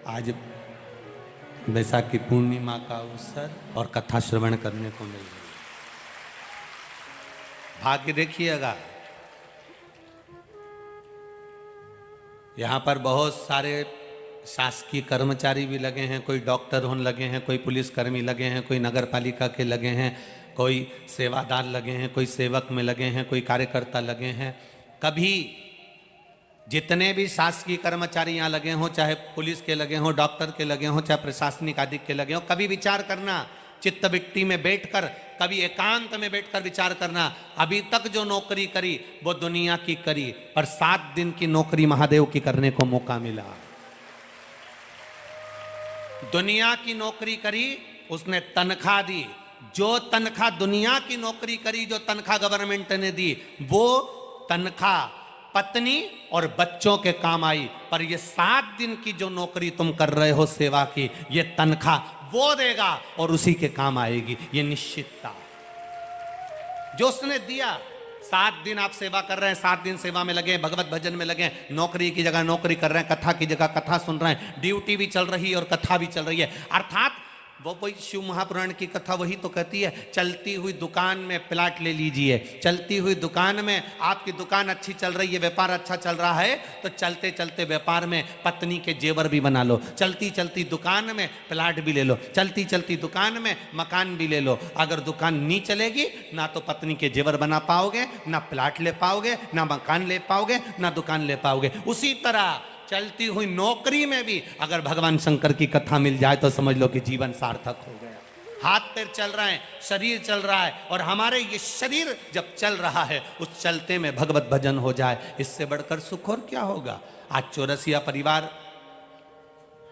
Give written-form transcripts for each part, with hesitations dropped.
आज बैसाखी पूर्णिमा का अवसर और कथा श्रवण करने को मिल रही है। भाग्य देखिएगा, यहाँ पर बहुत सारे शासकीय कर्मचारी भी लगे हैं, कोई डॉक्टर होने लगे हैं, कोई पुलिसकर्मी लगे हैं, कोई नगर पालिका के लगे हैं, कोई सेवादार लगे हैं, कोई सेवक में लगे हैं, कोई कार्यकर्ता लगे हैं। कभी जितने भी शासकीय कर्मचारी यहाँ लगे हों, चाहे पुलिस के लगे हों, डॉक्टर के लगे हों, चाहे प्रशासनिक आदि के लगे हों, कभी विचार करना, चित्तबिट्टी में बैठकर, कभी एकांत में बैठकर विचार करना, अभी तक जो नौकरी करी वो दुनिया की करी, पर 7 दिन की नौकरी महादेव की करने को मौका मिला। दुनिया की नौकरी करी, उसने तनख्वाह दी। जो तनख्वाह दुनिया की नौकरी करी, जो तनख्वाह गवर्नमेंट ने दी, वो तनख्वाह पत्नी और बच्चों के काम आई। पर ये 7 दिन की जो नौकरी तुम कर रहे हो सेवा की, ये तनख्वाह वो देगा और उसी के काम आएगी। ये निश्चितता जो उसने दिया। 7 दिन आप सेवा कर रहे हैं, 7 दिन सेवा में लगे, भगवत भजन में लगे, नौकरी की जगह नौकरी कर रहे हैं, कथा की जगह कथा सुन रहे हैं, ड्यूटी भी चल रही है और कथा भी चल रही है। अर्थात वो वही शिव महापुराण की कथा वही तो कहती है, चलती हुई दुकान में प्लाट ले लीजिए। चलती हुई दुकान में आपकी दुकान अच्छी चल रही है, व्यापार अच्छा चल रहा है, तो चलते चलते व्यापार में पत्नी के जेवर भी बना लो। चलती चलती दुकान में प्लाट भी ले लो, चलती चलती दुकान में मकान भी ले लो। अगर दुकान नहीं चलेगी, ना तो पत्नी के जेवर बना पाओगे, ना प्लाट ले पाओगे, ना मकान ले पाओगे, ना दुकान ले पाओगे। उसी तरह चलती हुई नौकरी में भी अगर भगवान शंकर की कथा मिल जाए तो समझ लो कि जीवन सार्थक हो गया। हाथ पैर चल रहे हैं, शरीर चल रहा है, और हमारे ये शरीर जब चल रहा है, उस चलते में भगवत भजन हो जाए, इससे बढ़कर सुख और क्या होगा। आज चौरसिया परिवार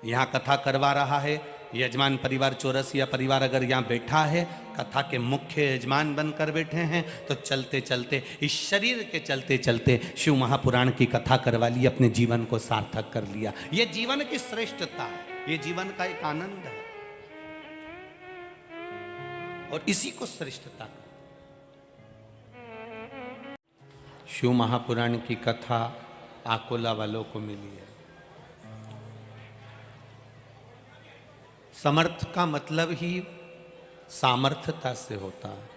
यहाँ कथा करवा रहा है। यजमान परिवार, चौरसिया परिवार अगर यहाँ बैठा है, कथा के मुख्य यजमान बनकर बैठे हैं, तो चलते चलते इस शरीर के चलते चलते शिव महापुराण की कथा करवा ली, अपने जीवन को सार्थक कर लिया। ये जीवन की श्रेष्ठता है, ये जीवन का एक आनंद है, और इसी को श्रेष्ठता है। शिव महापुराण की कथा आकोला वालों को मिली है। समर्थ का मतलब ही सामर्थ्यता से होता है।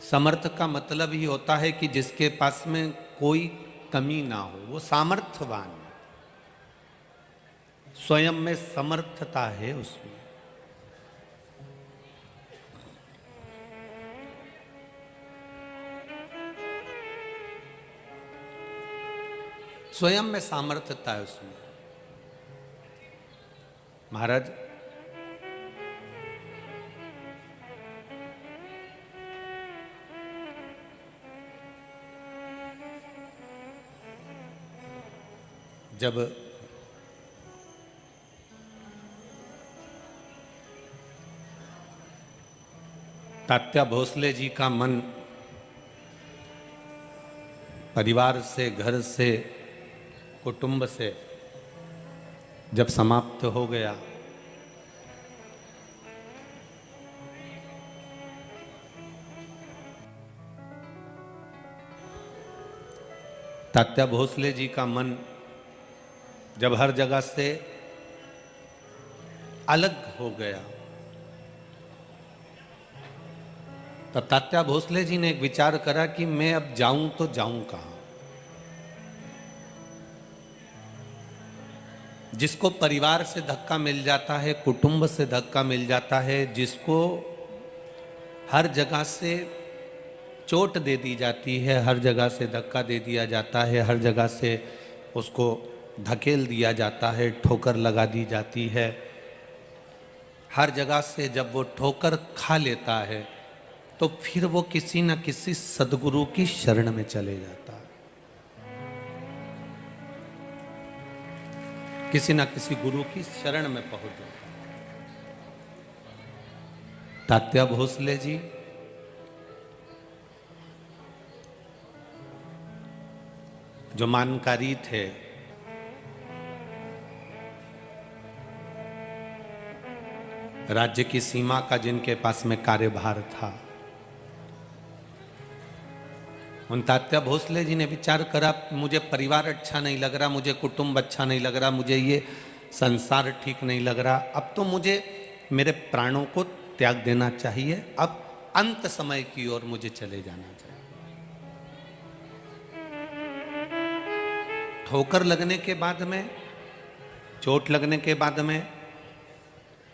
समर्थ का मतलब ही होता है कि जिसके पास में कोई कमी ना हो, वो सामर्थ्यवान है, स्वयं में समर्थता है उसमें। स्वयं में सामर्थ्यता है उसमें। महाराज जब तात्या भोसले जी का मन परिवार से, घर से, कुटुंब से जब समाप्त हो गया, तात्या भोसले जी का मन जब हर जगह से अलग हो गया, तब तात्या भोसले जी ने एक विचार करा कि मैं अब जाऊं तो जाऊं कहां। जिसको परिवार से धक्का मिल जाता है, कुटुंब से धक्का मिल जाता है, जिसको हर जगह से चोट दे दी जाती है, हर जगह से धक्का दे दिया जाता है, हर जगह से उसको धकेल दिया जाता है, ठोकर लगा दी जाती है, हर जगह से जब वो ठोकर खा लेता है, तो फिर वो किसी न किसी सद्गुरु की शरण में चले जाता है, किसी न किसी गुरु की शरण में पहुंच जाता है। तात्या भोसले जी जो मानकारी थे, राज्य की सीमा का जिनके पास में कार्यभार था, उन तात्या भोसले जी ने विचार करा, मुझे परिवार अच्छा नहीं लग रहा, मुझे कुटुंब अच्छा नहीं लग रहा, मुझे ये संसार ठीक नहीं लग रहा, अब तो मुझे मेरे प्राणों को त्याग देना चाहिए, अब अंत समय की ओर मुझे चले जाना चाहिए। ठोकर लगने के बाद में, चोट लगने के बाद में,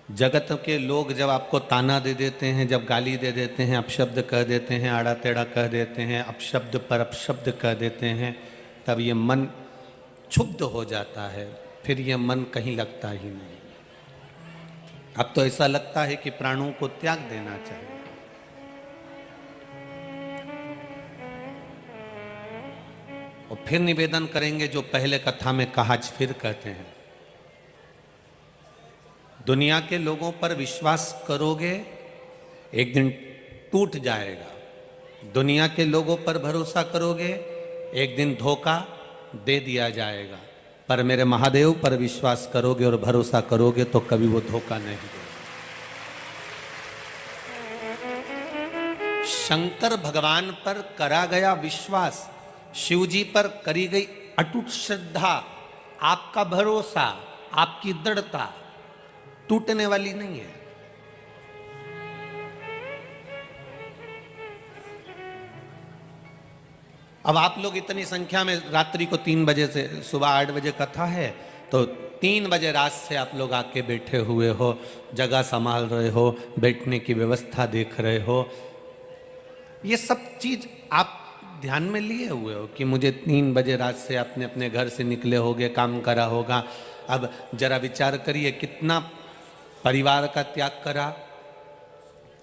जगत के लोग जब आपको ताना दे देते हैं, जब गाली दे देते हैं, अपशब्द कह देते हैं, आड़ा टेढ़ा कह देते हैं, अपशब्द पर अपशब्द कह देते हैं, तब ये मन क्षुब्ध हो जाता है, फिर ये मन कहीं लगता ही नहीं। अब तो ऐसा लगता है कि प्राणों को त्याग देना चाहिए। और फिर निवेदन करेंगे जो पहले कथा में कहा, फिर कहते हैं, दुनिया के लोगों पर विश्वास करोगे एक दिन टूट जाएगा, दुनिया के लोगों पर भरोसा करोगे एक दिन धोखा दे दिया जाएगा, पर मेरे महादेव पर विश्वास करोगे और भरोसा करोगे तो कभी वो धोखा नहीं देगा। शंकर भगवान पर करा गया विश्वास, शिव जी पर करी गई अटूट श्रद्धा, आपका भरोसा, आपकी दृढ़ता टूटने वाली नहीं है। अब आप लोग इतनी संख्या में, रात्रि को 3 बजे से सुबह 8 बजे कथा है, तो 3 बजे रात से आप लोग आके बैठे हुए हो, जगह संभाल रहे हो, बैठने की व्यवस्था देख रहे हो, ये सब चीज आप ध्यान में लिए हुए हो कि मुझे 3 बजे रात से आपने अपने घर से निकले होगे, काम करा होगा। अब जरा विचार करिए, कितना परिवार का त्याग करा,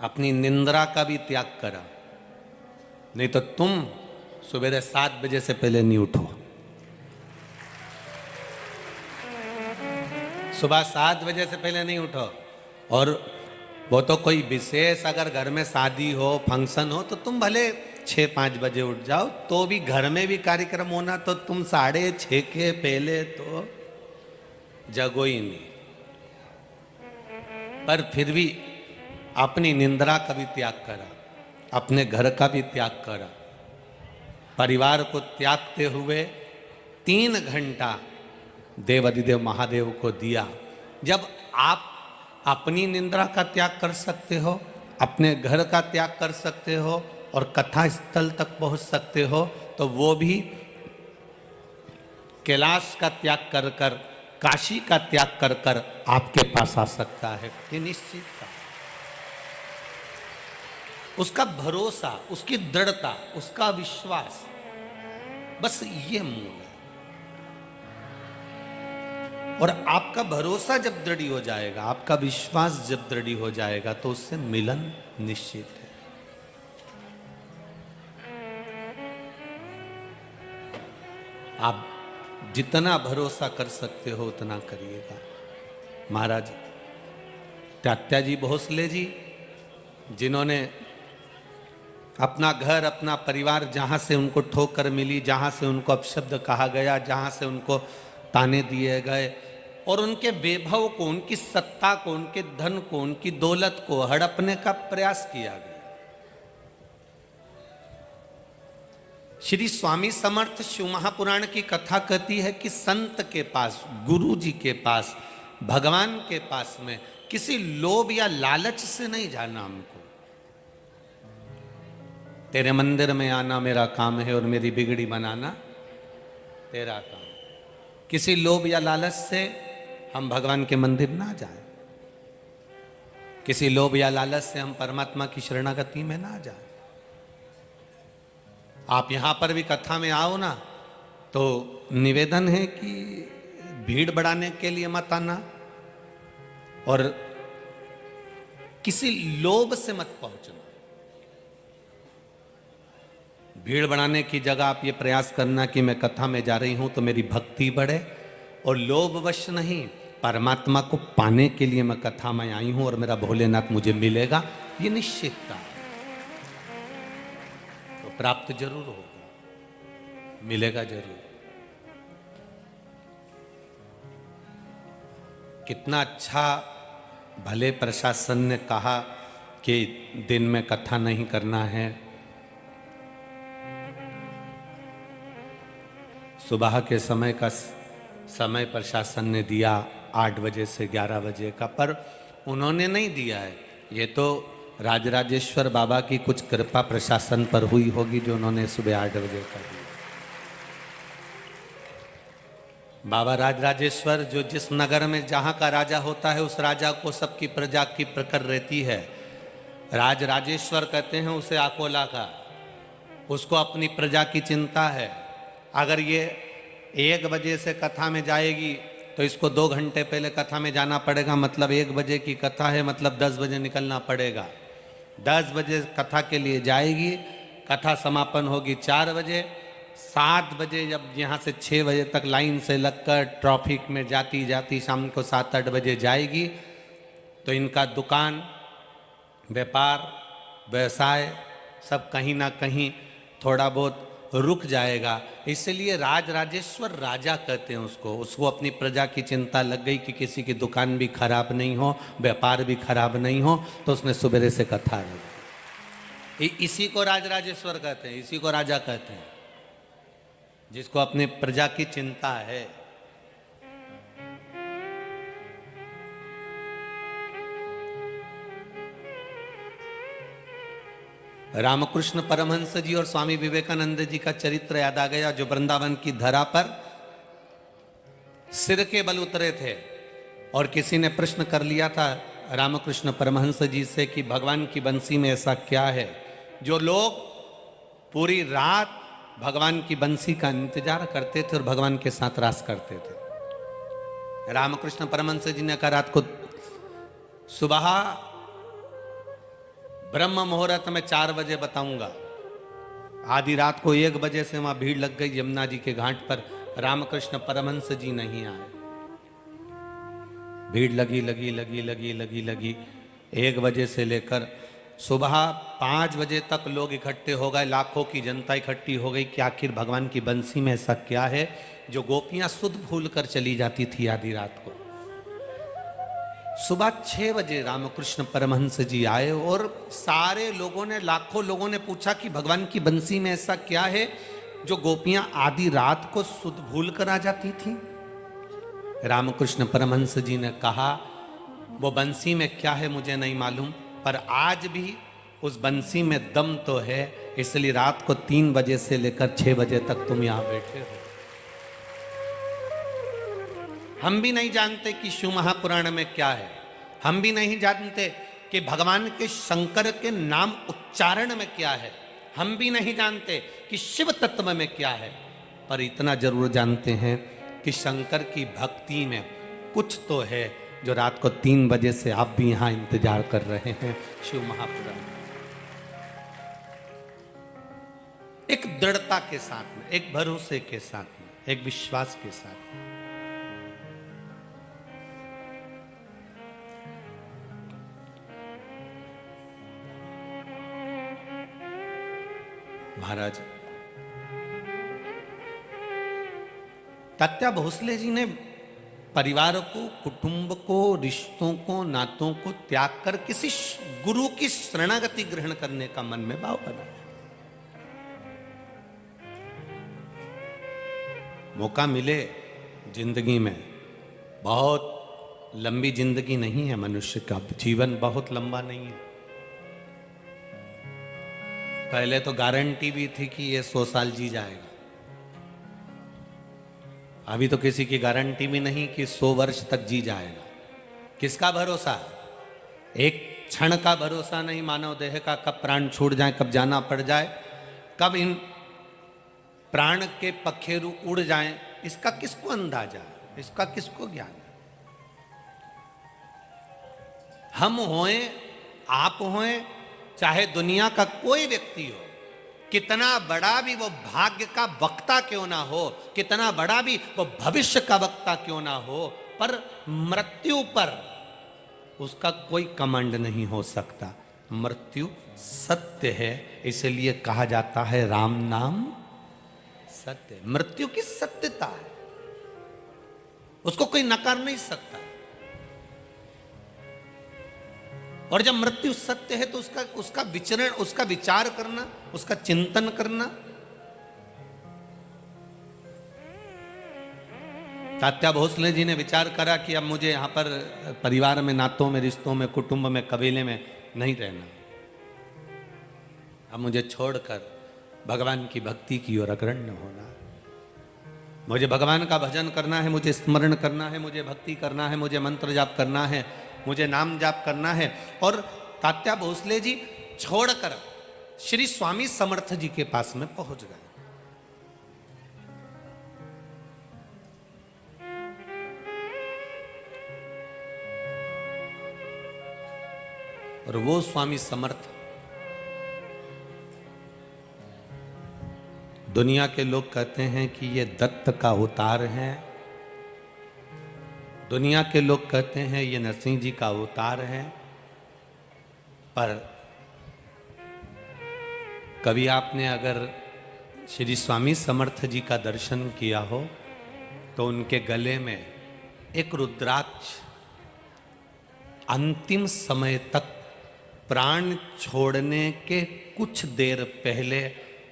अपनी निंद्रा का भी त्याग करा। नहीं तो तुम सुबह 7 बजे से पहले नहीं उठो, सुबह 7 बजे से पहले नहीं उठो। और वो तो कोई विशेष अगर घर में शादी हो, फंक्शन हो, तो तुम भले 6-5 बजे उठ जाओ, तो भी घर में भी कार्यक्रम होना, तो तुम 6:30 के पहले तो जगो ही नहीं। पर फिर भी अपनी निंद्रा का भी त्याग करा, अपने घर का भी त्याग करा, परिवार को त्यागते हुए 3 घंटा देवाधिदेव महादेव को दिया। जब आप अपनी निंद्रा का त्याग कर सकते हो, अपने घर का त्याग कर सकते हो और कथा स्थल तक पहुंच सकते हो, तो वो भी कैलाश का त्याग कर कर, काशी का त्याग कर कर आपके पास आ सकता है। ये निश्चित था। उसका भरोसा, उसकी दृढ़ता, उसका विश्वास, बस ये मूल है। और आपका भरोसा जब दृढ़ हो जाएगा, आपका विश्वास जब दृढ़ हो जाएगा, तो उससे मिलन निश्चित है। आप जितना भरोसा कर सकते हो उतना करिएगा। महाराज तात्या जी भोसले जी, जिन्होंने अपना घर, अपना परिवार, जहाँ से उनको ठोकर मिली, जहाँ से उनको अपशब्द कहा गया, जहाँ से उनको ताने दिए गए, और उनके वैभव को, उनकी सत्ता को, उनके धन को, उनकी दौलत को हड़पने का प्रयास किया गया। श्री स्वामी समर्थ शिव महापुराण की कथा कहती है कि संत के पास, गुरु जी के पास, भगवान के पास में किसी लोभ या लालच से नहीं जाना हमको। तेरे मंदिर में आना मेरा काम है और मेरी बिगड़ी बनाना तेरा काम। किसी लोभ या लालच से हम भगवान के मंदिर ना जाएं, किसी लोभ या लालच से हम परमात्मा की शरणागति में ना जाएं। आप यहां पर भी कथा में आओ ना, तो निवेदन है कि भीड़ बढ़ाने के लिए मत आना और किसी लोभ से मत पहुंचना। भीड़ बढ़ाने की जगह आप ये प्रयास करना कि मैं कथा में जा रही हूं तो मेरी भक्ति बढ़े, और लोभवश नहीं, परमात्मा को पाने के लिए मैं कथा में आई हूं और मेरा भोलेनाथ मुझे मिलेगा, ये निश्चितता तो प्राप्त जरूर होगा, मिलेगा जरूर। कितना अच्छा भले प्रशासन ने कहा कि दिन में कथा नहीं करना है, सुबह के समय का समय प्रशासन ने दिया 8 बजे से 11 बजे का, पर उन्होंने नहीं दिया है। ये तो राजराजेश्वर बाबा की कुछ कृपा प्रशासन पर हुई होगी जो उन्होंने सुबह 8 बजे का दिया। बाबा राजराजेश्वर जो जिस नगर में जहाँ का राजा होता है उस राजा को सबकी प्रजा की प्रकर रहती है। राजराजेश्वर कहते हैं उसे अकोला का, उसको अपनी प्रजा की चिंता है। अगर ये 1 बजे से कथा में जाएगी तो इसको 2 घंटे पहले कथा में जाना पड़ेगा, मतलब 1 बजे की कथा है, मतलब 10 बजे निकलना पड़ेगा। 10 बजे कथा के लिए जाएगी, कथा समापन होगी 4 बजे। 7 बजे जब यहाँ से 6 बजे तक लाइन से लगकर ट्रैफिक में जाती जाती शाम को 7-8 बजे जाएगी, तो इनका दुकान, व्यापार, व्यवसाय सब कहीं ना कहीं थोड़ा बहुत रुक जाएगा। इसलिए राजराजेश्वर राजा कहते हैं उसको अपनी प्रजा की चिंता लग गई कि किसी की दुकान भी खराब नहीं हो, व्यापार भी खराब नहीं हो, तो उसने सुबह से कथा रखी। इसी को राजराजेश्वर कहते हैं, इसी को राजा कहते हैं, जिसको अपने प्रजा की चिंता है। रामकृष्ण परमहंस जी और स्वामी विवेकानंद जी का चरित्र याद आ गया, जो वृंदावन की धरा पर सिर के बल उतरे थे और किसी ने प्रश्न कर लिया था रामकृष्ण परमहंस जी से कि भगवान की बंसी में ऐसा क्या है जो लोग पूरी रात भगवान की बंसी का इंतजार करते थे और भगवान के साथ रास करते थे। रामकृष्ण परमहंस जी ने कहा रात को सुबह ब्रह्म मुहूर्त में 4 बजे बताऊंगा। आधी रात को 1 बजे से वहां भीड़ लग गई यमुना जी के घाट पर, रामकृष्ण परमहंस जी नहीं आए। भीड़ लगी लगी लगी लगी लगी लगी 1 बजे से लेकर सुबह 5 बजे तक लोग इकट्ठे हो गए, लाखों की जनता इकट्ठी हो गई कि आखिर भगवान की बंसी में ऐसा क्या है जो गोपियां सुध भूल कर चली जाती थी आधी रात को। सुबह 6 बजे रामकृष्ण परमहंस जी आए और सारे लोगों ने, लाखों लोगों ने पूछा कि भगवान की बंसी में ऐसा क्या है जो गोपियां आधी रात को सुध भूल कर आ जाती थी। रामकृष्ण परमहंस जी ने कहा वो बंसी में क्या है मुझे नहीं मालूम, पर आज भी उस बंसी में दम तो है, इसलिए रात को 3 बजे से लेकर 6 बजे तक तुम यहां बैठे हो। हम भी नहीं जानते कि शिव महापुराण में क्या है, हम भी नहीं जानते कि भगवान के शंकर के नाम उच्चारण में क्या है, हम भी नहीं जानते कि शिव तत्व में क्या है, पर इतना जरूर जानते हैं कि शंकर की भक्ति में कुछ तो है जो रात को 3 बजे से आप भी यहां इंतजार कर रहे हैं। शिव महापुराण एक दृढ़ता के साथ में, एक भरोसे के साथ में, एक विश्वास के साथ में। महाराज तात्या भोसले जी ने परिवार को, कुटुंब को, रिश्तों को, नातों को त्याग कर किसी गुरु की शरणागति ग्रहण करने का मन में भाव बनाया। मौका मिले जिंदगी में, बहुत लंबी जिंदगी नहीं है मनुष्य का, जीवन बहुत लंबा नहीं है। पहले तो गारंटी भी थी कि ये 100 साल जी जाएगा, अभी तो किसी की गारंटी भी नहीं कि 100 वर्ष तक जी जाएगा। किसका भरोसा? एक क्षण का भरोसा नहीं मानव देह का, कब प्राण छूट जाए, कब जाना पड़ जाए, कब इन प्राण के पखेरु उड़ जाएं, इसका किसको अंदाजा, इसका किसको ज्ञान? हम होएं, आप होएं, चाहे दुनिया का कोई व्यक्ति हो, कितना बड़ा भी वो भाग्य का वक्ता क्यों ना हो, कितना बड़ा भी वो भविष्य का वक्ता क्यों ना हो, पर मृत्यु पर उसका कोई कमांड नहीं हो सकता। मृत्यु सत्य है, इसलिए कहा जाता है राम नाम सत्य। मृत्यु की सत्यता है, उसको कोई नकार नहीं सकता। और जब मृत्यु सत्य है तो उसका विचरण, उसका विचार करना, उसका चिंतन करना तात्या भोसले जी ने विचार करा कि अब मुझे यहाँ पर परिवार में, नातों में, रिश्तों में, कुटुंब में, कबीले में नहीं रहना। अब मुझे छोड़कर भगवान की भक्ति की ओर अग्रण्य होना। मुझे भगवान का भजन करना है, मुझे स्मरण करना है, मुझे भक्ति करना है, मुझे मंत्र जाप करना है, मुझे नाम जाप करना है। और तात्या भोसले जी छोड़कर श्री स्वामी समर्थ जी के पास में पहुंच गए। और वो स्वामी समर्थ, दुनिया के लोग कहते हैं कि ये दत्त का अवतार है, दुनिया के लोग कहते हैं ये नरसिंह जी का अवतार है, पर कभी आपने अगर श्री स्वामी समर्थ जी का दर्शन किया हो तो उनके गले में एक रुद्राक्ष, अंतिम समय तक प्राण छोड़ने के कुछ देर पहले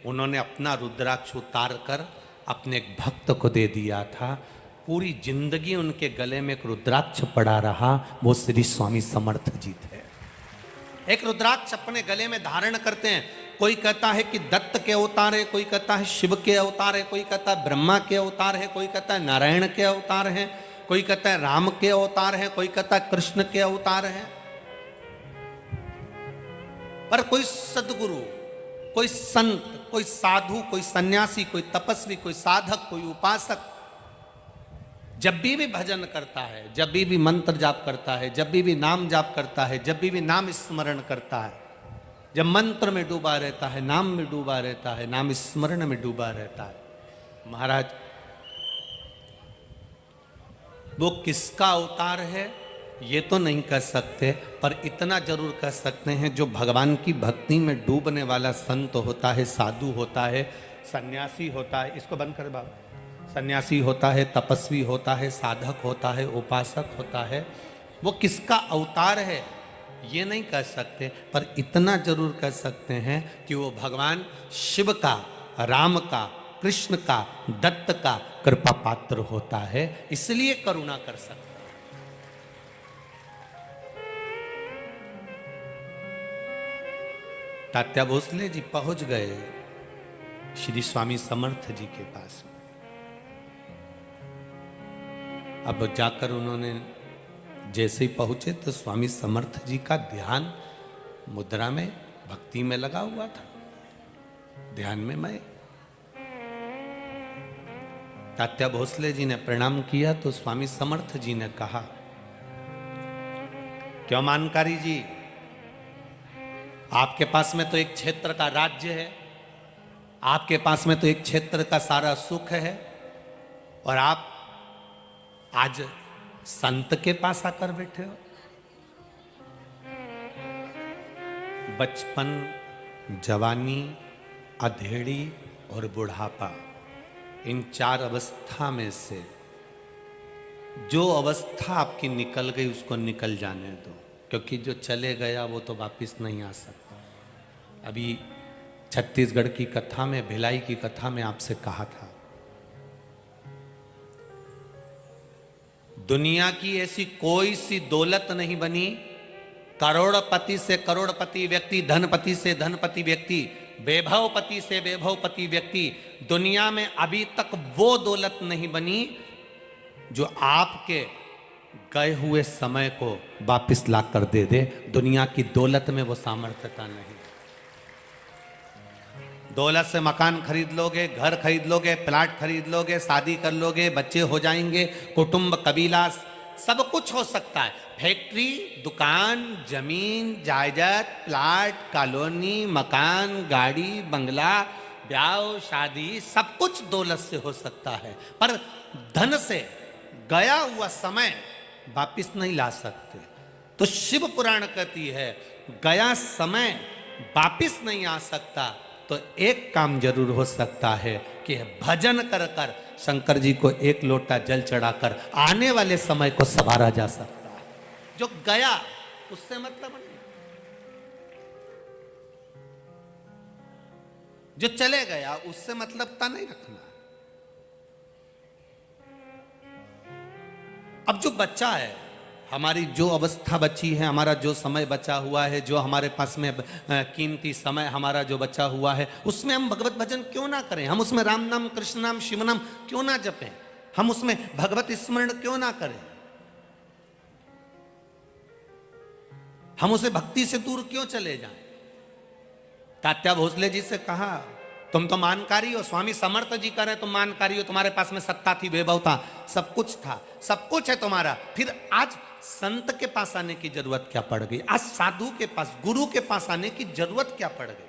उन्होंने अपना रुद्राक्ष उतार कर अपने एक भक्त को दे दिया था। पूरी जिंदगी उनके गले में एक रुद्राक्ष पड़ा रहा, वो श्री स्वामी समर्थ जी थे। एक रुद्राक्ष अपने गले में धारण करते हैं। कोई कहता है कि दत्त के अवतार है, कोई कहता है शिव के अवतार है, कोई कहता है ब्रह्मा के अवतार है, कोई कहता है नारायण के अवतार है, कोई कहता है राम के अवतार है, कोई कहता है कृष्ण के अवतार है। पर कोई सदगुरु, कोई संत, कोई साधु, कोई सन्यासी, कोई तपस्वी, कोई साधक, कोई उपासक जब भी भजन करता है, जब भी मंत्र जाप करता है, जब भी नाम जाप करता है, जब भी नाम स्मरण करता है, जब मंत्र में डूबा रहता है, नाम में डूबा रहता है, नाम स्मरण में डूबा रहता है, महाराज वो किसका अवतार है ये तो नहीं कह सकते, पर इतना जरूर कह सकते हैं जो भगवान की भक्ति में डूबने वाला संत होता है, साधु होता है, सन्यासी होता है, इसको बंद कर बाबा, सन्यासी होता है, तपस्वी होता है, साधक होता है, उपासक होता है, वो किसका अवतार है ये नहीं कह सकते, पर इतना जरूर कह सकते हैं कि वो भगवान शिव का, राम का, कृष्ण का, दत्त का कृपा पात्र होता है, इसलिए करुणा कर सकते। तात्या भोसले जी पहुंच गए श्री स्वामी समर्थ जी के पास। अब जाकर उन्होंने जैसे ही पहुंचे तो स्वामी समर्थ जी का ध्यान मुद्रा में, भक्ति में लगा हुआ था, ध्यान में मैं। तात्या भोसले जी ने प्रणाम किया तो स्वामी समर्थ जी ने कहा, क्यों मानकारी जी, आपके पास में तो एक क्षेत्र का राज्य है, आपके पास में तो एक क्षेत्र का सारा सुख है, और आप आज संत के पास आकर बैठे हो। बचपन, जवानी, अधेड़ी और बुढ़ापा, इन चार अवस्था में से जो अवस्था आपकी निकल गई उसको निकल जाने दो, क्योंकि जो चले गया वो तो वापस नहीं आ सकता। अभी छत्तीसगढ़ की कथा में, भिलाई की कथा में आपसे कहा था, दुनिया की ऐसी कोई सी दौलत नहीं बनी, करोड़पति से करोड़पति व्यक्ति, धनपति से धनपति व्यक्ति, वैभवपति से वैभवपति व्यक्ति, दुनिया में अभी तक वो दौलत नहीं बनी जो आपके गए हुए समय को वापस ला कर दे दे। दुनिया की दौलत में वो सामर्थ्यता नहीं। दौलत से मकान खरीद लोगे, घर खरीद लोगे, प्लाट खरीद लोगे, शादी कर लोगे, बच्चे हो जाएंगे, कुटुंब, कबीला, सब कुछ हो सकता है। फैक्ट्री, दुकान, जमीन, जायदाद, प्लाट, कॉलोनी, मकान, गाड़ी, बंगला, ब्याह, शादी, सब कुछ दौलत से हो सकता है, पर धन से गया हुआ समय वापिस नहीं ला सकते। तो शिव पुराण कहती है गया समय वापिस नहीं आ सकता, तो एक काम जरूर हो सकता है कि भजन कर कर शंकर जी को एक लोटा जल चढ़ाकर आने वाले समय को संवारा जा सकता है। जो गया उससे मतलब नहीं, जो चले गया उससे मतलबता नहीं रखना। अब जो बच्चा है, हमारी जो अवस्था बची है, हमारा जो समय बचा हुआ है, जो हमारे पास में कीमती समय हमारा जो बचा हुआ है, उसमें हम भगवत भजन क्यों ना करें? हम उसमें राम नाम, कृष्ण नाम, शिव नाम क्यों ना जपें? हम उसमें भगवत स्मरण क्यों ना करें? हम उसे भक्ति से दूर क्यों चले जाएं? तात्या भोसले जी से कहा, तुम तो मानकारी हो। स्वामी समर्थ जी कह रहे तुम मानकारी हो, तुम्हारे पास में सत्ता थी, वैभव था, सब कुछ था, सब कुछ है तुम्हारा, फिर आज संत के पास आने की जरूरत क्या पड़ गई? आज साधु के पास, गुरु के पास आने की जरूरत क्या पड़ गई?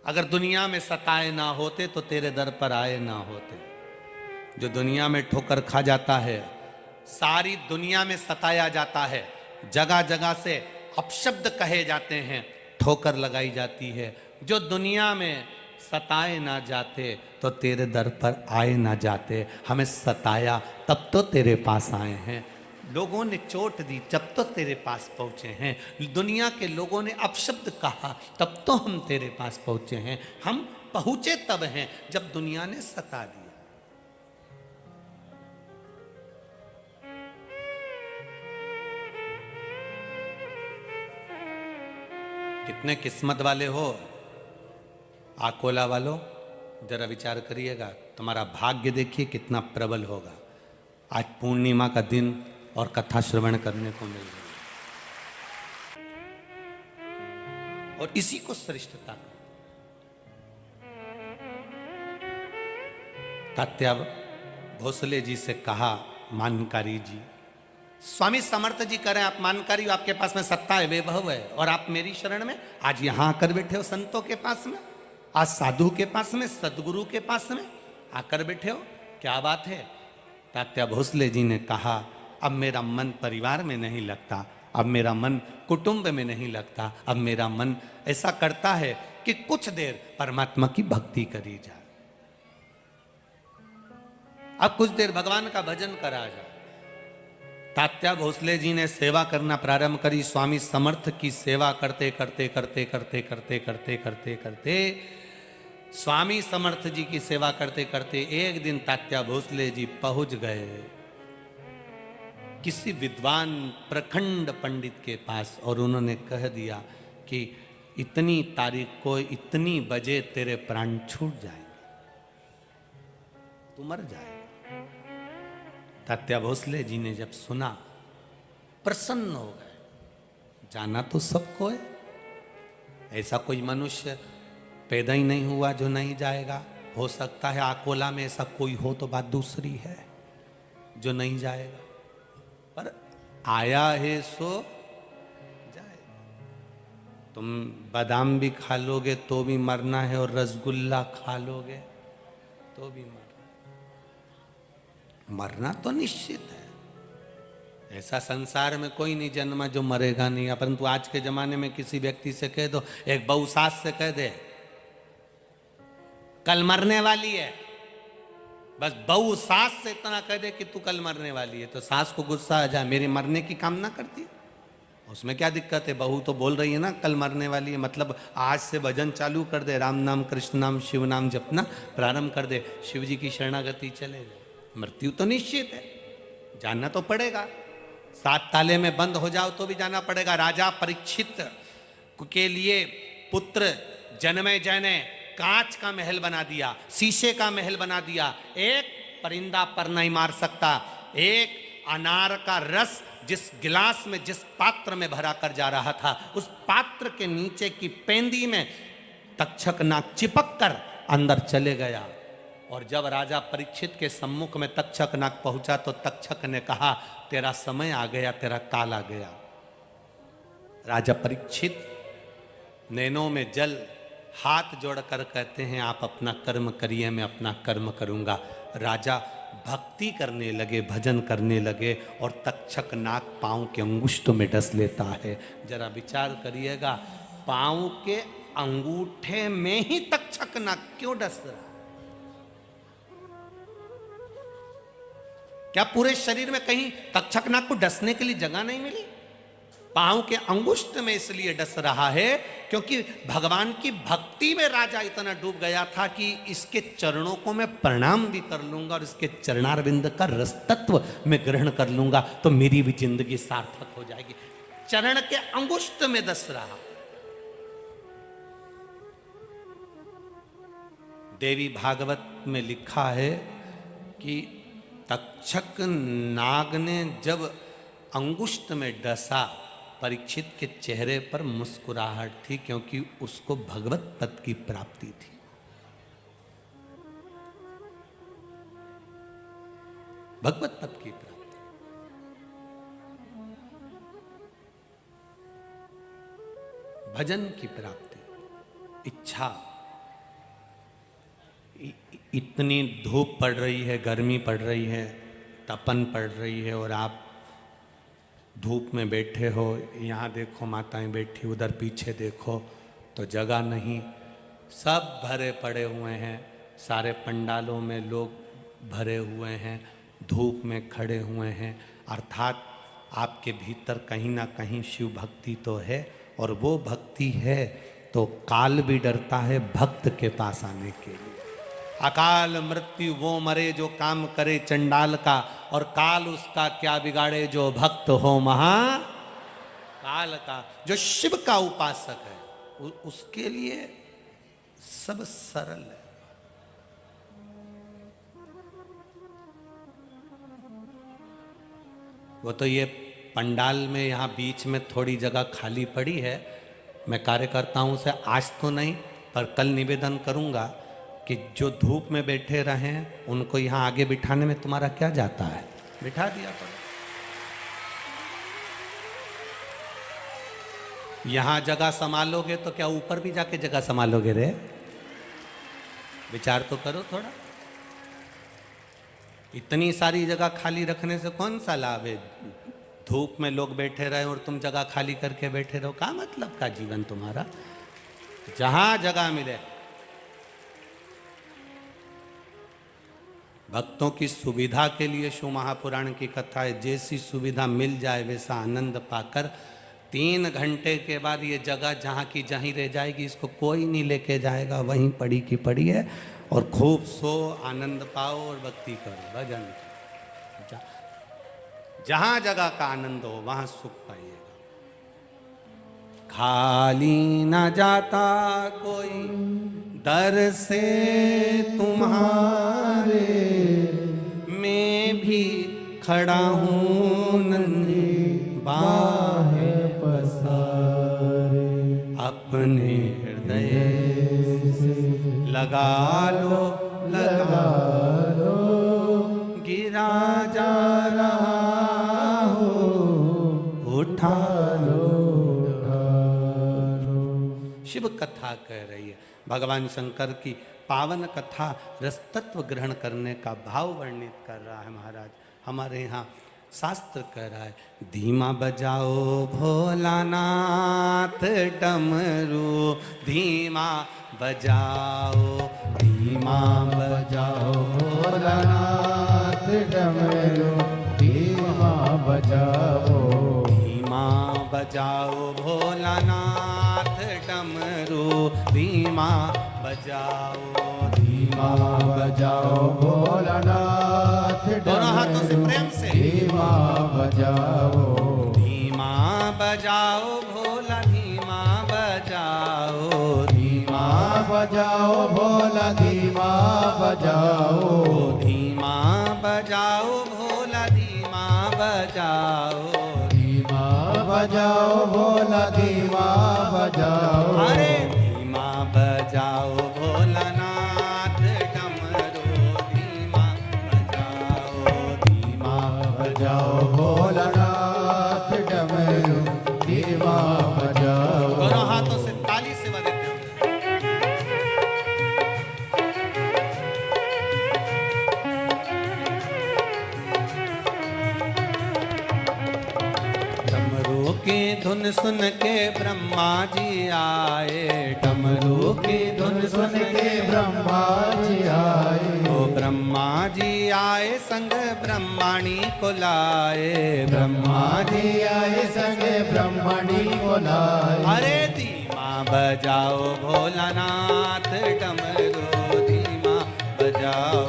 अगर दुनिया में सताए ना होते तो तेरे दर पर आए ना होते। जो दुनिया में ठोकर खा जाता है, सारी दुनिया में सताया जाता है, जगह जगह से अपशब्द कहे जाते हैं, ठोकर लगाई जाती है, जो दुनिया में सताए ना जाते तो तेरे दर पर आए ना जाते। हमें सताया तब तो तेरे पास आए हैं, लोगों ने चोट दी जब तो तेरे पास पहुंचे हैं, दुनिया के लोगों ने अपशब्द कहा तब तो हम तेरे पास पहुंचे हैं। हम पहुंचे तब हैं जब दुनिया ने सता दिया। कितने किस्मत वाले हो आकोला वालों, जरा विचार करिएगा, तुम्हारा भाग्य देखिए कितना प्रबल होगा। आज पूर्णिमा का दिन और कथा श्रवण करने को मिल रही है, और इसी को श्रेष्ठता। तात्या भोसले जी से कहा, मानकारी जी, स्वामी समर्थ जी करें आप मानकारी हो, आपके पास में सत्ता है, वैभव है, और आप मेरी शरण में आज यहां आकर बैठे हो, संतों के पास में, आज साधु के पास में, सदगुरु के पास में आकर बैठे हो, क्या बात है? तात्या भोसले जी ने कहा, अब मेरा मन परिवार में नहीं लगता, अब मेरा मन कुटुंब में नहीं लगता, अब मेरा मन ऐसा करता है कि कुछ देर परमात्मा की भक्ति करी जाए, अब कुछ देर भगवान का भजन करा जाए। तात्या भोसले जी ने सेवा करना प्रारंभ करी। स्वामी समर्थ की सेवा करते करते करते करते करते करते करते करते स्वामी समर्थ जी की सेवा करते करते एक दिन तात्या भोसले जी पहुंच गए किसी विद्वान प्रखंड पंडित के पास, और उन्होंने कह दिया कि इतनी तारीख को इतनी बजे तेरे प्राण छूट जाएंगे, तू मर जाएगा। तात्या भोसले जी ने जब सुना प्रसन्न हो गए। जाना तो सबको है, ऐसा कोई मनुष्य पैदा ही नहीं हुआ जो नहीं जाएगा। हो सकता है आकोला में ऐसा कोई हो तो बात दूसरी है जो नहीं जाएगा, पर आया है सो जाएगा। तुम बादाम भी खा लोगे तो भी मरना है, और रसगुल्ला खा लोगे तो भी मरना तो निश्चित है। ऐसा संसार में कोई नहीं जन्मा जो मरेगा नहीं। परंतु आज के जमाने में किसी व्यक्ति से कह दो, एक बहू सास से कह दे कल मरने वाली है, बस बहू सास से इतना कह दे कि तू कल मरने वाली है, तो सास को गुस्सा आ जाए, मेरे मरने की कामना करती, उसमें क्या दिक्कत है? बहू तो बोल रही है ना कल मरने वाली है, मतलब आज से भजन चालू कर दे, राम नाम, कृष्ण नाम, शिव नाम जपना प्रारंभ कर दे, शिव जी की शरणागति चले जाए। मृत्यु तो निश्चित है, जानना तो पड़ेगा। 7 ताले में बंद हो जाओ तो भी जाना पड़ेगा। राजा परीक्षित के लिए पुत्र जनमेजय ने कांच का महल बना दिया, शीशे का महल बना दिया। एक परिंदा पर नहीं मार सकता। एक अनार का रस जिस गिलास में, जिस पात्र में भरा कर जा रहा था, उस पात्र के नीचे की पेंदी में तक्षक नाग चिपक कर अंदर चले गया। और जब राजा परीक्षित के सम्मुख में तक्षक नाग पहुंचा तो तक्षक ने कहा, तेरा समय आ गया, तेरा काल आ गया। राजा परीक्षित नैनों में जल, हाथ जोड़कर कहते हैं, आप अपना कर्म करिए, मैं अपना कर्म करूंगा। राजा भक्ति करने लगे, भजन करने लगे, और तक्षक नाग पांव के अंगुष्ठ में डस लेता है। जरा विचार करिएगा, पांव के अंगूठे में ही तक्षक नाग क्यों डस रहा? क्या पूरे शरीर में कहीं तक्षक नाग को डसने के लिए जगह नहीं मिली? पांव के अंगुष्ठ में इसलिए डस रहा है क्योंकि भगवान की भक्ति में राजा इतना डूब गया था कि इसके चरणों को मैं प्रणाम भी कर लूंगा और इसके चरणारविंद का रसतत्व मैं ग्रहण कर लूंगा तो मेरी भी जिंदगी सार्थक हो जाएगी। चरण के अंगुष्ठ में दस रहा। देवी भागवत में लिखा है कि तक्षक नाग ने जब अंगुष्ठ में डसा, परीक्षित के चेहरे पर मुस्कुराहट थी क्योंकि उसको भगवत पद की प्राप्ति थी। भगवत पद की प्राप्ति, भजन की प्राप्ति, इच्छा। इतनी धूप पड़ रही है, गर्मी पड़ रही है, तपन पड़ रही है और आप धूप में बैठे हो। यहाँ देखो माताएं बैठी, उधर पीछे देखो तो जगह नहीं, सब भरे पड़े हुए हैं। सारे पंडालों में लोग भरे हुए हैं, धूप में खड़े हुए हैं। अर्थात आपके भीतर कहीं ना कहीं शिव भक्ति तो है, और वो भक्ति है तो काल भी डरता है भक्त के पास आने के लिए। अकाल मृत्यु वो मरे जो काम करे चंडाल का, और काल उसका क्या बिगाड़े जो भक्त हो महा काल का। जो शिव का उपासक है उसके लिए सब सरल है। वो तो ये पंडाल में यहाँ बीच में थोड़ी जगह खाली पड़ी है, मैं कार्यकर्ताओं से आज तो नहीं पर कल निवेदन करूंगा कि जो धूप में बैठे रहे उनको यहाँ आगे बिठाने में तुम्हारा क्या जाता है, बिठा दिया करो। यहाँ जगह संभालोगे तो क्या ऊपर भी जाके जगह संभालोगे रे? विचार तो करो थोड़ा। इतनी सारी जगह खाली रखने से कौन सा लाभ है? धूप में लोग बैठे रहे और तुम जगह खाली करके बैठे रहो, क्या मतलब का जीवन तुम्हारा? जहां जगह मिले भक्तों की सुविधा के लिए शिव महापुराण की कथा है। जैसी सुविधा मिल जाए वैसा आनंद पाकर 3 घंटे के बाद ये जगह जहाँ की जहीं रह जाएगी, इसको कोई नहीं लेके जाएगा, वहीं पड़ी की पड़ी है। और खूब सो, आनंद पाओ और भक्ति करो, भजन। जहाँ जगह का आनंद हो वहाँ सुख पाइएगा। खाली न जाता कोई दर से तुम्हारे, मैं भी खड़ा हूँ नन्ही बाहें पसारे। अपने हृदय से लगा लो, लगा लो, गिरा जा रहा हो, उठा लो। शिव कथा कह रही है, भगवान शंकर की पावन कथा रसतत्व ग्रहण करने का भाव वर्णित कर रहा है महाराज। हमारे यहाँ शास्त्र कह रहा है, धीमा बजाओ भोलानाथ डमरू, धीमा बजाओ, धीमा बजाओ भोलानाथ डमरू, धीमा बजाओ, धीमा बजाओ भोलानाथ डमरू, धीमा बजाओ, धीमा बजाओ भोलानाथ डमरू। दोनों हाथों से प्रेम से धीमा बजाओ, धीमा बजाओ भोला, धीमा बजाओ, धीमा बजाओ भोला, धीमा बजाओ, धीमा बजाओ भोला, धीमा बजाओ, धीमा बजाओ भोला, धीमा बजाओ। अरे धीमा बजाओ भोलानाथ डमरू, धीमा बजाओ, धीमा बजाओ भोलानाथ डमरू, धीमा बजाओ। दोनों हाथों से ताली से बजाते हैं। डमरू की धुन सुन के ब्रह्मा जी आए, डमरू की धुन सुन के ब्रह्मा जी आए। ओ ब्रह्मा जी आए संग ब्रह्मणी को लाए, ब्रह्मा जी आए संग ब्रह्मणी को लाए। अरे धीमा बजाओ भोलानाथ डमरू धीमा बजाओ,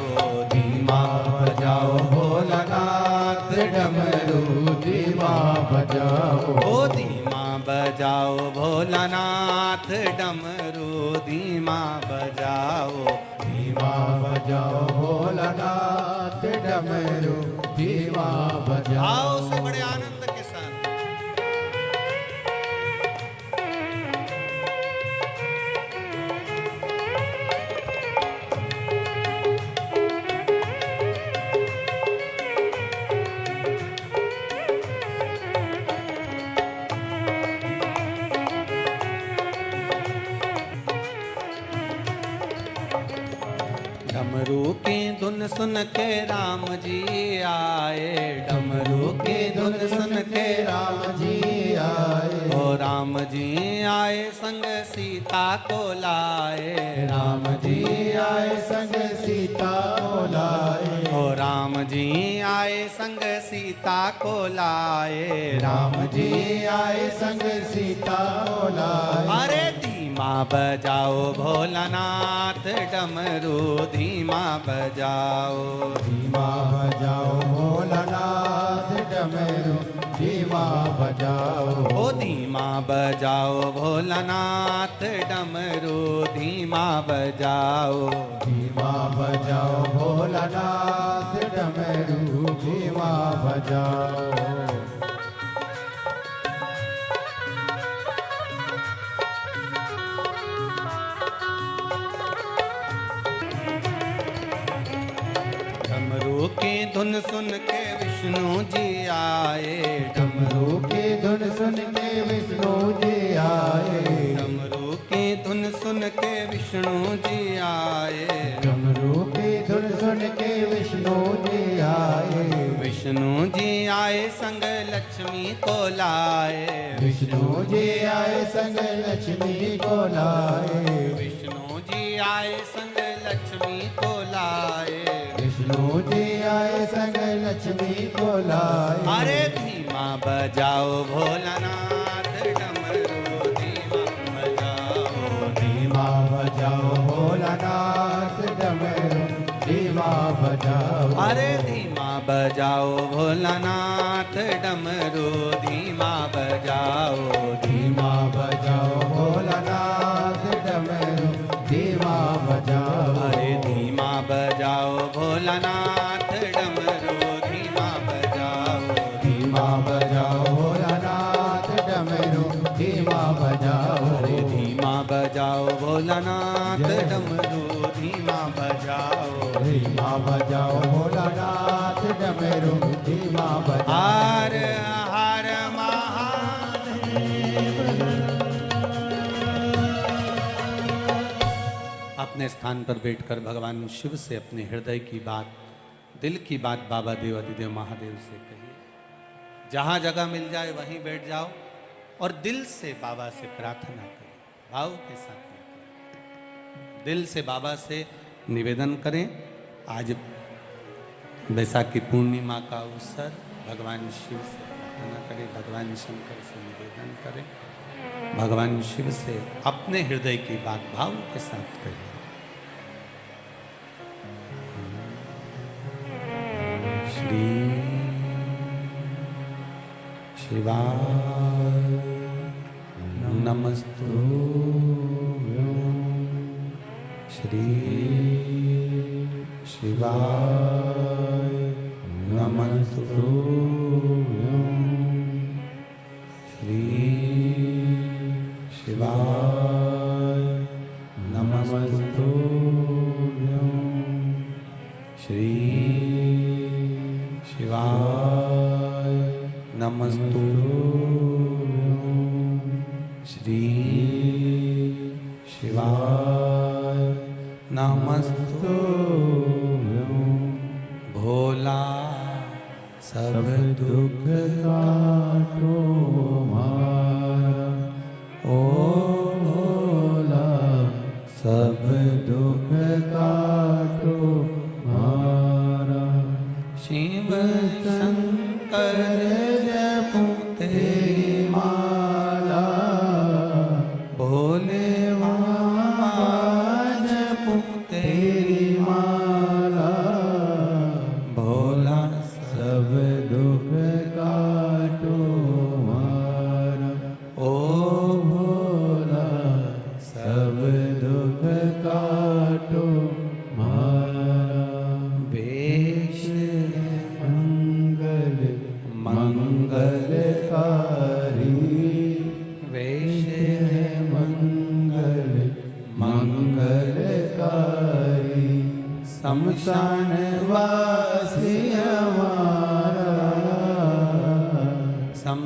धीमा बजाओ भोलानाथ डमरू धीमा बजाओ, ओ धीमा बजाओ भोलानाथ डमरू धीमा बजाओ, धीमा बजाओ भोलानाथ डमरू धीमा बजाओ। आओ से बड़े आनंद के साथ। डमरू की धुन सुन के राम जी आए, डमरू की धुन सुन के राम जी आए, ओ राम जी आए संग सीता को लाए, राम जी आए संग सीता को लाए, ओ राम जी आए संग सीता को लाए, राम जी आए संग सीता को लाए। अरे धीमा बजाओ भोलानाथ डमरू धीमा बजाओ, धीमा बजाओ भोलानाथ डमरू धीमा बजाओ, ओ धीमा बजाओ भोलानाथ डमरू धीमा बजाओ, धीमा बजाओ भोलानाथ डमरू धीमा बजाओ। डमरू की धुन सुन के विष्णु जी आए, डमरू की धुन सुन के विष्णु जी आए, डमरू की धुन सुन के विष्णु जी आए, डमरू की धुन सुन के विष्णु जी आए, विष्णु जी आए संग लक्ष्मी को लाए, विष्णु जी आए संग लक्ष्मी को लाए, विष्णु जी आए संग लक्ष्मी को लाए, विष्णु जी आए संग लक्ष्मी को लाए। अरे धीमा बजाओ भोलानाथ डमरू धीमा बजाओ, धीमा बजाओ भोलानाथ डमरू धीमा बजाओ, अरे धीमा बजाओ भोलानाथ डमरू धीमा बजाओ, धीमा बजाओ भोलानाथ डमरू धीमा बजाओ, अरे धीमा बजाओ भोलानाथ डमरू धीमा बजाओ, धीमा बजाओ भोलानाथ डमरू धीमा बजाओ, अरे धीमा बजाओ भोलानाथ डमरू धीमा बजाओ, धीमा बजाओ भोलानाथ डमरू धीमा बजाओ। हर हर महादेव। अपने स्थान पर बैठकर भगवान शिव से अपने हृदय की बात, दिल की बात बाबा देवाधिदेव महादेव से कहिए। जहां जगह मिल जाए वहीं बैठ जाओ और दिल से बाबा से प्रार्थना करें, भाव के साथ दिल से बाबा से निवेदन करें। आज बैसाखी पूर्णिमा का अवसर, भगवान शिव से प्रार्थना करें, भगवान शंकर से निवेदन करें, भगवान शिव से अपने हृदय की बात भाव के साथ करें। श्री शिवाय नमस्तुभ्यं, श्री शिवाय नमस्तुभ्यं, श्री शिवाय नमस्तुभ्यं, श्री शिवाय नमस्तुभ्यं, श्री शिवाय नमस्तुभ्यं। भोला सब दुख काटो हमारा, ओ भोला सब दुख काटो हमारा। शिव शंकर जपो तेरी माला, भोले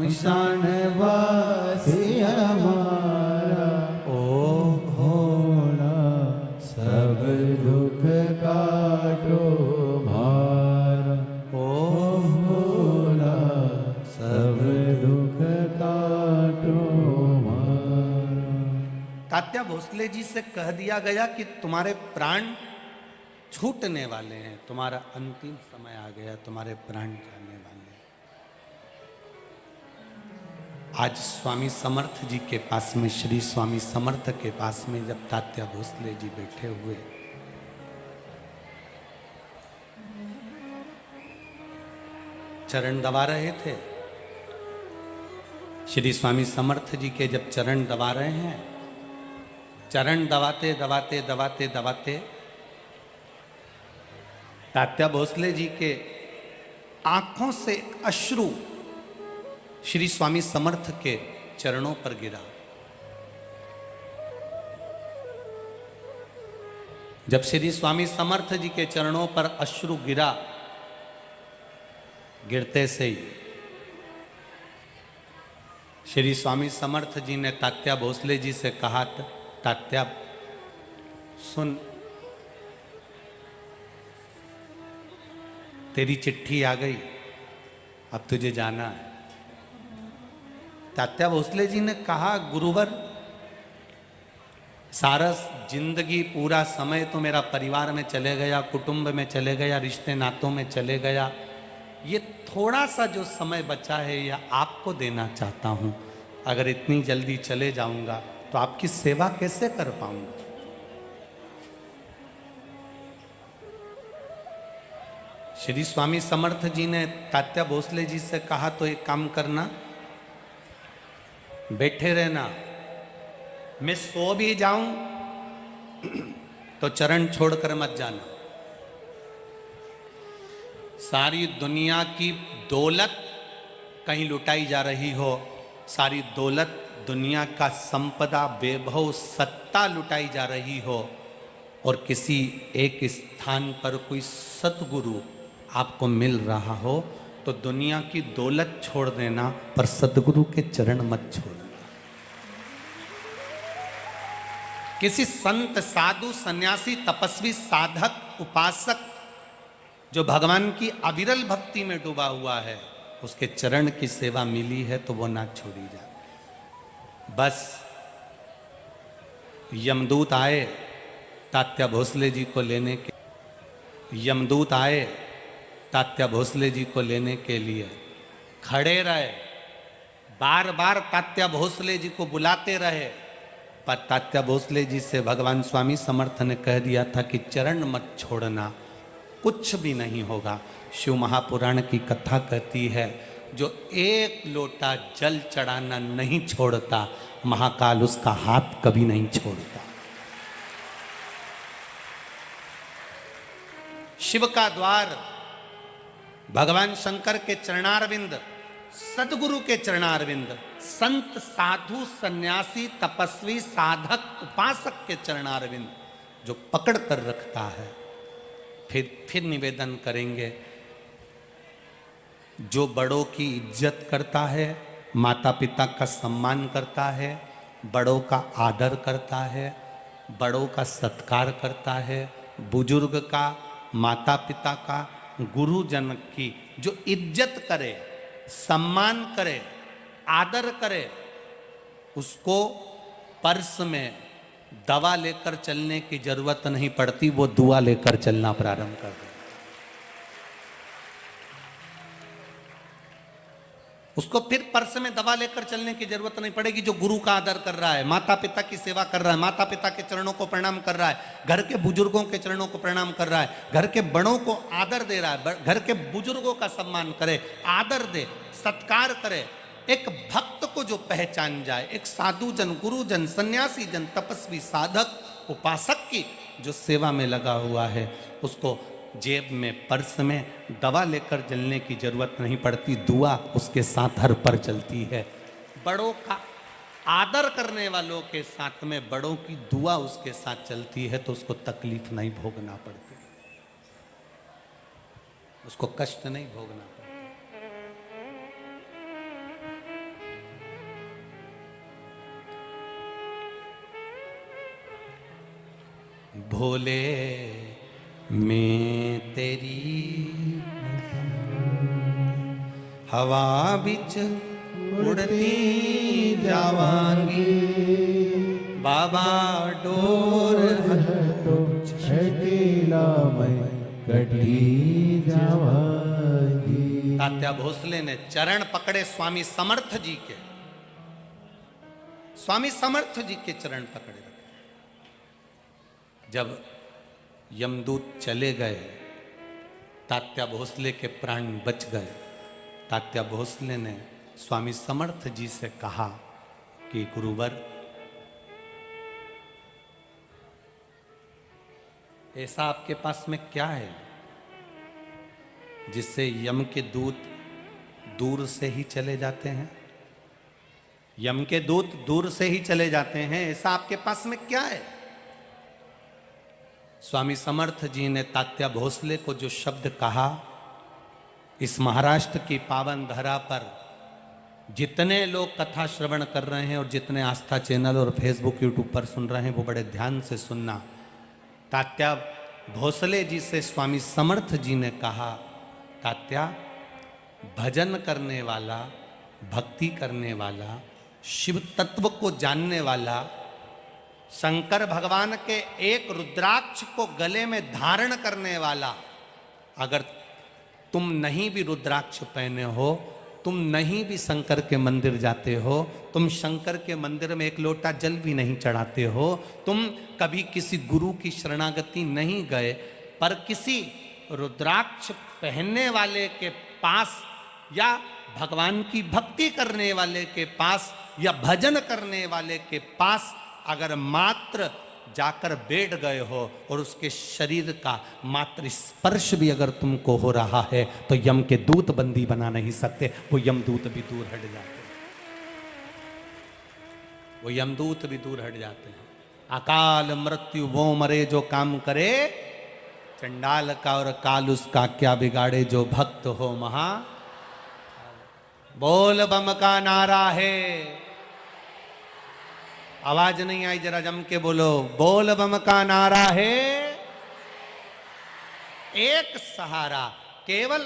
शमशान वासी हमारा ओ भोला, सब दुख काटो भारा। ओ भोला, सब दुख काटो भारा। तात्या भोसले जी से कह दिया गया कि तुम्हारे प्राण छूटने वाले हैं, तुम्हारा अंतिम समय आ गया, तुम्हारे प्राण जाने वाले हैं। आज स्वामी समर्थ जी के पास में, श्री स्वामी समर्थ के पास में जब तात्या भोसले जी बैठे हुए, चरण दबा रहे थे, श्री स्वामी समर्थ जी के जब चरण दबा रहे हैं, चरण दबाते दबाते दबाते दबाते तात्या भोसले जी के आंखों से अश्रु श्री स्वामी समर्थ के चरणों पर गिरा। जब श्री स्वामी समर्थ जी के चरणों पर अश्रु गिरा, गिरते से ही श्री स्वामी समर्थ जी ने तात्या भोसले जी से कहा, तात्या सुन, तेरी चिट्ठी आ गई, अब तुझे जाना है। तात्या भोसले जी ने कहा, गुरुवर, सारा जिंदगी पूरा समय तो मेरा परिवार में चले गया, कुटुंब में चले गया, रिश्ते नातों में चले गया, ये थोड़ा सा जो समय बचा है यह आपको देना चाहता हूं। अगर इतनी जल्दी चले जाऊंगा तो आपकी सेवा कैसे कर पाऊंगा। श्री स्वामी समर्थ जी ने तात्या भोसले जी से कहा, तो एक काम करना, बैठे रहना, मैं सो भी जाऊं तो चरण छोड़कर मत जाना। सारी दुनिया की दौलत कहीं लुटाई जा रही हो, सारी दौलत, दुनिया का संपदा, वैभव, सत्ता लुटाई जा रही हो, और किसी एक स्थान पर कोई सतगुरु आपको मिल रहा हो, तो दुनिया की दौलत छोड़ देना, पर सतगुरु के चरण मत छोड़ना। किसी संत, साधु, सन्यासी, तपस्वी, साधक, उपासक जो भगवान की अविरल भक्ति में डूबा हुआ है, उसके चरण की सेवा मिली है तो वो ना छोड़ी जाए। बस यमदूत आए तात्या भोसले जी को लेने के, यमदूत आए तात्या भोसले जी को लेने के लिए, खड़े रहे, बार बार तात्या भोसले जी को बुलाते रहे, पर तात्या भोसले जी से भगवान स्वामी समर्थ ने कह दिया था कि चरण मत छोड़ना, कुछ भी नहीं होगा। शिव महापुराण की कथा कहती है, जो एक लोटा जल चढ़ाना नहीं छोड़ता, महाकाल उसका हाथ कभी नहीं छोड़ता। शिव का द्वार भगवान शंकर के चरणारविंद, सदगुरु के चरणारविंद, संत, साधु, सन्यासी, तपस्वी, साधक, उपासक के चरणारविंद जो पकड़ कर रखता है। फिर निवेदन करेंगे, जो बड़ों की इज्जत करता है, माता पिता का सम्मान करता है, बड़ों का आदर करता है, बड़ों का सत्कार करता है, बुजुर्ग का, माता पिता का, गुरुजन की जो इज्जत करे, सम्मान करे, आदर करे, उसको पर्स में दवा लेकर चलने की जरूरत नहीं पड़ती, वो दुआ लेकर चलना प्रारंभ कर दे। उसको फिर पर्स में दवा लेकर चलने की जरूरत नहीं पड़ेगी। जो गुरु का आदर कर रहा है, माता पिता की सेवा कर रहा है, माता पिता के चरणों को प्रणाम कर रहा है, घर के बुजुर्गों के चरणों को प्रणाम कर रहा है, घर के बड़ों को आदर दे रहा है, घर के बुजुर्गों का सम्मान करे, आदर दे, सत्कार करे। एक भक्त को जो पहचान जाए, एक साधु जन, गुरुजन, सन्यासी जन, तपस्वी, साधक, उपासक की जो सेवा में लगा हुआ है, उसको जेब में, पर्स में दवा लेकर चलने की जरूरत नहीं पड़ती, दुआ उसके साथ हर पर चलती है। बड़ों का आदर करने वालों के साथ में बड़ों की दुआ उसके साथ चलती है, तो उसको तकलीफ नहीं भोगना पड़ती, उसको कष्ट नहीं भोगना पड़ता। भोले मैं तेरी हवा बिच उड़ती जावांगी बाबा डोर तो छठीला मैं कटी जावांगी। तात्या भोसले ने चरण पकड़े स्वामी समर्थ जी के, स्वामी समर्थ जी के चरण पकड़े रखे। जब यमदूत चले गए, तात्या भोसले के प्राण बच गए। तात्या भोसले ने स्वामी समर्थ जी से कहा कि गुरुवर, ऐसा आपके पास में क्या है जिससे यम के दूत दूर से ही चले जाते हैं? यम के दूत दूर से ही चले जाते हैं, ऐसा आपके पास में क्या है? स्वामी समर्थ जी ने तात्या भोसले को जो शब्द कहा, इस महाराष्ट्र की पावन धरा पर जितने लोग कथा श्रवण कर रहे हैं और जितने आस्था चैनल और फेसबुक यूट्यूब पर सुन रहे हैं, वो बड़े ध्यान से सुनना। तात्या भोसले जी से स्वामी समर्थ जी ने कहा, तात्या, भजन करने वाला, भक्ति करने वाला, शिव तत्व को जानने वाला, शंकर भगवान के एक रुद्राक्ष को गले में धारण करने वाला, अगर तुम नहीं भी रुद्राक्ष पहने हो, तुम नहीं भी शंकर के मंदिर जाते हो, तुम शंकर के मंदिर में एक लोटा जल भी नहीं चढ़ाते हो, तुम कभी किसी गुरु की शरणागति नहीं गए, पर किसी रुद्राक्ष पहनने वाले के पास या भगवान की भक्ति करने वाले के पास या भजन करने वाले के पास अगर मात्र जाकर बैठ गए हो और उसके शरीर का मात्र स्पर्श भी अगर तुमको हो रहा है, तो यम के दूत बंदी बना नहीं सकते, वो यमदूत भी दूर हट जाते हैं, वो यमदूत भी दूर हट जाते हैं। अकाल मृत्यु वो मरे जो काम करे, चंडाल का और काल उसका क्या बिगाड़े, जो भक्त हो महा। बोल बम का नारा है, आवाज नहीं आई, जरा जम के बोलो, बोल बम का नारा है। एक सहारा केवल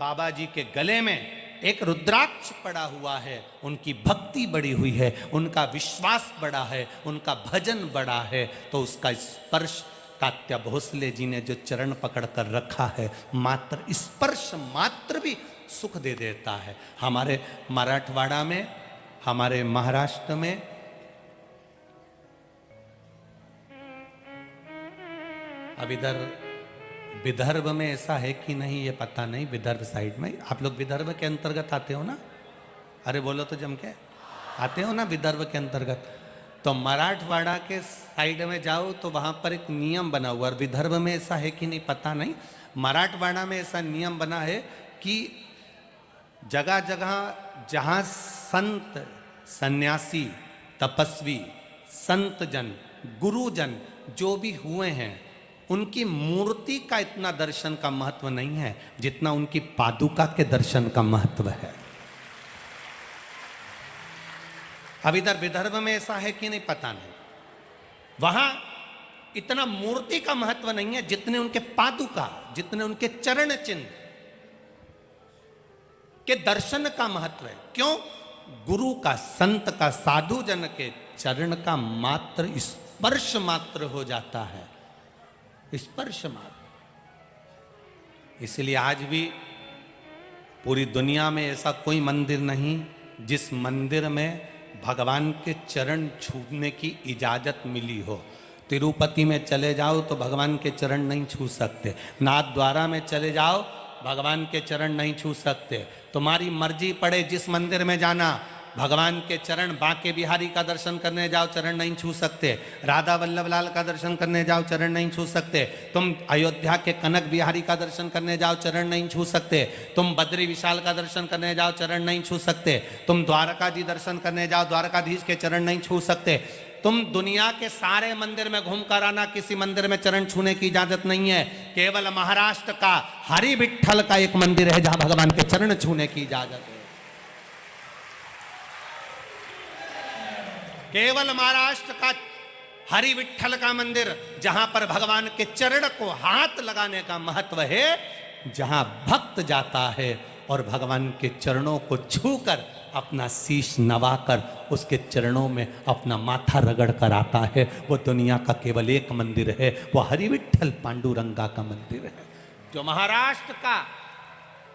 बाबा जी के गले में एक रुद्राक्ष पड़ा हुआ है, उनकी भक्ति बड़ी हुई है, उनका विश्वास बड़ा है, उनका भजन बड़ा है, तो उसका स्पर्श तात्या भोसले जी ने जो चरण पकड़ कर रखा है, मात्र स्पर्श मात्र भी सुख दे देता है। हमारे मराठवाड़ा में, हमारे महाराष्ट्र में, अब इधर विदर्भ में ऐसा है कि नहीं ये पता नहीं, विदर्भ साइड में, आप लोग विदर्भ के अंतर्गत आते हो ना? अरे बोलो तो जम के, आते हो ना विदर्भ के अंतर्गत? तो मराठवाड़ा के साइड में जाओ तो वहाँ पर एक नियम बना हुआ है, विदर्भ में ऐसा है कि नहीं पता नहीं, मराठवाड़ा में ऐसा नियम बना है कि जगह जगह जहाँ संत, सन्यासी, तपस्वी, संत जन, गुरुजन जो भी हुए हैं, उनकी मूर्ति का इतना दर्शन का महत्व नहीं है जितना उनकी पादुका के दर्शन का महत्व है। अब इधर विदर्भ में ऐसा है कि नहीं पता नहीं, वहां इतना मूर्ति का महत्व नहीं है जितने उनके पादुका, जितने उनके चरण चिन्ह के दर्शन का महत्व है। क्यों? गुरु का, संत का, साधु जन के चरण का मात्र स्पर्श मात्र हो जाता है, स्पर्श मात्र। इसलिए आज भी पूरी दुनिया में ऐसा कोई मंदिर नहीं जिस मंदिर में भगवान के चरण छूने की इजाजत मिली हो। तिरुपति में चले जाओ तो भगवान के चरण नहीं छू सकते, नाथ द्वारा में चले जाओ भगवान के चरण नहीं छू सकते। तुम्हारी मर्जी पड़े जिस मंदिर में जाना, भगवान के चरण, बांके बिहारी का दर्शन करने जाओ चरण नहीं छू सकते, राधा वल्लभ लाल का दर्शन करने जाओ चरण नहीं छू सकते, तुम अयोध्या के कनक बिहारी का दर्शन करने जाओ चरण नहीं छू सकते, तुम बद्री विशाल का दर्शन करने जाओ चरण नहीं छू सकते, तुम द्वारका जी दर्शन करने जाओ द्वारकाधीश के चरण नहीं छू सकते। तुम दुनिया के सारे मंदिर में घूमकर आना, किसी मंदिर में चरण छूने की इजाजत नहीं है। केवल महाराष्ट्र का हरि विठ्ठल का एक मंदिर है जहां भगवान के चरण छूने की इजाजत है। केवल महाराष्ट्र का हरि विठल का मंदिर जहां पर भगवान के चरण को हाथ लगाने का महत्व है, जहां भक्त जाता है और भगवान के चरणों को छूकर अपना शीश नवाकर उसके चरणों में अपना माथा रगड़ कर आता है, वो दुनिया का केवल एक मंदिर है, वो हरि विठल पांडुरंगा का मंदिर है। जो महाराष्ट्र का,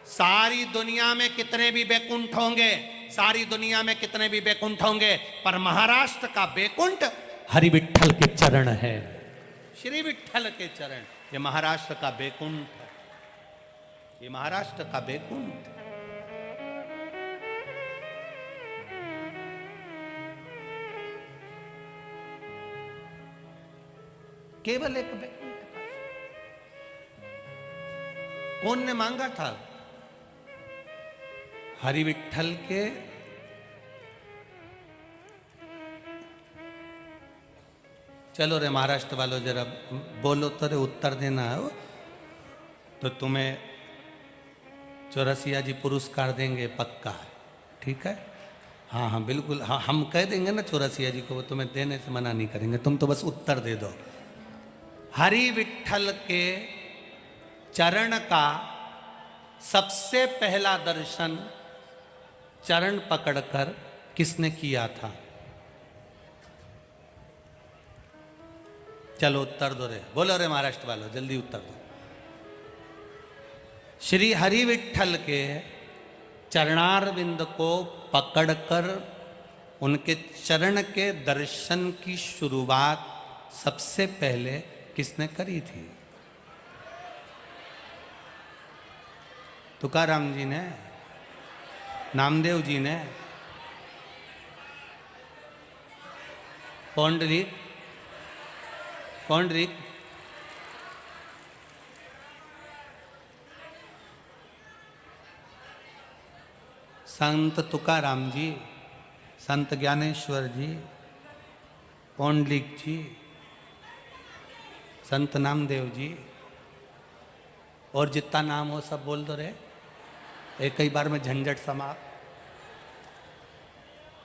सारी दुनिया में कितने भी बैकुंठ होंगे, सारी दुनिया में कितने भी बैकुंठ होंगे, पर महाराष्ट्र का बैकुंठ हरि विठल के चरण है, श्री विठल के चरण। ये महाराष्ट्र का बैकुंठ है, ये महाराष्ट्र का बैकुंठ। केवल एक बैकुंठ है। कौन ने मांगा था? हरि विठल के चलो रे महाराष्ट्र वालों, जरा बोलो तो रे, उत्तर देना है तो तुम्हें चौरसिया जी पुरस्कार देंगे, पक्का है, ठीक है? हाँ हाँ बिल्कुल, हाँ हम कह देंगे ना चौरसिया जी को, वो तुम्हें देने से मना नहीं करेंगे, तुम तो बस उत्तर दे दो। हरि विठल के चरण का सबसे पहला दर्शन चरण पकड़कर किसने किया था? चलो उत्तर दो रे, बोलो रे महाराष्ट्र वालों, जल्दी उत्तर दो। श्री हरि विठल के चरणारविंद को पकड़कर उनके चरण के दर्शन की शुरुआत सबसे पहले किसने करी थी? तुकाराम जी ने, नामदेव जी ने, पौंडरिक, पौंडरिक, संत तुकाराम जी, संत ज्ञानेश्वर जी, पौंडलिक जी, संत नामदेव जी, और जितना नाम हो सब बोल दो रे, एक ही बार में झंझट समाप्त।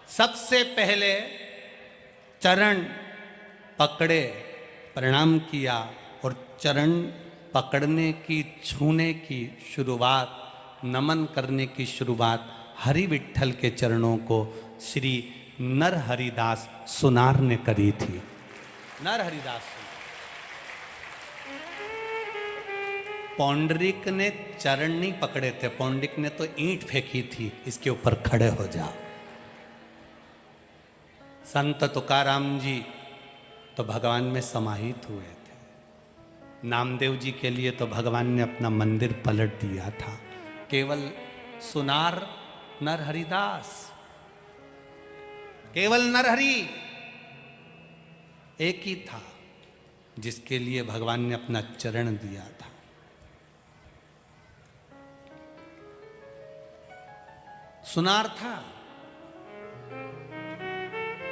सबसे पहले चरण पकड़े, प्रणाम किया और चरण पकड़ने की, छूने की शुरुआत, नमन करने की शुरुआत हरि विठल के चरणों को श्री नर हरिदास सुनार ने करी थी। नर हरिदास पौंडरिक ने चरण नहीं पकड़े थे, पौंडरिक ने तो ईंट फेंकी थी, इसके ऊपर खड़े हो जा। संत तुकाराम जी तो भगवान में समाहित हुए थे। नामदेव जी के लिए तो भगवान ने अपना मंदिर पलट दिया था। केवल सुनार नर हरिदास, केवल नरहरि एक ही था जिसके लिए भगवान ने अपना चरण दिया था। सुनार था,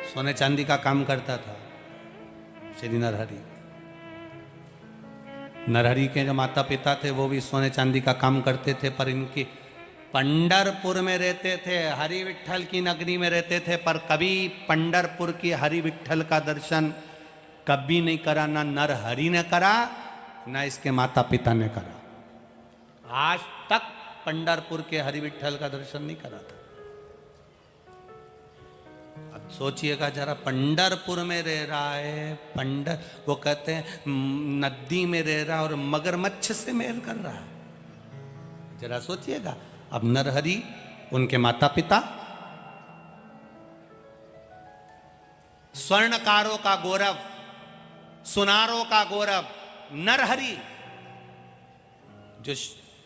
सोने चांदी का काम करता था श्री नरहरि। नरहरि के जो माता पिता थे वो भी सोने चांदी का काम करते थे, पर इनकी पंढरपुर में रहते थे, हरि विठल की नगरी में रहते थे, पर कभी पंढरपुर की हरि विठल का दर्शन कभी नहीं करा, ना नरहरि ने करा ना इसके माता पिता ने करा। आज तक पंढरपुर के हरि विठल का दर्शन नहीं करा था। अब सोचिएगा जरा, पंढरपुर में रह रहा है, वो कहते हैं नदी में रह रहा और मगरमच्छ से मेल कर रहा है। जरा सोचिएगा। अब नरहरि, उनके माता पिता स्वर्णकारों का गौरव, सुनारों का गौरव नरहरि, जो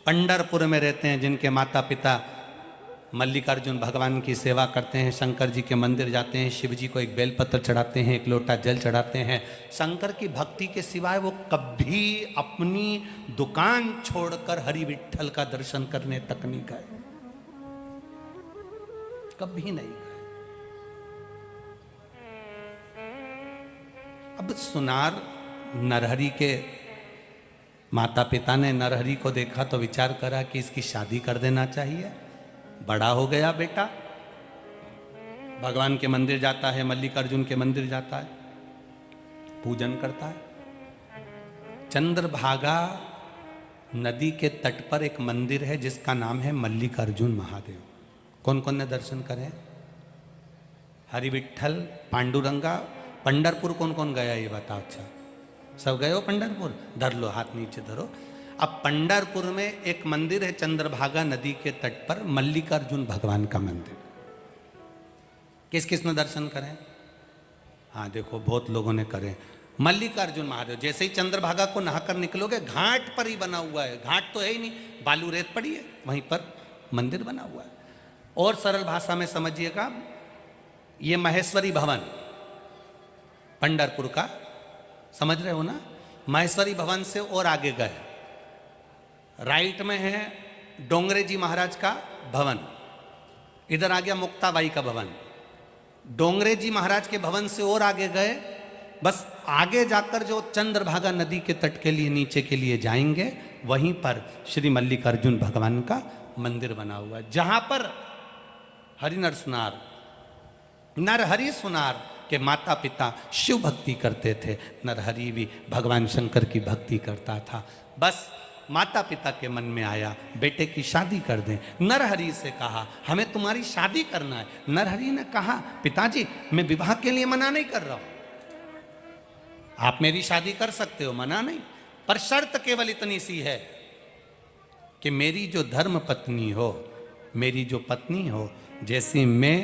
पंढरपुर में रहते हैं, जिनके माता पिता मल्लिकार्जुन भगवान की सेवा करते हैं, शंकर जी के मंदिर जाते हैं, शिव जी को एक बेलपत्र चढ़ाते हैं, एक लोटा जल चढ़ाते हैं। शंकर की भक्ति के सिवाय वो कभी अपनी दुकान छोड़कर हरि विठल का दर्शन करने तक नहीं गए, कभी नहीं गए। अब सुनार नरहरि के माता पिता ने नरहरि को देखा तो विचार करा कि इसकी शादी कर देना चाहिए, बड़ा हो गया बेटा, भगवान के मंदिर जाता है, मल्लिकार्जुन के मंदिर जाता है, पूजन करता है। चंद्रभागा नदी के तट पर एक मंदिर है जिसका नाम है मल्लिकार्जुन महादेव। कौन कौन ने दर्शन करे? हरि विठ्ठल, पांडुरंगा। पंढरपुर कौन कौन गया ये बताओ। अच्छा, सब गए हो पंढरपुर? धर लो, हाथ नीचे धरो। अब पंढरपुर में एक मंदिर है चंद्रभागा नदी के तट पर, मल्लिकार्जुन भगवान का मंदिर। किस किस ने दर्शन करें? हाँ देखो, बहुत लोगों ने करे। मल्लिकार्जुन महादेव जैसे ही चंद्रभागा को नहाकर निकलोगे, घाट पर ही बना हुआ है। घाट तो है ही नहीं, बालू रेत पड़ी है, वहीं पर मंदिर बना हुआ है। और सरल भाषा में समझिएगा, ये महेश्वरी भवन पंढरपुर का, समझ रहे हो ना? महेश्वरी भवन से और आगे गए, राइट में है डोंगरे जी महाराज का भवन, इधर आ गया मुक्ताबाई का भवन। डोंगरे जी महाराज के भवन से और आगे गए, बस आगे जाकर जो चंद्रभागा नदी के तट के लिए नीचे के लिए जाएंगे, वहीं पर श्री मल्लिकार्जुन भगवान का मंदिर बना हुआ है, जहां पर हरि नरहरि सुनार के माता पिता शिव भक्ति करते थे। नरहरि भी भगवान शंकर की भक्ति करता था। बस माता पिता के मन में आया बेटे की शादी कर दें। नरहरि से कहा हमें तुम्हारी शादी करना है। नरहरि ने कहा पिताजी मैं विवाह के लिए मना नहीं कर रहा हूं, आप मेरी शादी कर सकते हो, मना नहीं, पर शर्त केवल इतनी सी है कि मेरी जो धर्म पत्नी हो, मेरी जो पत्नी हो, जैसे मैं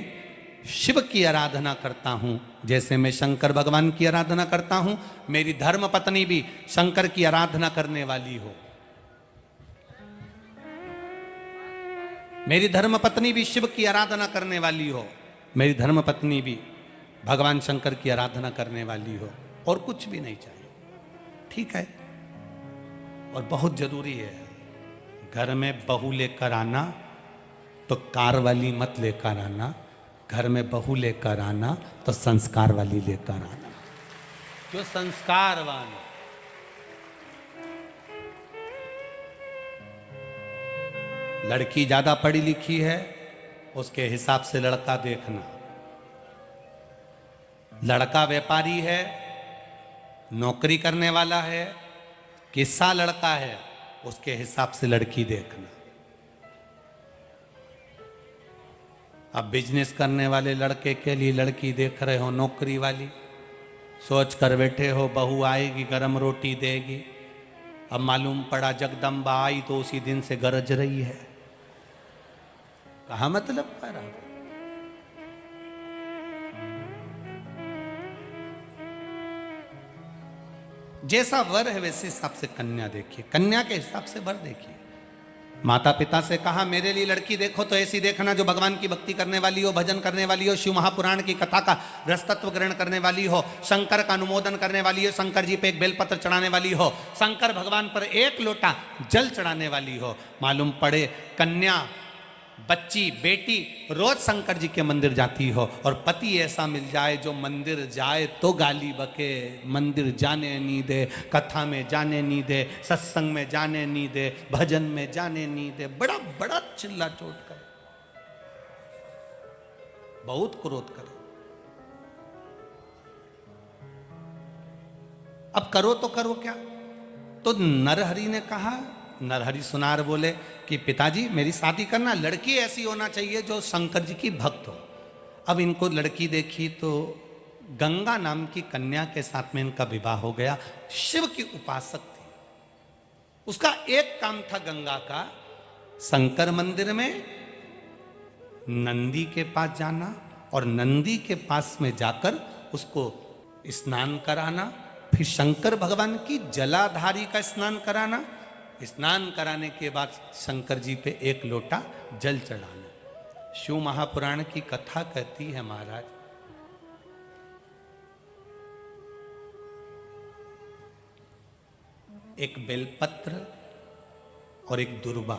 शिव की आराधना करता हूं, जैसे मैं शंकर भगवान की आराधना करता हूं, मेरी धर्म पत्नी भी शंकर की आराधना करने वाली हो। मेरी धर्म पत्नी भी शिव की आराधना करने वाली हो, मेरी धर्म पत्नी भी भगवान शंकर की आराधना करने वाली हो, और कुछ भी नहीं चाहिए। ठीक है। और बहुत जरूरी है, घर में बहू लेकर आना तो कार वाली मत लेकर आना, घर में बहू लेकर आना तो संस्कार वाली लेकर आना, जो संस्कारवान। लड़की ज्यादा पढ़ी लिखी है, उसके हिसाब से लड़का देखना। लड़का व्यापारी है, नौकरी करने वाला है, किस्सा लड़का है, उसके हिसाब से लड़की देखना। अब बिजनेस करने वाले लड़के के लिए लड़की देख रहे हो, नौकरी वाली, सोच कर बैठे हो बहू आएगी गरम रोटी देगी। अब मालूम पड़ा जगदम्बा आई तो उसी दिन से गरज रही है। कहा मतलब पर जैसा वर है वैसे हिसाब से कन्या देखिए, कन्या के हिसाब से वर देखिए। माता पिता से कहा मेरे लिए लड़की देखो तो ऐसी देखना जो भगवान की भक्ति करने वाली हो, भजन करने वाली हो, शिव महापुराण की कथा का रसतत्व ग्रहण करने वाली हो, शंकर का अनुमोदन करने वाली हो, शंकर जी पे एक बेलपत्र चढ़ाने वाली हो, शंकर भगवान पर एक लोटा जल चढ़ाने वाली हो। मालूम पड़े कन्या, बच्ची, बेटी रोज शंकर जी के मंदिर जाती हो, और पति ऐसा मिल जाए जो मंदिर जाए तो गाली बके, मंदिर जाने नहीं दे, कथा में जाने नहीं दे, सत्संग में जाने नहीं दे, भजन में जाने नहीं दे, बड़ा बड़ा चिल्ला चोट करे, बहुत क्रोध करे। अब करो तो करो क्या? तो नरहरि ने कहा, नरहरि सुनार बोले कि पिताजी मेरी शादी करना, लड़की ऐसी होना चाहिए जो शंकर जी की भक्त हो। अब इनको लड़की देखी तो गंगा नाम की कन्या के साथ में इनका विवाह हो गया। शिव की उपासक थी, उसका एक काम था गंगा का, शंकर मंदिर में नंदी के पास जाना और नंदी के पास में जाकर उसको स्नान कराना, फिर शंकर भगवान की जलाधारी का स्नान कराना, स्नान कराने के बाद शंकर जी पे एक लोटा जल चढ़ाना। शिव महापुराण की कथा कहती है महाराज, एक बेलपत्र और एक दुर्बा,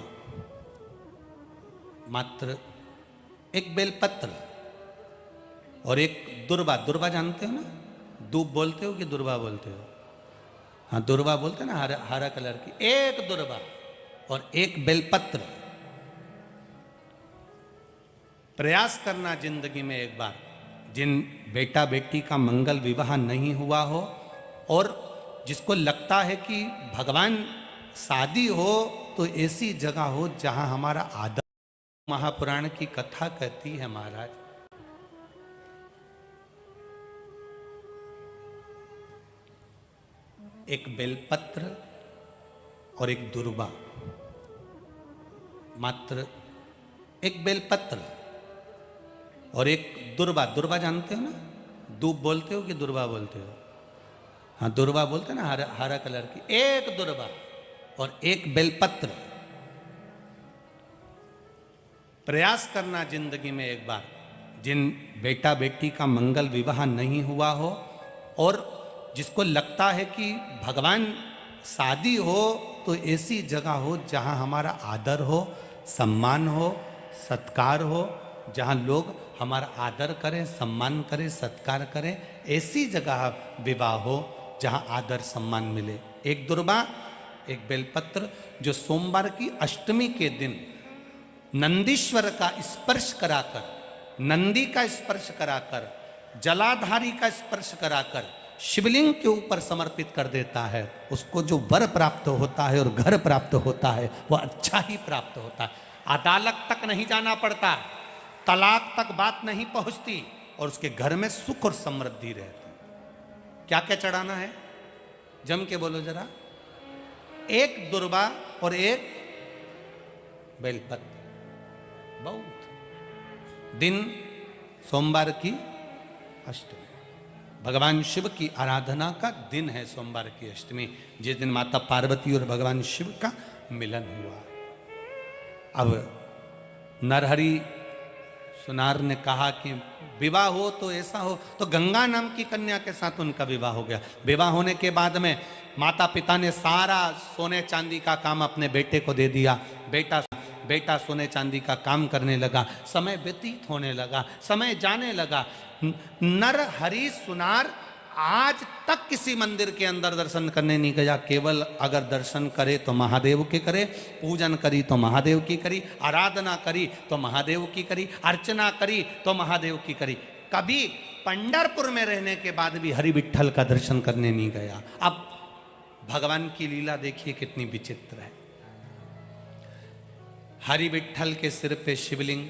मात्र एक बेलपत्र और एक दुर्बा। दुर्बा जानते हो ना, दूब बोलते हो कि दुर्बा बोलते हो? हाँ दुर्बा बोलते ना, हरा हरा कलर की। एक दुर्बा और एक बेलपत्र। प्रयास करना जिंदगी में एक बार, जिन बेटा बेटी का मंगल विवाह नहीं हुआ हो, और जिसको लगता है कि भगवान शादी हो तो ऐसी जगह हो जहां हमारा आदर। महापुराण की कथा कहती है महाराज, एक बेलपत्र और एक दुर्वा, मात्र एक बेलपत्र और एक दुर्वा। दुर्वा जानते हो ना, दूब बोलते हो कि दुर्वा बोलते हो? हाँ, दुर्वा बोलते हैं ना, हरा हरा कलर की। एक दुर्वा और एक बेलपत्र। प्रयास करना जिंदगी में एक बार, जिन बेटा बेटी का मंगल विवाह नहीं हुआ हो और जिसको लगता है कि भगवान शादी हो तो ऐसी जगह हो जहां हमारा आदर हो, सम्मान हो, सत्कार हो, जहां लोग हमारा आदर करें, सम्मान करें, सत्कार करें, ऐसी जगह विवाह हो जहां आदर सम्मान मिले। एक दुर्वा, एक बेलपत्र, जो सोमवार की अष्टमी के दिन नंदीश्वर का स्पर्श कराकर, नंदी का स्पर्श कराकर, जलाधारी का स्पर्श कराकर शिवलिंग के ऊपर समर्पित कर देता है, उसको जो वर प्राप्त होता है और घर प्राप्त होता है वह अच्छा ही प्राप्त होता है। अदालत तक नहीं जाना पड़ता, तलाक तक बात नहीं पहुंचती और उसके घर में सुख और समृद्धि रहती। क्या क्या चढ़ाना है जम के बोलो जरा? एक दुर्वा और एक बेलपत्र। बहुत दिन सोमवार की अष्टमी, भगवान शिव की आराधना का दिन है सोमवार की अष्टमी, जिस दिन माता पार्वती और भगवान शिव का मिलन हुआ। अब नरहरि सुनार ने कहा कि विवाह हो तो ऐसा हो, तो गंगा नाम की कन्या के साथ उनका विवाह हो गया। विवाह होने के बाद में माता पिता ने सारा सोने चांदी का काम अपने बेटे को दे दिया। बेटा सोने चांदी का काम करने लगा, समय व्यतीत होने लगा, समय जाने लगा। नरहरि सुनार आज तक किसी मंदिर के अंदर दर्शन करने नहीं गया। केवल अगर दर्शन करे तो महादेव के करे, पूजन करी तो महादेव की करी, आराधना करी तो महादेव की करी, अर्चना करी तो महादेव की करी। कभी पंढरपुर में रहने के बाद भी हरि विठ्ठल का दर्शन करने नहीं गया। अब भगवान की लीला देखिए कितनी विचित्र है। हरि विठ्ठल के सिर पे शिवलिंग,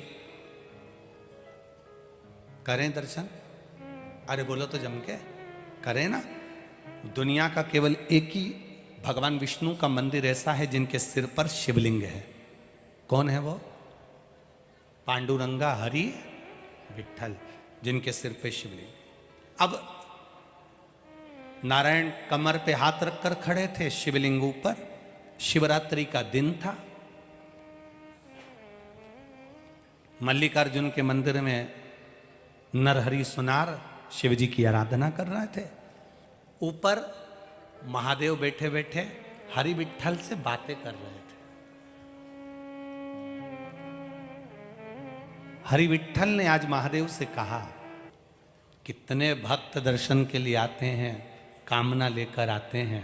करें दर्शन? अरे बोलो तो जम के करें ना। दुनिया का केवल एक ही भगवान विष्णु का मंदिर ऐसा है जिनके सिर पर शिवलिंग है। कौन है वो? पांडुरंगा हरि विठ्ठल, जिनके सिर पे शिवलिंग। अब नारायण कमर पे हाथ रखकर खड़े थे शिवलिंग ऊपर, शिवरात्रि का दिन था। मल्लिकार्जुन के मंदिर में नरहरि सुनार शिव जी की आराधना कर रहे थे। ऊपर महादेव बैठे बैठे हरि विठ्ठल से बातें कर रहे थे। हरि विठ्ठल ने आज महादेव से कहा, कितने भक्त दर्शन के लिए आते हैं, कामना लेकर आते हैं,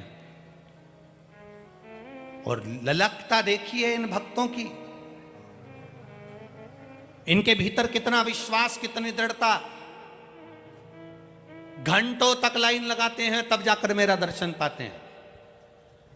और ललकता देखिए इन भक्तों की, इनके भीतर कितना विश्वास, कितनी दृढ़ता। घंटों तक लाइन लगाते हैं तब जाकर मेरा दर्शन पाते हैं।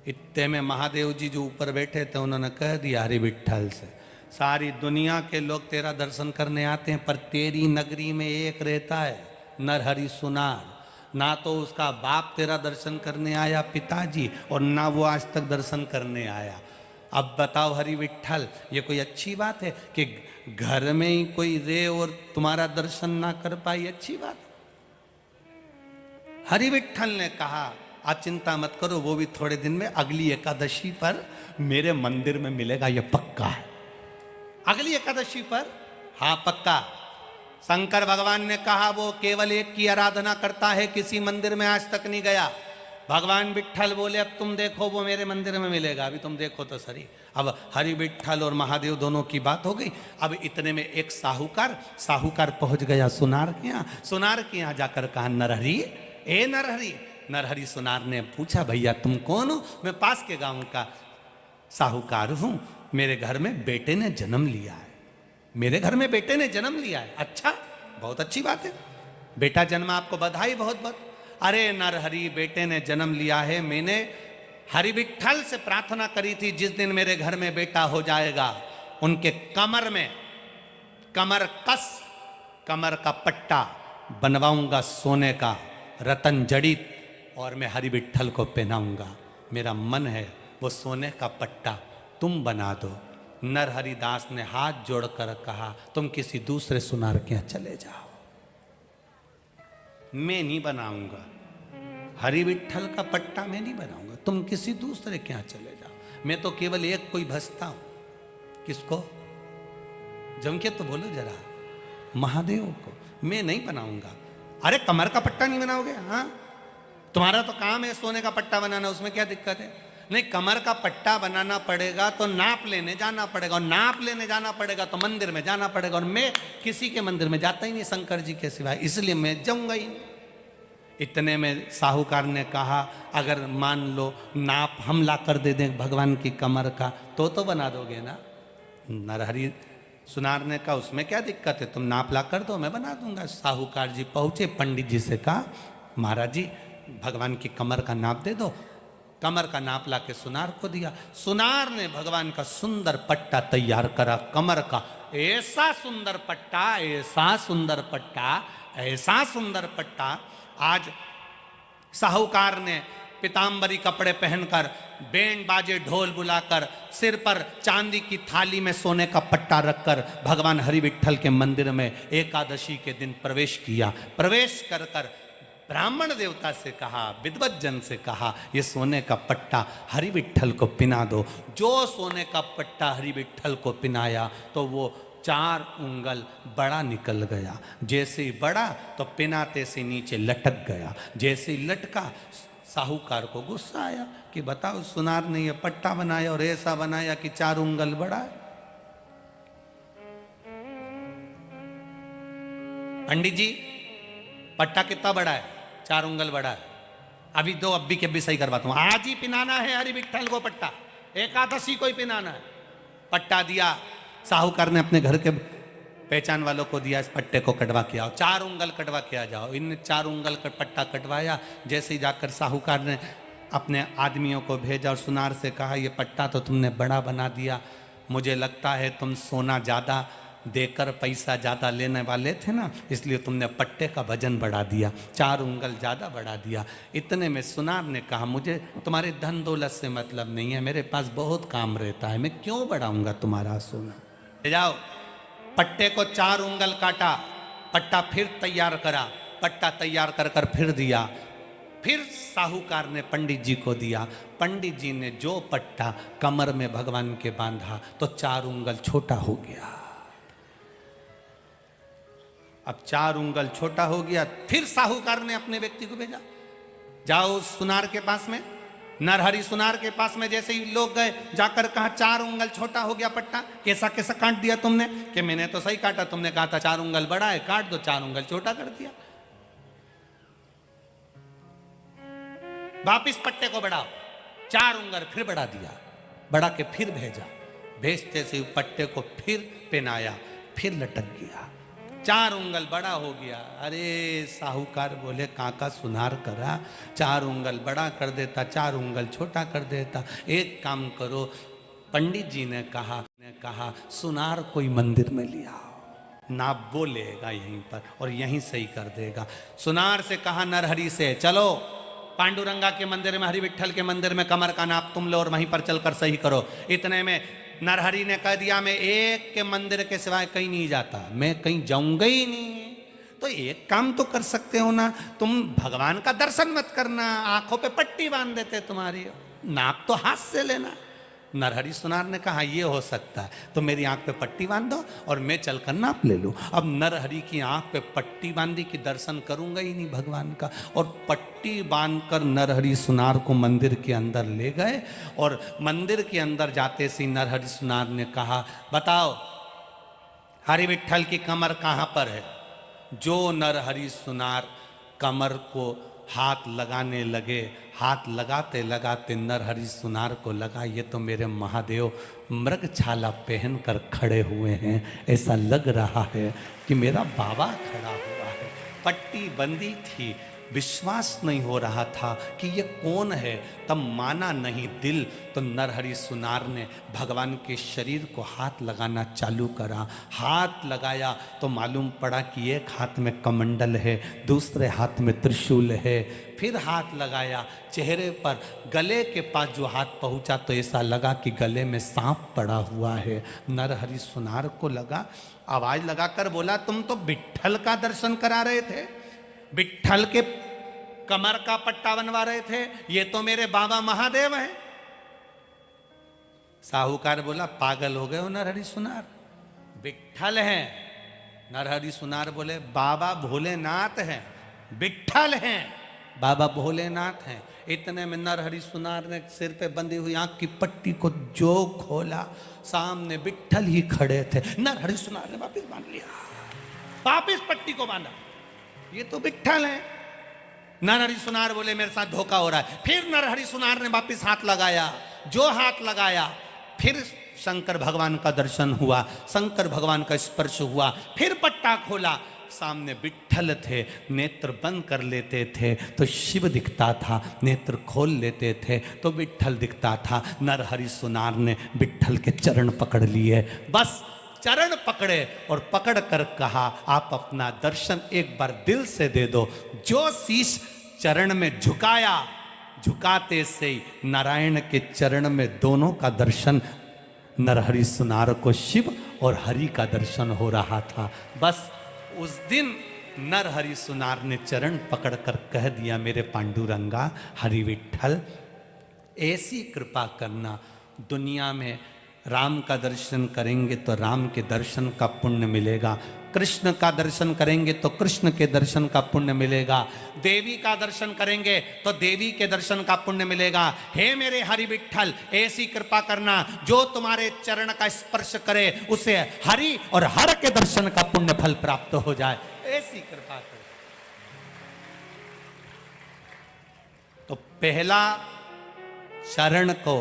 इतने में महादेव जी जो ऊपर बैठे थे उन्होंने कह दिया हरि विठ्ठल से, सारी दुनिया के लोग तेरा दर्शन करने आते हैं, पर तेरी नगरी में एक रहता है नरहरि सुनार। ना तो उसका बाप तेरा दर्शन करने आया पिताजी, और ना वो आज तक दर्शन करने आया। अब बताओ हरि विठ्ठल, ये कोई अच्छी बात है कि घर में ही कोई रहे और तुम्हारा दर्शन ना कर पाई? अच्छी बात। हरि विठ्ठल ने कहा, आप चिंता मत करो, वो भी थोड़े दिन में अगली एकादशी पर मेरे मंदिर में मिलेगा, ये पक्का है। अगली एकादशी पर? हाँ पक्का। शंकर भगवान ने कहा वो केवल एक की आराधना करता है, किसी मंदिर में आज तक नहीं गया। भगवान विठ्ठल बोले अब तुम देखो वो मेरे मंदिर में मिलेगा, अभी तुम देखो तो सही। अब हरि विठ्ठल और महादेव दोनों की बात हो गई। अब इतने में एक साहूकार पहुंच गया सुनार के यहाँ। सुनार के यहाँ जाकर कहा, नरहरि, ए नरहरि। नरहरि सुनार ने पूछा, भैया तुम कौन हो? मैं पास के गांव का साहूकार हूं, मेरे घर में बेटे ने जन्म लिया है। मेरे घर में बेटे ने जन्म लिया है? अच्छा, बहुत अच्छी बात है, बेटा जन्मा, आपको बधाई बहुत बहुत। अरे नरहरि बेटे ने जन्म लिया है, मैंने हरि विठ्ठल से प्रार्थना करी थी जिस दिन मेरे घर में बेटा हो जाएगा उनके कमर में कमर का पट्टा बनवाऊंगा सोने का रतन जड़ित और मैं हरि विठ्ठल को पहनाऊंगा। मेरा मन है वो सोने का पट्टा तुम बना दो। नरहरि दास ने हाथ जोड़कर कहा तुम किसी दूसरे सुनार के यहाँ चले जाओ, मैं नहीं बनाऊंगा हरि विठ्ठल का पट्टा, मैं नहीं बनाऊंगा, तुम किसी दूसरे के यहाँ चले जाओ। मैं तो केवल एक कोई भजता हूं। किसको? जम के तो बोलो जरा, महादेव को। मैं नहीं बनाऊंगा। अरे कमर का पट्टा नहीं बनाओगे? हाँ, तुम्हारा तो काम है सोने का पट्टा बनाना, उसमें क्या दिक्कत है? नहीं, कमर का पट्टा बनाना पड़ेगा तो नाप लेने जाना पड़ेगा, और नाप लेने जाना पड़ेगा तो मंदिर में जाना पड़ेगा, और मैं किसी के मंदिर में जाता ही नहीं शंकर जी के सिवाय, इसलिए मैं जाऊंगा ही नहीं। इतने में साहूकार ने कहा अगर मान लो नाप हम ला कर दे दें भगवान की कमर का तो बना दोगे ना? नरहरि सुनार ने कहा उसमें क्या दिक्कत है, तुम नाप ला कर दो, मैं बना दूंगा। साहूकार जी पहुंचे, पंडित जी से कहा महाराज जी भगवान की कमर का नाप दे दो। कमर का नाप ला के सुनार को दिया। सुनार ने भगवान का सुंदर पट्टा तैयार करा कमर का। ऐसा सुंदर पट्टा, ऐसा सुंदर पट्टा, ऐसा सुंदर पट्टा। आज साहूकार ने पीतांबरी कपड़े पहनकर बैंड बाजे ढोल बुलाकर सिर पर चांदी की थाली में सोने का पट्टा रखकर भगवान हरि विठ्ठल के मंदिर में एकादशी के दिन प्रवेश किया। प्रवेश कर कर ब्राह्मण देवता से कहा, विद्वत जन से कहा ये सोने का पट्टा हरि विठ्ठल को पिना दो। जो सोने का पट्टा हरि विठ्ठल को पिनाया तो वो 4 उंगल बड़ा निकल गया। जैसे ही बड़ा तो पिनाते से नीचे लटक गया। जैसे ही लटका साहूकार को गुस्सा आया कि बताओ सुनार ने ये पट्टा बनाया और ऐसा बनाया कि 4 उंगल बड़ा है। पंडित जी पट्टा कितना बड़ा है? 4 उंगल बड़ा है। अभी दो अब्बी के भी सही करवाता हूं। आज ही पिनाना है हरि विठ्ठल को पट्टा, एकादशी को ही पिनाना है। पट्टा दिया साहूकार ने, अपने घर के पहचान वालों को दिया, इस पट्टे को कटवा के आओ, 4 उंगल कटवा के आ जाओ। इन 4 उंगल का पट्टा कटवाया। जैसे ही जाकर साहूकार ने अपने आदमियों को भेजा और सुनार से कहा ये पट्टा तो तुमने बड़ा बना दिया, मुझे लगता है तुम सोना ज़्यादा देकर पैसा ज़्यादा लेने वाले थे ना, इसलिए तुमने पट्टे का वजन बढ़ा दिया, 4 उंगल ज़्यादा बढ़ा दिया। इतने में सुनार ने कहा मुझे तुम्हारे धन दौलत से मतलब नहीं है, मेरे पास बहुत काम रहता है, मैं क्यों बढ़ाऊंगा तुम्हारा सोना। ले जाओ। पट्टे को 4 उंगल काटा, पट्टा फिर तैयार करा, पट्टा तैयार कर कर फिर दिया। फिर साहूकार ने पंडित जी को दिया। पंडित जी ने जो पट्टा कमर में भगवान के बांधा तो 4 उंगल छोटा हो गया। अब 4 उंगल छोटा हो गया। फिर साहूकार ने अपने व्यक्ति को भेजा, जाओ सुनार के पास में, नरहरि सुनार के पास में। जैसे ही लोग गए जाकर कहा 4 उंगल छोटा हो गया पट्टा, कैसा कैसा काट दिया तुमने? कि मैंने तो सही काटा, तुमने कहा था 4 उंगल बड़ा है, काट दो, 4 उंगल छोटा कर दिया। वापिस पट्टे को बढ़ाओ, 4 उंगल फिर बढ़ा दिया, बढ़ा के फिर भेजा। भेजते से पट्टे को फिर पहनाया, फिर लटक गया, 4 उंगल बड़ा हो गया। अरे साहूकार बोले काका सुनार करा, 4 उंगल बड़ा कर देता, 4 उंगल छोटा कर देता। एक काम करो, पंडित जी ने कहा सुनार कोई मंदिर में ले आओ, नाप वो लेगा यहीं पर और यहीं सही कर देगा। सुनार से कहा नरहरि से चलो पांडुरंगा के मंदिर में, हरि विठ्ठल के मंदिर में कमर का नाप तुम लो और वहीं पर चलकर सही करो। इतने में नरहरि ने कह दिया मैं एक के मंदिर के सिवाय कहीं नहीं जाता, मैं कहीं जाऊंगा ही नहीं। तो एक काम तो कर सकते हो ना, तुम भगवान का दर्शन मत करना, आंखों पे पट्टी बांध देते तुम्हारी, नाप तो हाथ से लेना। नरहरि सुनार ने कहा ये हो सकता है, तो मेरी आंख पे पट्टी बांध दो और मैं चलकर नाप ले लूं। अब नरहरि की आंख पे पट्टी बांधी कि दर्शन करूंगा ही नहीं भगवान का, और पट्टी बांधकर नरहरि सुनार को मंदिर के अंदर ले गए। और मंदिर के अंदर जाते से नरहरि सुनार ने कहा बताओ हरि विठ्ठल की कमर कहाँ पर है? जो नरहरि सुनार कमर को हाथ लगाने लगे, हाथ लगाते लगाते नरहरि सुनार को लगा ये तो मेरे महादेव मृगछाला पहनकर खड़े हुए हैं, ऐसा लग रहा है कि मेरा बाबा खड़ा हुआ है। पट्टी बंदी थी, विश्वास नहीं हो रहा था कि ये कौन है। तब माना नहीं दिल, तो नरहरि सुनार ने भगवान के शरीर को हाथ लगाना चालू करा। हाथ लगाया तो मालूम पड़ा कि एक हाथ में कमंडल है, दूसरे हाथ में त्रिशूल है। फिर हाथ लगाया चेहरे पर, गले के पास जो हाथ पहुंचा तो ऐसा लगा कि गले में सांप पड़ा हुआ है। नरहरि सुनार को लगा, आवाज लगाकर बोला, तुम तो विट्ठल का दर्शन करा रहे थे, विट्ठल के कमर का पट्टा बनवा रहे थे, ये तो मेरे बाबा महादेव हैं। साहूकार बोला, पागल हो गए हो नरहरि सुनार, विट्ठल हैं। नरहरि सुनार बोले, बाबा भोलेनाथ हैं, विट्ठल हैं, बाबा भोलेनाथ हैं। इतने में नरहरि सुनार ने सिर पे बंधी हुई आंख की पट्टी को जो खोला, सामने विट्ठल ही खड़े थे। नरहरि सुनार ने वापिस बांध लिया, वापिस पट्टी को बांधा, ये तो विट्ठल है। नरहरि सुनार बोले, मेरे साथ धोखा हो रहा है। फिर नरहरि सुनार ने वापिस हाथ लगाया, जो हाथ लगाया, फिर शंकर भगवान का दर्शन हुआ, शंकर भगवान का स्पर्श हुआ। फिर पट्टा खोला, सामने विट्ठल थे। नेत्र बंद कर लेते थे तो शिव दिखता था, नेत्र खोल लेते थे तो विट्ठल दिखता था। नरहरि सुनार ने विट्ठल के चरण पकड़ लिए, बस चरण पकड़े और पकड़ कर कहा, आप अपना दर्शन एक बार दिल से दे दो। जो शीश चरण में झुकाया, झुकाते से ही नारायण के चरण में दोनों का दर्शन, नरहरि सुनार को शिव और हरि का दर्शन हो रहा था। बस उस दिन नरहरि सुनार ने चरण पकड़कर कह दिया, मेरे पांडुरंगा हरि विट्ठल, ऐसी कृपा करना, दुनिया में राम का दर्शन करेंगे तो राम के दर्शन का पुण्य मिलेगा, कृष्ण का दर्शन करेंगे तो कृष्ण के दर्शन का पुण्य मिलेगा, देवी का दर्शन करेंगे तो देवी के दर्शन का पुण्य मिलेगा। हे मेरे हरि विट्ठल, ऐसी कृपा करना, जो तुम्हारे चरण का स्पर्श करे उसे हरि और हर के दर्शन का पुण्य फल प्राप्त हो जाए, ऐसी कृपा कर। तो पहला चरण को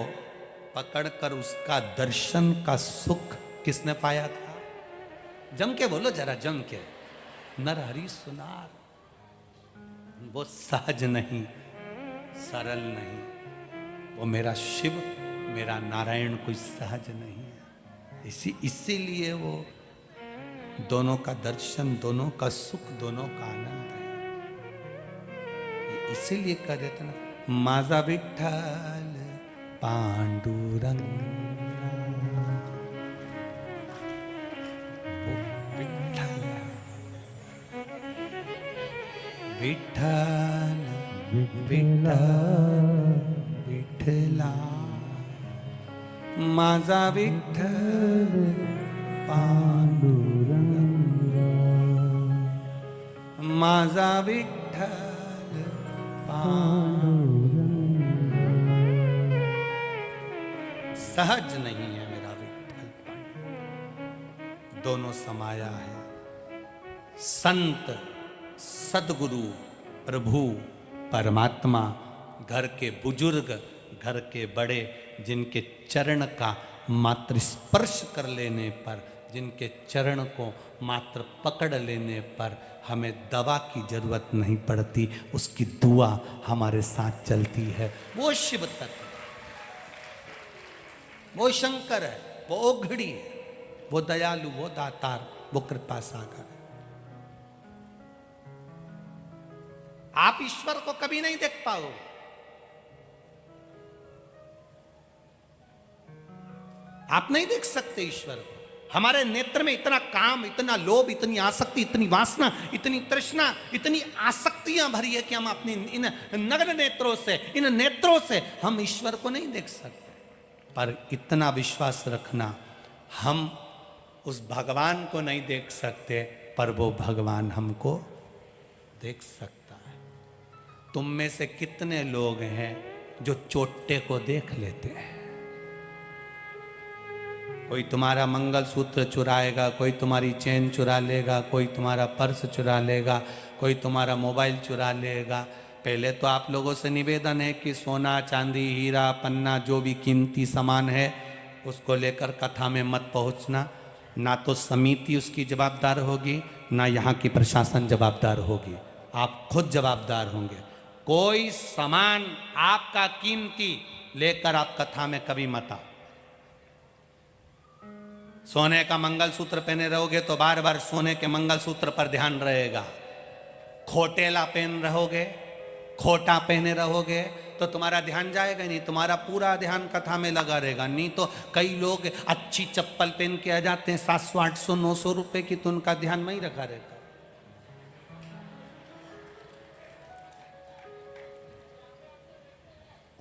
पकड़कर उसका दर्शन का सुख किसने पाया था? जम के बोलो जरा, जम के। नरहरि सुनार। वो सहज नहीं, सरल नहीं, वो मेरा शिव, मेरा नारायण कोई सहज नहीं है। इसीलिए वो दोनों का दर्शन, दोनों का सुख, दोनों का आनंद है। इसीलिए कह देते ना, माझा विठ्ठल पांडुरंग, विठ्ठल विठ्ठल विठ्ठला, माझा विठ्ठल पांडुरंग, माझा विठ्ठल पांडुरंग। सहज नहीं है मेरा विठ्ठल पांडुरंग, दोनों समाया है। संत, सदगुरु, प्रभु, परमात्मा, घर के बुजुर्ग, घर के बड़े, जिनके चरण का मात्र स्पर्श कर लेने पर, जिनके चरण को मात्र पकड़ लेने पर हमें दवा की जरूरत नहीं पड़ती, उसकी दुआ हमारे साथ चलती है। वो शिव तत्व, वो शंकर है, वो ओघड़ी है, वो दयालु, वो दातार, वो कृपा सागर है। आप ईश्वर को कभी नहीं देख पाओ, आप नहीं देख सकते ईश्वर को। हमारे नेत्र में इतना काम, इतना लोभ, इतनी आसक्ति, इतनी वासना, इतनी तृष्णा, इतनी आसक्तियां भरी है कि हम अपनी इन नग्न नेत्रों से, इन नेत्रों से हम ईश्वर को नहीं देख सकते। पर इतना विश्वास रखना, हम उस भगवान को नहीं देख सकते, पर वो भगवान हमको देख सकता है। तुम में से कितने लोग हैं जो चोटे को देख लेते हैं? कोई तुम्हारा मंगलसूत्र चुराएगा, कोई तुम्हारी चेन चुरा लेगा, कोई तुम्हारा पर्स चुरा लेगा, कोई तुम्हारा मोबाइल चुरा लेगा। पहले तो आप लोगों से निवेदन है कि सोना, चांदी, हीरा, पन्ना, जो भी कीमती सामान है उसको लेकर कथा में मत पहुंचना। ना तो समिति उसकी जवाबदार होगी, ना यहाँ की प्रशासन जवाबदार होगी। आप खुद जवाबदार होंगे। कोई सामान आपका कीमती लेकर आप कथा में कभी मत आओ। सोने का मंगलसूत्र पहने रहोगे तो बार बार सोने के मंगलसूत्र पर ध्यान रहेगा। खोटेला पहन रहोगे, खोटा पहने रहोगे तो तुम्हारा ध्यान जाएगा नहीं, तुम्हारा पूरा ध्यान कथा में लगा रहेगा। नहीं तो कई लोग अच्छी चप्पल पहन के आ जाते हैं 700 800 900 रुपए की, तो उनका ध्यान वहीं रखा रहता।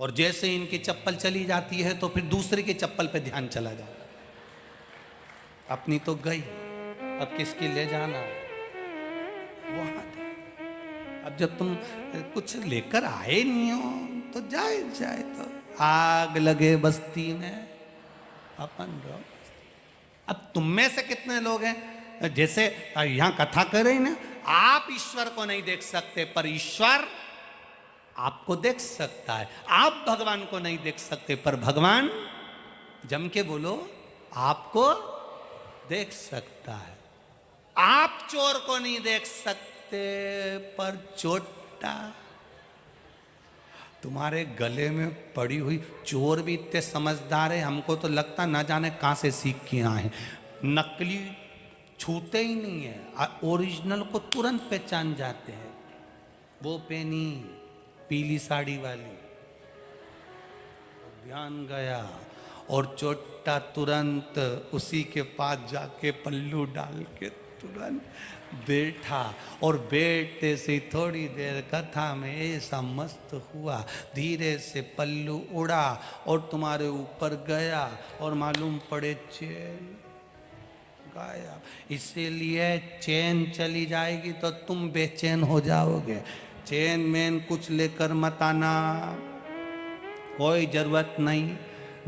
और जैसे इनकी चप्पल चली जाती है तो फिर दूसरे की चप्पल पे ध्यान चला जाता। अपनी तो गई, अब किसकी ले जाना वहां। अब जब तुम कुछ लेकर आए नहीं हो तो जाए तो आग लगे बस्ती में अपन रहो। अब तुम में से कितने लोग हैं जैसे यहां कथा कर रहे हैं ना, आप ईश्वर को नहीं देख सकते पर ईश्वर आपको देख सकता है। आप भगवान को नहीं देख सकते पर भगवान, जम के बोलो, आपको देख सकता है। आप चोर को नहीं देख सकते पर चोटा तुम्हारे गले में पड़ी हुई। चोर भी इतने समझदार है, हमको तो लगता ना जाने कहां से सीख के आए हैं। नकली छूते ही नहीं है, ओरिजिनल को तुरंत पहचान जाते हैं। वो पेनी पीली साड़ी वाली, ध्यान गया और चोटा तुरंत उसी के पास जाके पल्लू डाल के तुरंत बैठा। और बैठते से थोड़ी देर कथा में ऐसा मस्त हुआ, धीरे से पल्लू उड़ा और तुम्हारे ऊपर गया और मालूम पड़े चैन गायब। इसीलिए चैन चली जाएगी तो तुम बेचैन हो जाओगे। चैन मैन कुछ लेकर मत आना, कोई जरूरत नहीं।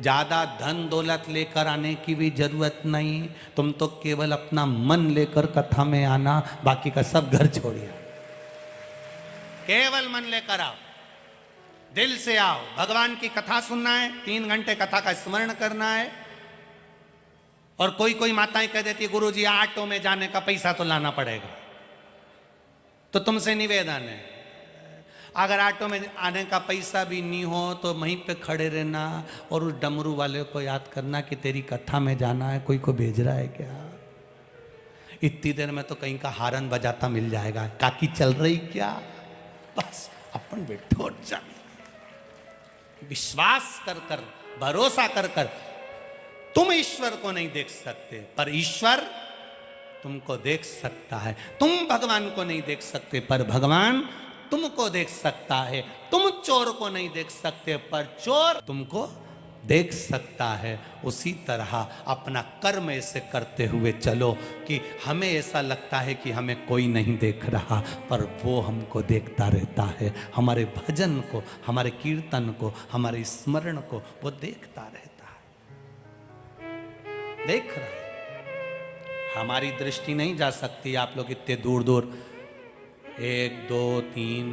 ज्यादा धन दौलत लेकर आने की भी जरूरत नहीं। तुम तो केवल अपना मन लेकर कथा में आना, बाकी का सब घर छोड़िए। केवल मन लेकर आओ, दिल से आओ। भगवान की कथा सुनना है, 3 घंटे कथा का स्मरण करना है। और कोई कोई माताएं कह देती है गुरुजी ऑटो में जाने का पैसा तो लाना पड़ेगा। तो तुमसे निवेदन है, अगर ऑटो में आने का पैसा भी नहीं हो तो वहीं पे खड़े रहना और उस डमरू वाले को याद करना कि तेरी कथा में जाना है, कोई को भेज रहा है क्या। इतनी देर में तो कहीं का हारन बजाता मिल जाएगा, काकी चल रही क्या, बस अपन बैठो और जा। विश्वास कर कर, भरोसा कर कर। तुम ईश्वर को नहीं देख सकते पर ईश्वर तुमको देख सकता है। तुम भगवान को नहीं देख सकते पर भगवान तुमको देख सकता है। तुम चोर को नहीं देख सकते पर चोर तुमको देख सकता है। उसी तरह अपना कर्म ऐसे करते हुए चलो कि हमें ऐसा लगता है कि हमें कोई नहीं देख रहा पर वो हमको देखता रहता है। हमारे भजन को, हमारे कीर्तन को, हमारे स्मरण को वो देखता रहता है, देख रहा है। हमारी दृष्टि नहीं जा सकती। आप लोग इतने दूर दूर 1 2 3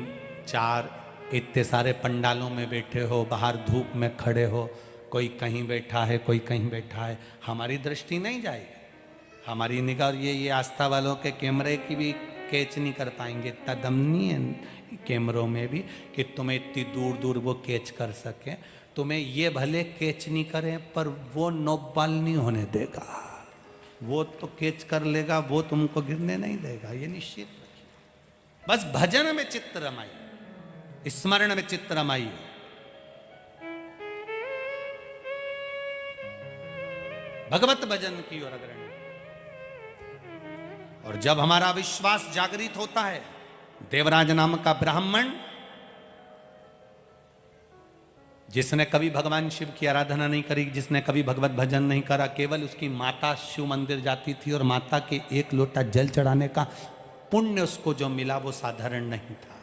4 इतने सारे पंडालों में बैठे हो, बाहर धूप में खड़े हो, कोई कहीं बैठा है, कोई कहीं बैठा है, हमारी दृष्टि नहीं जाएगी। हमारी निगाह, और ये आस्था वालों के कैमरे की भी कैच नहीं कर पाएंगे। इतना दम नहीं है कैमरों में भी कि तुम्हें इतनी दूर दूर वो कैच कर सके। तुम्हें ये भले कैच नहीं करें पर वो नोबाल नहीं होने देगा। वो तो कैच कर लेगा, वो तुमको गिरने नहीं देगा, ये निश्चित। बस भजन में चित्त रमाइए, स्मरण में चित्त रमाइए। भगवत भजन की ओर अग्रणी। और जब हमारा विश्वास जागृत होता है, देवराज नाम का ब्राह्मण जिसने कभी भगवान शिव की आराधना नहीं करी, जिसने कभी भगवत भजन नहीं करा, केवल उसकी माता शिव मंदिर जाती थी और माता के 1 लोटा जल चढ़ाने का पुण्य उसको जो मिला वो साधारण नहीं था।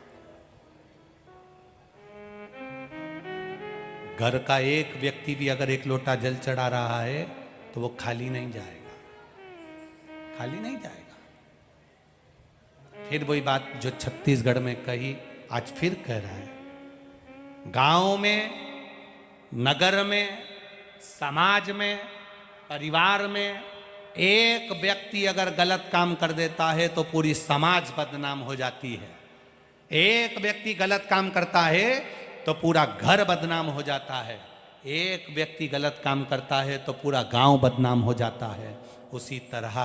घर का एक व्यक्ति भी अगर 1 लोटा जल चढ़ा रहा है तो वो खाली नहीं जाएगा, खाली नहीं जाएगा। फिर वही बात जो छत्तीसगढ़ में कही, आज फिर कह रहा है। गांव में, नगर में, समाज में, परिवार में एक व्यक्ति अगर गलत काम कर देता है तो पूरी समाज बदनाम हो जाती है। एक व्यक्ति गलत काम करता है तो पूरा घर बदनाम हो जाता है, एक व्यक्ति गलत काम करता है तो पूरा गांव बदनाम हो जाता है। उसी तरह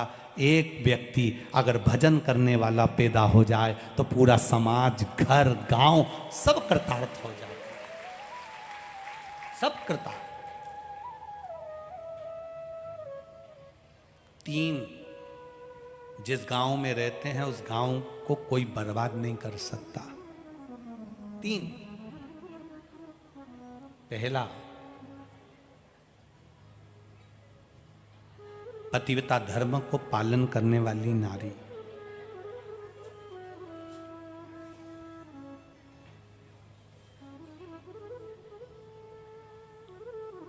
एक व्यक्ति अगर भजन करने वाला पैदा हो जाए तो पूरा समाज, घर, गांव सब कृतार्थ हो जाए, सब कृतार्थ। 3, जिस गांव में रहते हैं उस गांव को कोई बर्बाद नहीं कर सकता। 3, पहला, पतिव्रता धर्म को पालन करने वाली नारी।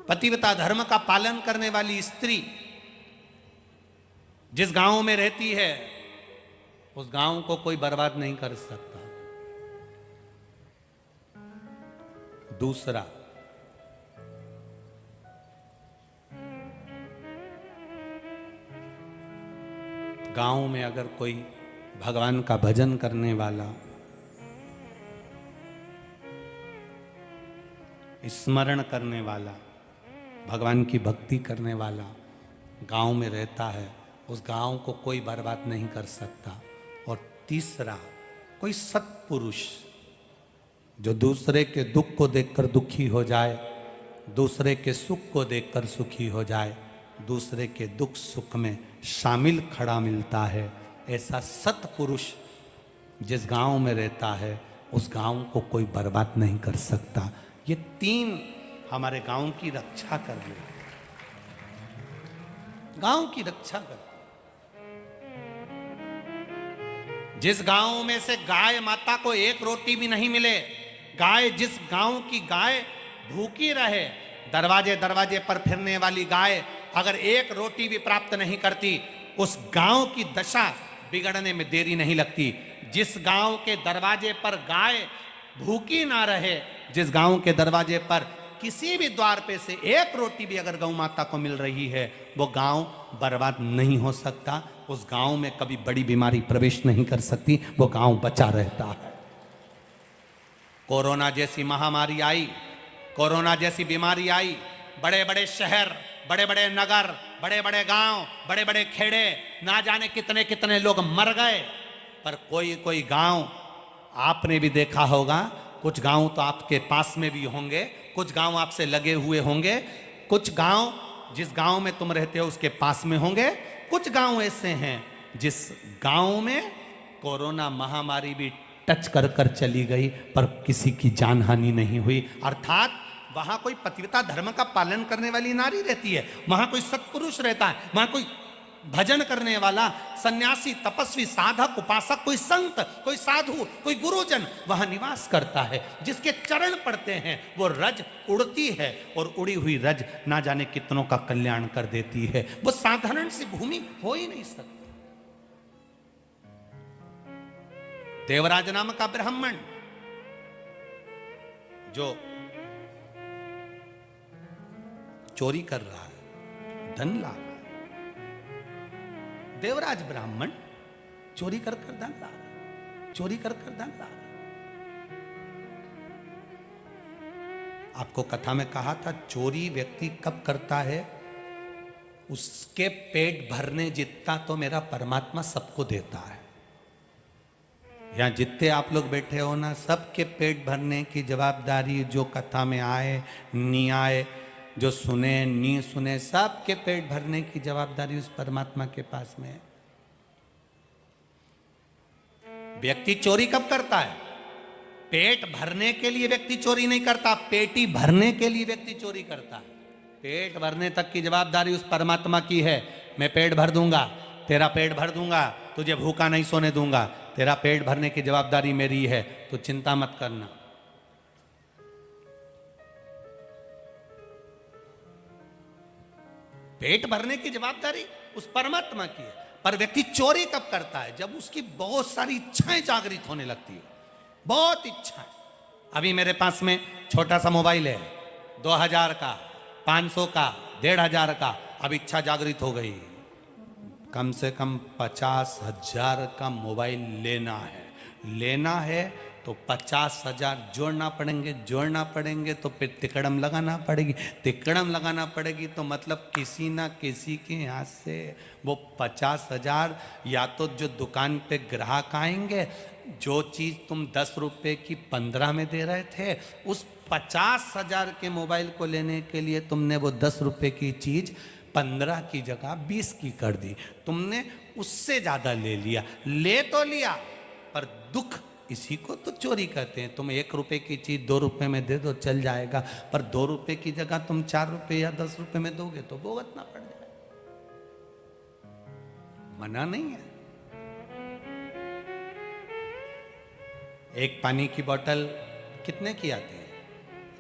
पतिव्रता धर्म का पालन करने वाली स्त्री जिस गांव में रहती है उस गांव को कोई बर्बाद नहीं कर सकता। दूसरा, गांव में अगर कोई भगवान का भजन करने वाला, स्मरण करने वाला, भगवान की भक्ति करने वाला गांव में रहता है, उस गांव को कोई बर्बाद नहीं कर सकता। और तीसरा, कोई सत्पुरुष जो दूसरे के दुख को देखकर दुखी हो जाए, दूसरे के सुख को देखकर सुखी हो जाए, दूसरे के दुख सुख में शामिल खड़ा मिलता है, ऐसा सत्पुरुष जिस गांव में रहता है उस गांव को कोई बर्बाद नहीं कर सकता। ये 3 हमारे गांव की रक्षा कर ले, गांव की रक्षा कर। जिस गांव में से गाय माता को एक रोटी भी नहीं मिले, गाय, जिस गांव की गाय भूखी रहे, दरवाजे दरवाजे पर फिरने वाली गाय अगर एक रोटी भी प्राप्त नहीं करती, उस गांव की दशा बिगड़ने में देरी नहीं लगती। जिस गांव के दरवाजे पर गाय भूखी ना रहे, जिस गांव के दरवाजे पर किसी भी द्वार पे से एक रोटी भी अगर गौ माता को मिल रही है, वो गांव बर्बाद नहीं हो सकता। उस गांव में कभी बड़ी बीमारी प्रवेश नहीं कर सकती, वो गांव बचा रहता है। कोरोना जैसी महामारी आई, कोरोना जैसी बीमारी आई, बड़े बड़े शहर, बड़े बड़े नगर, बड़े बड़े गांव, बड़े बड़े खेड़े, ना जाने कितने कितने लोग मर गए। पर कोई कोई गांव आपने भी देखा होगा, कुछ गांव तो आपके पास में भी होंगे, कुछ गांव आपसे लगे हुए होंगे, कुछ गांव जिस गांव में तुम रहते हो उसके पास में होंगे, कुछ गांव ऐसे हैं जिस गांव में कोरोना महामारी भी टच कर कर चली गई पर किसी की जान हानि नहीं हुई। अर्थात वहां कोई पतिव्रता धर्म का पालन करने वाली नारी रहती है, वहां कोई सत्पुरुष रहता है, वहां कोई भजन करने वाला सन्यासी, तपस्वी, साधक, उपासक, कोई संत, कोई साधु, कोई गुरुजन वहां निवास करता है। जिसके चरण पड़ते हैं वो रज उड़ती है और उड़ी हुई रज ना जाने कितनों का कल्याण कर देती है। वो साधारण सी भूमि हो ही नहीं सकती। देवराज नाम का ब्राह्मण जो चोरी कर रहा है, धन ला रहा है, देवराज ब्राह्मण चोरी कर कर धन ला रहा है, चोरी कर कर धन ला रहा है। आपको कथा में कहा था, चोरी व्यक्ति कब करता है, उसके पेट भरने जितना तो मेरा परमात्मा सबको देता है। यहां जितने आप लोग बैठे हो ना, सबके पेट भरने की जवाबदारी, जो कथा में आए नहीं आए, जो सुने नहीं सुने, सबके पेट भरने की जवाबदारी उस परमात्मा के पास में है। व्यक्ति चोरी कब करता है? पेट भरने के लिए व्यक्ति चोरी नहीं करता, पेटी भरने के लिए व्यक्ति चोरी करता है। पेट भरने तक की जवाबदारी उस परमात्मा की है। मैं पेट भर दूंगा, तेरा पेट भर दूंगा, तुझे भूखा नहीं सोने दूंगा, तेरा पेट भरने की जवाबदारी मेरी है, तो चिंता मत करना। पेट भरने की जवाबदारी उस परमात्मा की है। पर व्यक्ति चोरी कब करता है? जब उसकी बहुत सारी इच्छाएं जागृत होने लगती है, बहुत इच्छाएं। अभी मेरे पास में छोटा सा मोबाइल है, 2000 का, 500 का, 1500 का, अब इच्छा जागृत हो गई, कम से कम 50,000 का मोबाइल लेना है। लेना है तो 50,000 जोड़ना पड़ेंगे तो फिर तिकड़म लगाना पड़ेगी। तिकड़म लगाना पड़ेगी तो मतलब किसी ना किसी के यहाँ से वो 50,000 या तो जो दुकान पे ग्राहक आएंगे, जो चीज़ तुम 10 रुपये की 15 में दे रहे थे, उस 50,000 के मोबाइल को लेने के लिए तुमने वो 10 रुपये की चीज़ 15 की जगह 20 की कर दी। तुमने उससे ज़्यादा ले लिया, ले तो लिया, पर दुख इसी को तो चोरी कहते हैं। तुम 1 रुपये की चीज़ 2 रुपये में दे दो, चल जाएगा, पर 2 रुपये की जगह तुम 4 रुपये या 10 रुपये में दोगे तो भुगतना पड़ जाएगा। मना नहीं है। एक पानी की बोतल कितने की आती है?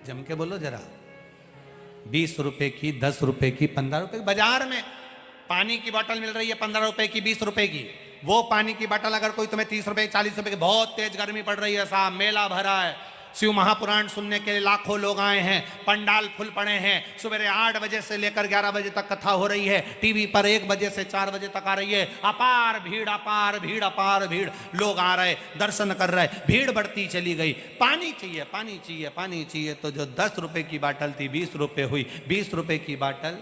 जम के बोलो जरा। 20 रुपए की, 10 रुपए की, 15 रुपए की। बाजार में पानी की बोतल मिल रही है 15 रुपए की, 20 रुपए की। वो पानी की बोतल अगर कोई तुम्हें 30 रुपए, 40 रुपए की, बहुत तेज गर्मी पड़ रही है साहब, मेला भरा है, शिव महापुराण सुनने के लिए लाखों लोग आए हैं, पंडाल फुल पड़े हैं, सवेरे 8 बजे से लेकर 11 बजे तक कथा हो रही है, टीवी पर 1 बजे से 4 बजे तक आ रही है, अपार भीड़, अपार भीड़, अपार भीड़, लोग आ रहे, दर्शन कर रहे, भीड़ बढ़ती चली गई। पानी चाहिए, पानी चाहिए, पानी चाहिए, तो जो 10 रुपए की बाटल थी 20 रुपए हुई, 20 रुपए की बाटल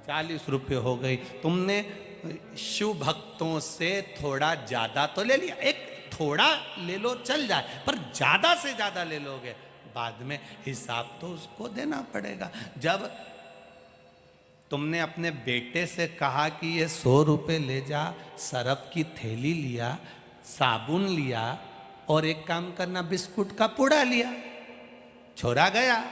40 रुपए हो गई। तुमने शिव भक्तों से थोड़ा ज्यादा तो ले लिया, एक थोड़ा ले लो चल जाए, पर ज्यादा से ज्यादा ले लोगे, बाद में हिसाब तो उसको देना पड़ेगा। जब तुमने अपने बेटे से कहा कि ये 100 रुपये ले जा, सरफ की थैली लिया, साबुन लिया, और एक काम करना, बिस्कुट का पुड़ा लिया, छोरा गया,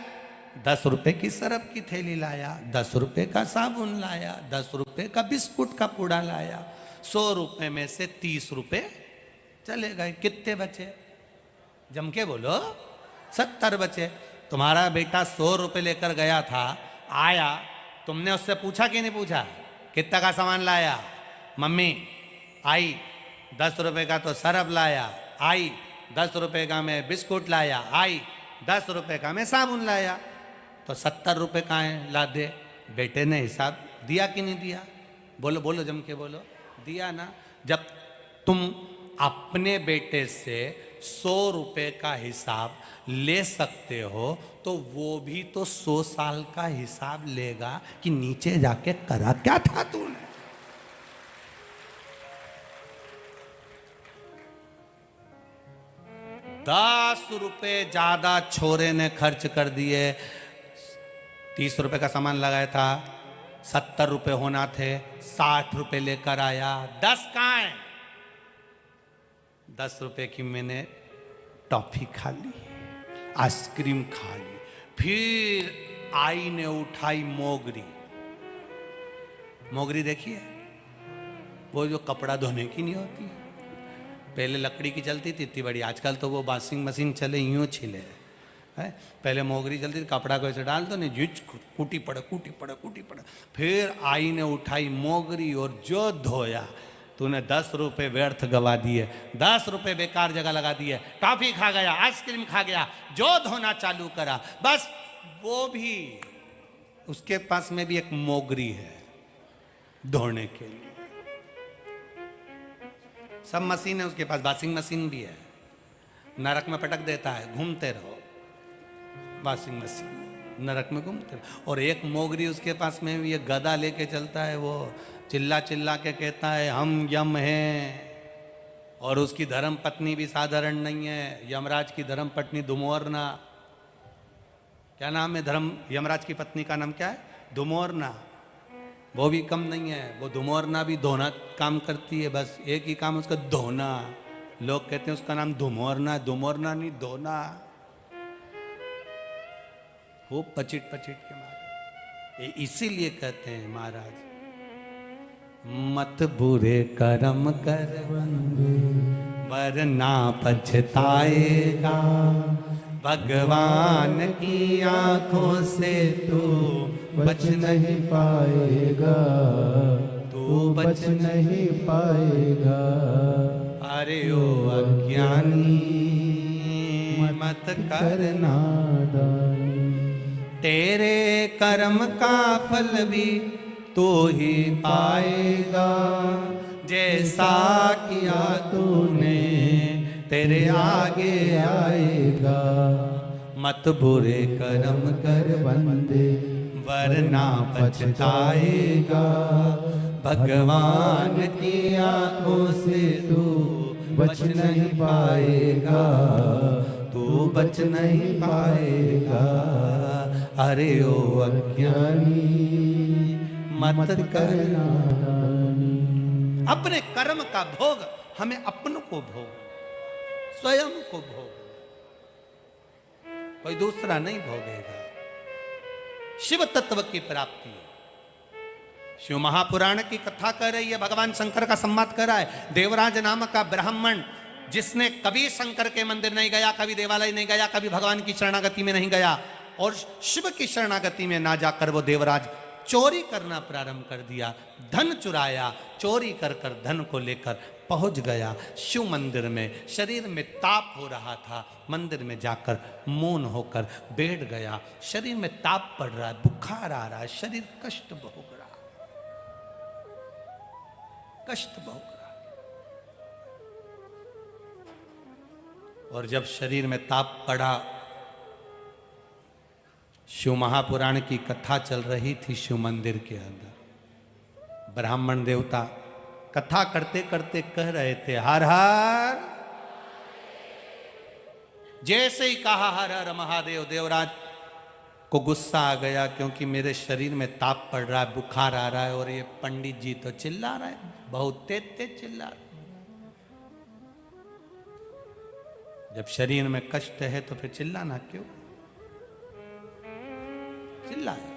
10 रुपए की सरफ की थैली लाया, 10 रुपए का साबुन लाया, 10 रुपए का बिस्कुट का पुड़ा लाया, 100 रुपए में से 30 रुपए चले गए। कितने बचे? जम के बोलो। 70 बचे। तुम्हारा बेटा 100 रुपए लेकर गया था, आया, तुमने उससे पूछा कि नहीं पूछा कितना का सामान लाया? मम्मी आई, 10 रुपए का तो सरफ लाया, आई, 10 रुपए का मैं बिस्कुट लाया, आई, 10 रुपए का मैं साबुन लाया, तो 70 रुपए का है, ला दे। बेटे ने हिसाब दिया कि नहीं दिया? बोलो बोलो, जम के बोलो। दिया ना। जब तुम अपने बेटे से 100 रुपए का हिसाब ले सकते हो, तो वो भी तो 100 साल का हिसाब लेगा कि नीचे जाके करा क्या था तूने। ₹10 ज्यादा छोरे ने खर्च कर दिए। 30 रुपए का सामान लगाया था, 70 रुपए होना थे, 60 रुपए लेकर आया। 10 कहाँ है? 10 रुपए की मैंने टॉफी खा ली, आइसक्रीम खा ली, फिर आई ने उठाई मोगरी। मोगरी देखिए, वो जो कपड़ा धोने की नहीं होती, पहले लकड़ी की चलती थी इतनी बड़ी, आजकल तो वो वॉशिंग मशीन चले, यूं छिले है। पहले मोगरी चलती थी, कपड़ा को ऐसे डाल दो, नहीं जुच कूटी पड़े, कूटी पड़े, कूटी पड़े। फिर आई ने उठाई मोगरी और जो धोया। तूने 10 रुपए व्यर्थ गवा दिए, 10 रुपए बेकार जगह लगा दिए, टॉफी खा गया, आइसक्रीम खा गया, जो धोना चालू करा, बस वो भी, उसके पास में भी एक मोगरी है धोने के लिए। सब मशीन है उसके पास, वॉशिंग मशीन भी है, नरक में पटक देता है, घूमते रहो, वॉशिंग मशीन नरक में घूमते रहो। और एक मोगरी उसके पास में भी, ये गदा लेके चलता है, वो चिल्ला चिल्ला के कहता है हम यम हैं। और उसकी धर्म पत्नी भी साधारण नहीं है, यमराज की धर्म पत्नी धुमोरना। क्या नाम है यमराज की पत्नी का नाम क्या है? धुमोरना। वो भी कम नहीं है, वो धुमोरना भी धोना काम करती है, बस एक ही काम उसका धोना। लोग कहते हैं उसका नाम धुमोरना, धुमोरना नहीं, धोना। वो पचिट पचिट के मारे। इसीलिए कहते हैं महाराज, मत बुरे कर्म कर वरना पछताएगा, भगवान की आंखों से तू बच नहीं पाएगा, तू बच नहीं पाएगा। अरे ओ अज्ञानी मत करना, तेरे कर्म का फल भी तू ही पाएगा, जैसा किया तूने तेरे आगे आएगा। मत बुरे कर्म कर बंदे वरना पछताएगा। भगवान की आंखों से तू बच नहीं पाएगा, तू बच नहीं पाएगा। अरे ओ अज्ञानी मत करना। अपने कर्म का भोग हमें अपनों को भोग, स्वयं को भोग, कोई दूसरा नहीं भोगेगा। शिव तत्व की प्राप्ति। शिव महापुराण की कथा कर रही है, भगवान शंकर का संवाद कर रहा है। देवराज नामक का ब्राह्मण जिसने कभी शंकर के मंदिर नहीं गया, कभी देवालय नहीं गया, कभी भगवान की शरणागति में नहीं गया, और शिव की शरणागति में ना जाकर वो देवराज चोरी करना प्रारंभ कर दिया, धन चुराया, चोरी कर कर धन को लेकर पहुंच गया शिव मंदिर में। शरीर में ताप हो रहा था, मंदिर में जाकर मौन होकर बैठ गया। शरीर में ताप पड़ रहा है, बुखार आ रहा है, शरीर कष्ट भोग रहा, कष्ट भोग रहा। और जब शरीर में ताप पड़ा, शिव महापुराण की कथा चल रही थी शिव मंदिर के अंदर। ब्राह्मण देवता कथा करते करते कह रहे थे हर हर। जैसे ही कहा हर हर महादेव, देवराज को गुस्सा आ गया, क्योंकि मेरे शरीर में ताप पड़ रहा है, बुखार आ रहा है, और ये पंडित जी तो चिल्ला रहा है, बहुत तेज तेज चिल्ला रहा है। जब शरीर में कष्ट है तो फिर चिल्लाना क्यों? चिल्लाए।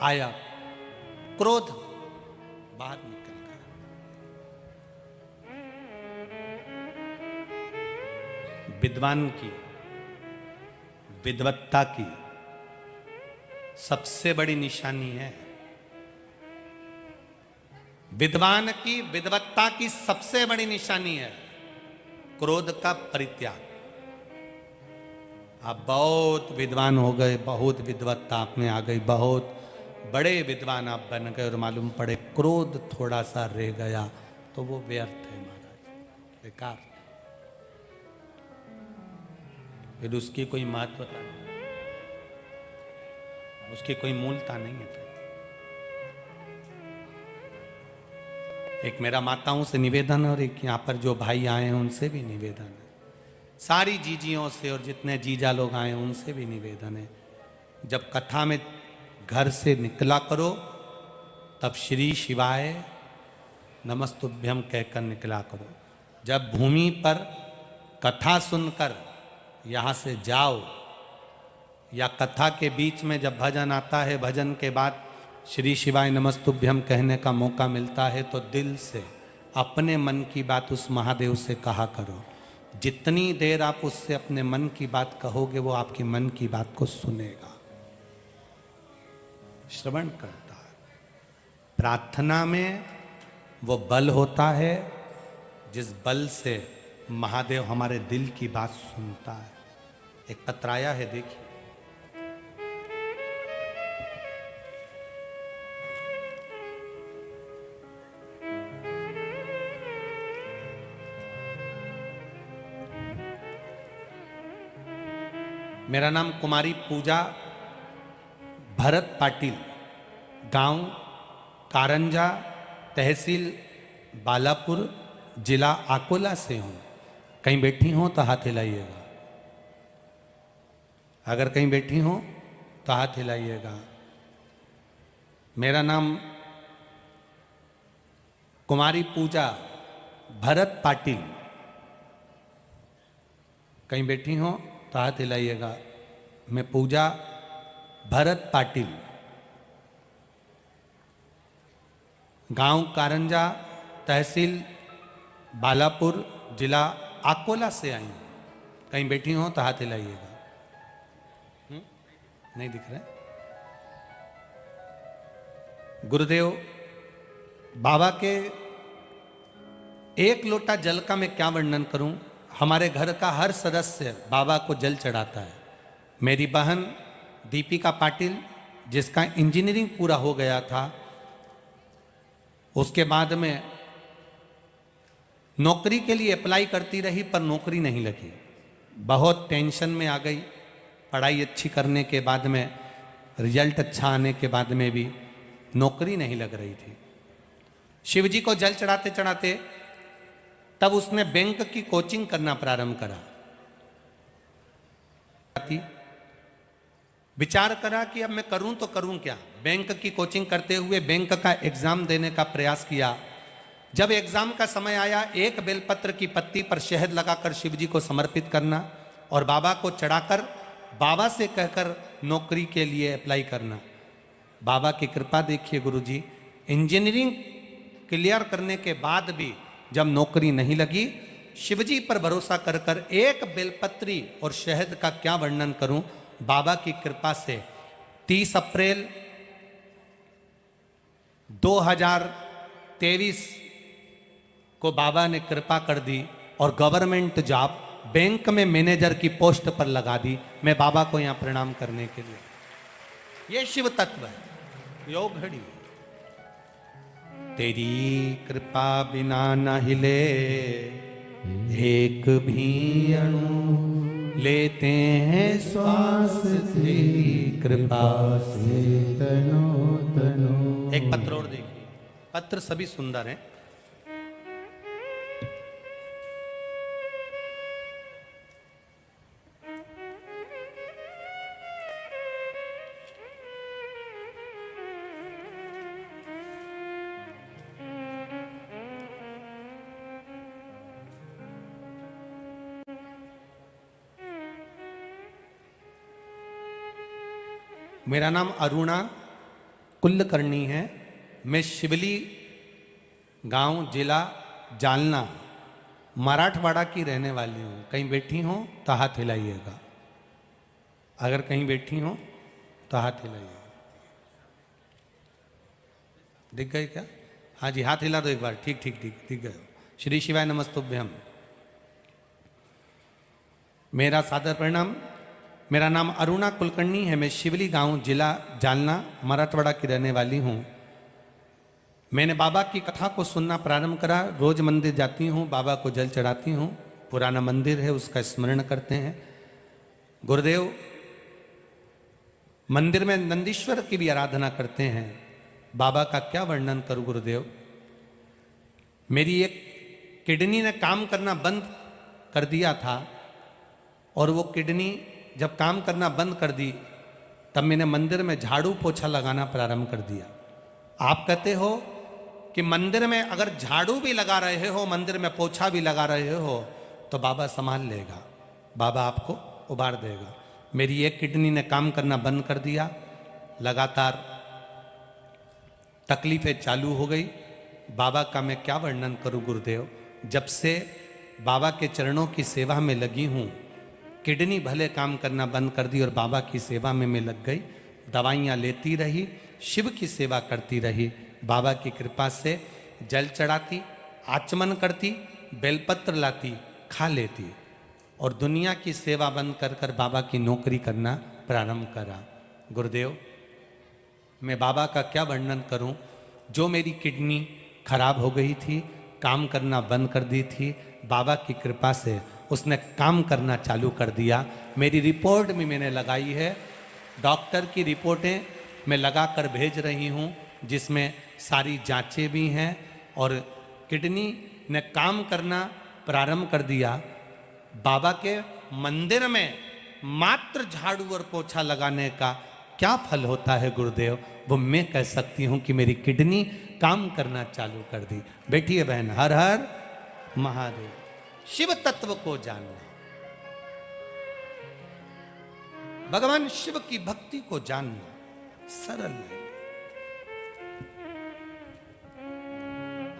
आया क्रोध, बाहर निकल गया। विद्वान की विद्वत्ता की सबसे बड़ी निशानी है, विद्वान की विद्वत्ता की सबसे बड़ी निशानी है क्रोध का परित्याग। आप बहुत विद्वान हो गए, बहुत विद्वत्ता आप में आ गई, बहुत बड़े विद्वान आप बन गए, और मालूम पड़े क्रोध थोड़ा सा रह गया तो वो व्यर्थ है महाराज, बेकार, फिर उसकी कोई महत्वता नहीं, उसकी कोई मूलता नहीं है। एक मेरा माताओं से निवेदन है, और एक यहाँ पर जो भाई आए हैं उनसे भी निवेदन है, सारी जीजियों से और जितने जीजा लोग आए हैं उनसे भी निवेदन है। जब कथा में घर से निकला करो तब श्री शिवाय नमस्तुभ्यम कहकर निकला करो। जब भूमि पर कथा सुनकर यहाँ से जाओ, या कथा के बीच में जब भजन आता है, भजन के बाद श्री शिवाय नमस्तुभ्यम कहने का मौका मिलता है, तो दिल से अपने मन की बात उस महादेव से कहा करो। जितनी देर आप उससे अपने मन की बात कहोगे, वो आपके मन की बात को सुनेगा, श्रवण करता है। प्रार्थना में वो बल होता है जिस बल से महादेव हमारे दिल की बात सुनता है। एक पत्र आया है, देखिए। मेरा नाम कुमारी पूजा भरत पाटिल, गांव कारंजा, तहसील बालापुर, जिला अकोला से हूँ। कहीं बैठी हो तो हाथ हिलाइएगा, अगर कहीं बैठी हो तो हाथ हिलाइएगा। मेरा नाम कुमारी पूजा भरत पाटिल, कहीं बैठी हो तो हाथ हिलाइएगा। मैं पूजा भरत पाटिल, गांव कारंजा, तहसील बालापुर, जिला अकोला से आई हूं। कहीं बैठी हो तो हाथ हिलाइएगा। नहीं दिख रहा? गुरुदेव बाबा के एक लोटा जल का मैं क्या वर्णन करूं। हमारे घर का हर सदस्य बाबा को जल चढ़ाता है। मेरी बहन दीपिका पाटिल, जिसका इंजीनियरिंग पूरा हो गया था, उसके बाद में नौकरी के लिए अप्लाई करती रही पर नौकरी नहीं लगी। बहुत टेंशन में आ गई। पढ़ाई अच्छी करने के बाद में, रिजल्ट अच्छा आने के बाद में भी नौकरी नहीं लग रही थी। शिव जी को जल चढ़ाते चढ़ाते तब उसने बैंक की कोचिंग करना प्रारंभ करा। विचार करा कि अब मैं करूं तो करूं क्या। बैंक की कोचिंग करते हुए बैंक का एग्जाम देने का प्रयास किया। जब एग्जाम का समय आया, एक बेलपत्र की पत्ती पर शहद लगाकर शिव जी को समर्पित करना और बाबा को चढ़ाकर बाबा से कहकर नौकरी के लिए अप्लाई करना। बाबा की कृपा देखिए गुरुजी, इंजीनियरिंग क्लियर करने के बाद भी जब नौकरी नहीं लगी, शिवजी पर भरोसा कर कर एक बेलपत्री और शहद का क्या वर्णन करूं, बाबा की कृपा से 30 अप्रैल 2023 को बाबा ने कृपा कर दी और गवर्नमेंट जॉब बैंक में मैनेजर की पोस्ट पर लगा दी। मैं बाबा को यहां प्रणाम करने के लिए, यह शिव तत्व है, योग घड़ी। तेरी कृपा बिना न हिले एक भी अणु, लेते हैं श्वास तेरी कृपा से तनो तनो। एक पत्र और देखिए, पत्र सभी सुंदर हैं। मेरा नाम अरुणा कुलकर्णी है। मैं शिवली गांव, जिला जालना, मराठवाड़ा की रहने वाली हूँ। कहीं बैठी हो तो हाथ हिलाइएगा, अगर कहीं बैठी हो तो हाथ हिलाइएगा। दिख गए क्या? हाँ जी, हाथ हिला दो एक बार। ठीक ठीक ठीक, दिख गए। श्री शिवाय नमस्तुभ्यम। मेरा सादर प्रणाम। मेरा नाम अरुणा कुलकर्णी है। मैं शिवली गांव, जिला जालना, मराठवाड़ा की रहने वाली हूँ। मैंने बाबा की कथा को सुनना प्रारंभ करा। रोज मंदिर जाती हूँ, बाबा को जल चढ़ाती हूँ। पुराना मंदिर है, उसका स्मरण करते हैं। गुरुदेव मंदिर में नंदीश्वर की भी आराधना करते हैं। बाबा का क्या वर्णन करूँ गुरुदेव। मेरी एक किडनी ने काम करना बंद कर दिया था और वो किडनी जब काम करना बंद कर दी तब मैंने मंदिर में झाड़ू पोछा लगाना प्रारंभ कर दिया। आप कहते हो कि मंदिर में अगर झाड़ू भी लगा रहे हो, मंदिर में पोछा भी लगा रहे हो तो बाबा संभाल लेगा, बाबा आपको उबार देगा। मेरी एक किडनी ने काम करना बंद कर दिया, लगातार तकलीफें चालू हो गई। बाबा का मैं क्या वर्णन करूं गुरुदेव। जब से बाबा के चरणों की सेवा में लगी हूं, किडनी भले काम करना बंद कर दी और बाबा की सेवा में मैं लग गई। दवाइयाँ लेती रही, शिव की सेवा करती रही। बाबा की कृपा से जल चढ़ाती, आचमन करती, बेलपत्र लाती, खा लेती और दुनिया की सेवा बंद कर कर बाबा की नौकरी करना प्रारंभ करा। गुरुदेव मैं बाबा का क्या वर्णन करूं। जो मेरी किडनी खराब हो गई थी, काम करना बंद कर दी थी, बाबा की कृपा से उसने काम करना चालू कर दिया। मेरी रिपोर्ट भी मैंने लगाई है, डॉक्टर की रिपोर्टें मैं लगा कर भेज रही हूँ, जिसमें सारी जांचें भी हैं और किडनी ने काम करना प्रारंभ कर दिया। बाबा के मंदिर में मात्र झाड़ू और पोछा लगाने का क्या फल होता है गुरुदेव, वो मैं कह सकती हूँ कि मेरी किडनी काम करना चालू कर दी। बैठिए बहन। हर हर महादेव। शिव तत्व को जानना, भगवान शिव की भक्ति को जानना सरल नहीं।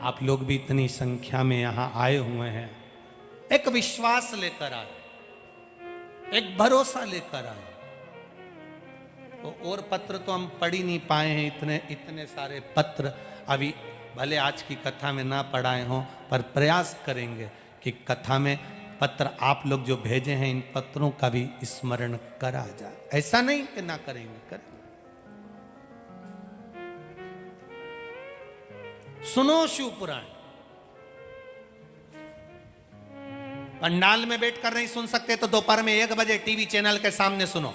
आप लोग भी इतनी संख्या में यहां आए हुए हैं, एक विश्वास लेकर आए, एक भरोसा लेकर आए। तो और पत्र तो हम पढ़ ही नहीं पाए हैं, इतने सारे पत्र अभी भले आज की कथा में ना पढ़ाए हों, पर प्रयास करेंगे कि कथा में पत्र आप लोग जो भेजे हैं, इन पत्रों का भी स्मरण करा जाए। ऐसा नहीं कि ना करेंगे, करेंगे। सुनो शिव पुराण। पंडाल में बैठकर नहीं सुन सकते तो दोपहर में 1 बजे टीवी चैनल के सामने सुनो।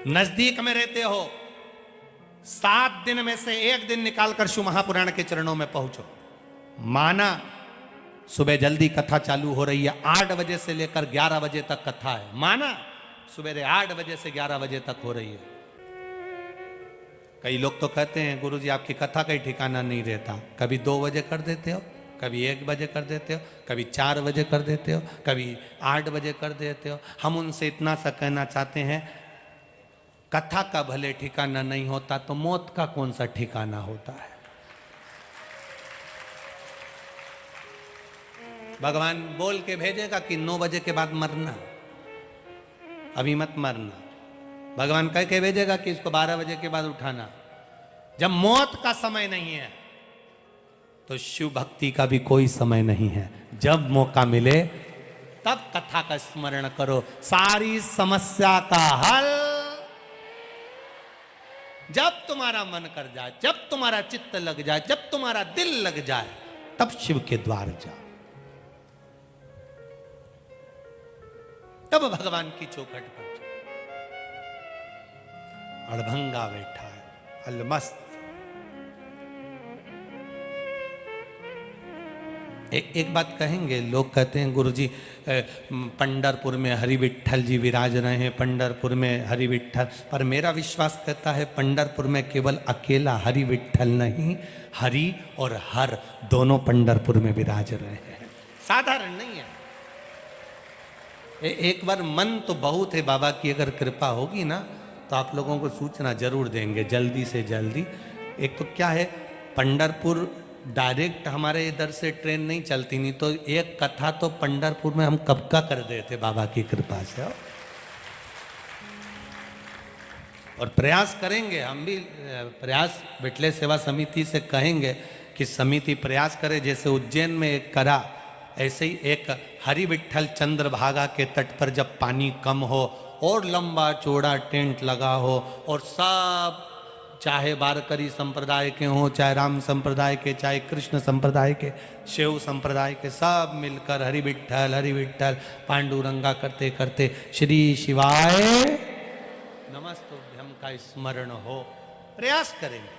नजदीक में रहते हो 7 दिन में से 1 दिन निकालकर शिव महापुराण के चरणों में पहुंचो। माना सुबह जल्दी कथा चालू हो रही है, 8 बजे से लेकर 11 बजे तक कथा है। माना सुबह 8 बजे से 11 बजे तक हो रही है। कई लोग तो कहते हैं गुरुजी आपकी कथा का ही ठिकाना नहीं रहता, कभी 2 बजे कर देते हो, कभी 1 बजे कर देते हो, कभी 4 बजे कर देते हो, कभी 8 बजे कर देते हो। हम उनसे इतना सा कहना चाहते हैं, कथा का भले ठिकाना नहीं होता तो मौत का कौन सा ठिकाना होता है। भगवान बोल के भेजेगा कि 9 बजे के बाद मरना, अभी मत मरना। भगवान कह के भेजेगा कि इसको 12 बजे के बाद उठाना। जब मौत का समय नहीं है तो शिव भक्ति का भी कोई समय नहीं है। जब मौका मिले तब कथा का स्मरण करो, सारी समस्या का हल। जब तुम्हारा मन कर जाए, जब तुम्हारा चित्त लग जाए, जब तुम्हारा दिल लग जाए, तब शिव के द्वार जाओ, तब भगवान की चौखट पर जाओ। अड़भंगा बैठा है, अलमस्त। एक बात कहेंगे, लोग कहते हैं गुरुजी पंढरपुर में हरि विट्ठल जी विराज रहे हैं, पंढरपुर में हरि विट्ठल। पर मेरा विश्वास कहता है पंढरपुर में केवल अकेला हरि विट्ठल नहीं, हरि और हर दोनों पंढरपुर में विराज रहे हैं। साधारण नहीं है। एक बार मन तो बहुत है, बाबा की अगर कृपा होगी ना तो आप लोगों को सूचना जरूर देंगे जल्दी से जल्दी। एक तो क्या है, पंढरपुर डायरेक्ट हमारे इधर से ट्रेन नहीं चलती, नहीं तो एक कथा तो पंढरपुर में हम कब का कर देते बाबा की कृपा से। और प्रयास करेंगे, हम भी प्रयास विट्ठल सेवा समिति से कहेंगे कि समिति प्रयास करे, जैसे उज्जैन में एक करा, ऐसे ही एक हरि विट्ठल चंद्रभागा के तट पर जब पानी कम हो और लंबा चौड़ा टेंट लगा हो और सब, चाहे वारकरी संप्रदाय के हों, चाहे राम संप्रदाय के, चाहे कृष्ण संप्रदाय के, शिव संप्रदाय के, सब मिलकर हरि विट्ठल पांडुरंगा करते करते श्री शिवाय नमस्तुभ्यम का स्मरण हो। प्रयास करेंगे।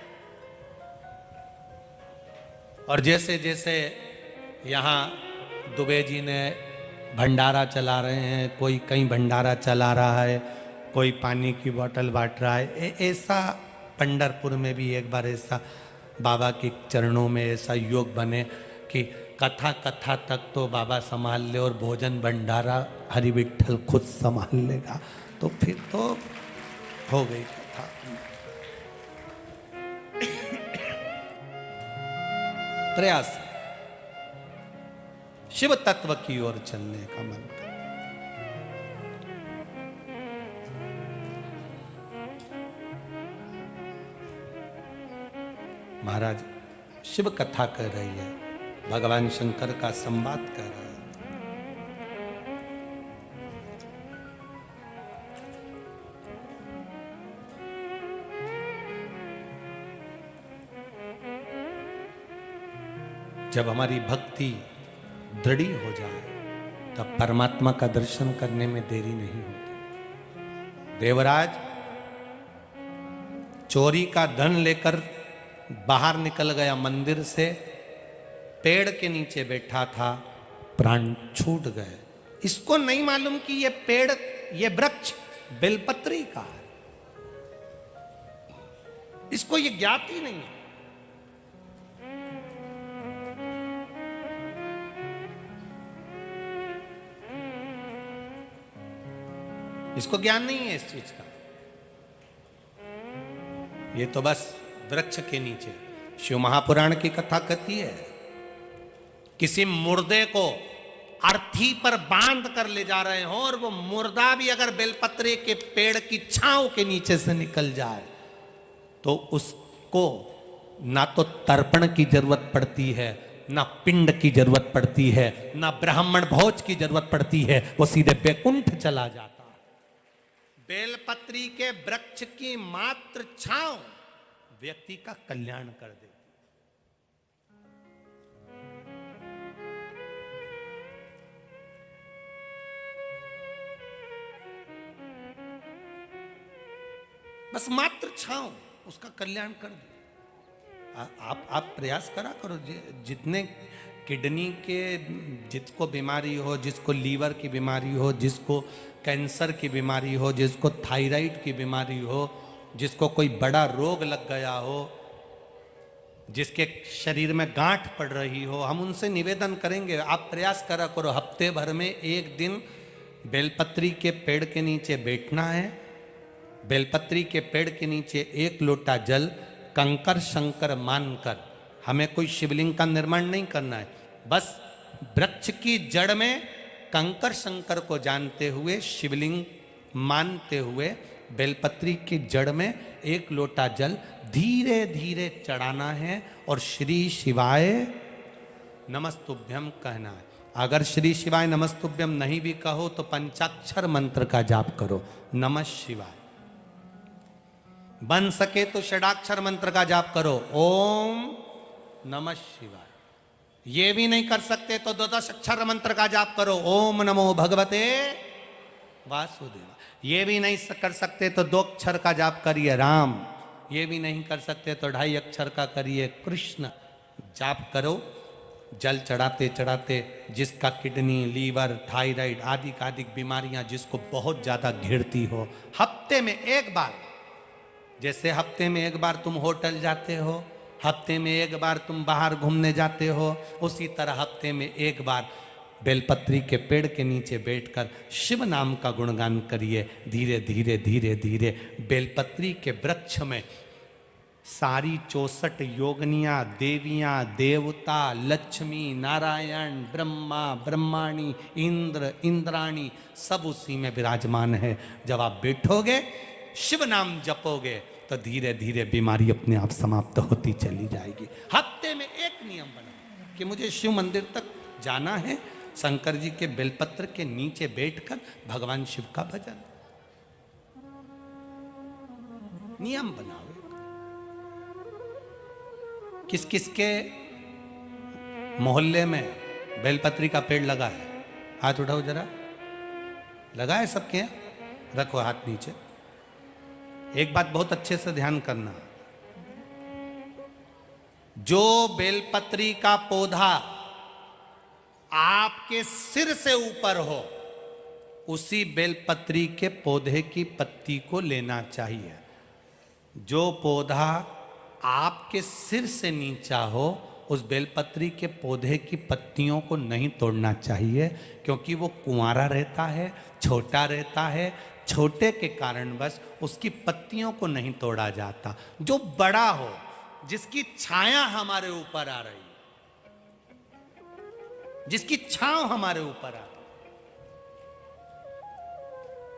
और जैसे जैसे यहाँ दुबे जी ने भंडारा चला रहे हैं, कोई कहीं भंडारा चला रहा है, कोई पानी की बोतल बांट रहा है, ऐसा पंढरपुर में भी एक बार ऐसा बाबा के चरणों में ऐसा योग बने कि कथा कथा तक तो बाबा संभाल ले और भोजन भंडारा हरि विट्ठल खुद संभाल लेगा, तो फिर तो हो गई कथा। प्रयास शिव तत्व की ओर चलने का मन कर। महाराज शिव कथा कर रही है, भगवान शंकर का संवाद कर रहा है। जब हमारी भक्ति दृढ़ हो जाए तब परमात्मा का दर्शन करने में देरी नहीं होती। देवराज चोरी का धन लेकर बाहर निकल गया मंदिर से, पेड़ के नीचे बैठा था, प्राण छूट गए। इसको नहीं मालूम कि ये पेड़, ये वृक्ष बेलपत्री का है, इसको ये ज्ञात ही नहीं है। इसको ज्ञान नहीं है इस चीज का। ये तो बस वृक्ष के नीचे शिव महापुराण की कथा कहती है, किसी मुर्दे को अर्थी पर बांध कर ले जा रहे हो और वो मुर्दा भी अगर बेलपत्रे के पेड़ की छांव के नीचे से निकल जाए तो उसको ना तो तर्पण की जरूरत पड़ती है, ना पिंड की जरूरत पड़ती है, ना ब्राह्मण भोज की जरूरत पड़ती है, वो सीधे बैकुंठ चला जाता है। बेलपत्री के वृक्ष की मात्र छांव व्यक्ति का कल्याण कर देती। बस मात्र छांव उसका कल्याण कर दे। आप प्रयास करा करो, जितने किडनी के जिसको बीमारी हो, जिसको लीवर की बीमारी हो, जिसको कैंसर की बीमारी हो, जिसको थायराइड की बीमारी हो, जिसको कोई बड़ा रोग लग गया हो, जिसके शरीर में गांठ पड़ रही हो, हम उनसे निवेदन करेंगे आप प्रयास करा करो, हफ्ते भर में एक दिन बेलपत्री के पेड़ के नीचे बैठना है। बेलपत्री के पेड़ के नीचे एक लोटा जल कंकर शंकर मानकर, हमें कोई शिवलिंग का निर्माण नहीं करना है, बस वृक्ष की जड़ में कंकर शंकर को जानते हुए, शिवलिंग मानते हुए बेलपत्री की जड़ में एक लोटा जल धीरे धीरे चढ़ाना है और श्री शिवाय नमस्तुभ्यम कहना है। अगर श्री शिवाय नमस्तुभ्यम नहीं भी कहो तो पंचाक्षर मंत्र का जाप करो, नमः शिवाय। बन सके तो षडाक्षर मंत्र का जाप करो, ओम नमः शिवाय। ये भी नहीं कर सकते तो द्वादश अक्षर मंत्र का जाप करो, ओम नमो भगवते वासुदेव। ये भी नहीं कर सकते तो 2 अक्षर का जाप करिए राम। ये भी नहीं कर सकते तो 2.5 अक्षर का करिए कृष्ण। जाप करो, जल चढ़ाते चढ़ाते जिसका किडनी, लीवर, थायराइड आदि बीमारियां जिसको बहुत ज्यादा घिरती हो, हफ्ते में एक बार, जैसे हफ्ते में एक बार तुम होटल जाते हो, हफ्ते में एक बार तुम बाहर घूमने जाते हो, उसी तरह हफ्ते में एक बार बेलपत्री के पेड़ के नीचे बैठकर शिव नाम का गुणगान करिए। धीरे धीरे धीरे धीरे बेलपत्री के वृक्ष में सारी 64 योगनियां, देवियां, देवता, लक्ष्मी, नारायण, ब्रह्मा, ब्रह्माणी, इंद्र, इंद्राणी सब उसी में विराजमान है। जब आप बैठोगे, शिव नाम जपोगे तो धीरे धीरे बीमारी अपने आप समाप्त होती चली जाएगी। हफ्ते में एक नियम बना कि मुझे शिव मंदिर तक जाना है, शंकर जी के बेलपत्र के नीचे बैठकर भगवान शिव का भजन। नियम बनाओ। किस किस के मोहल्ले में बेलपत्री का पेड़ लगा है? हाथ उठाओ जरा। लगा है सबके यहाँ? रखो हाथ नीचे। एक बात बहुत अच्छे से ध्यान करना, जो बेलपत्री का पौधा आपके सिर से ऊपर हो, उसी बेलपत्री के पौधे की पत्ती को लेना चाहिए। जो पौधा आपके सिर से नीचा हो, उस बेलपत्री के पौधे की पत्तियों को नहीं तोड़ना चाहिए, क्योंकि वो कुंवारा रहता है, छोटा रहता है। छोटे के कारणवश उसकी पत्तियों को नहीं तोड़ा जाता। जो बड़ा हो, जिसकी छाया हमारे ऊपर आ रही, जिसकी छांव हमारे ऊपर आ रही।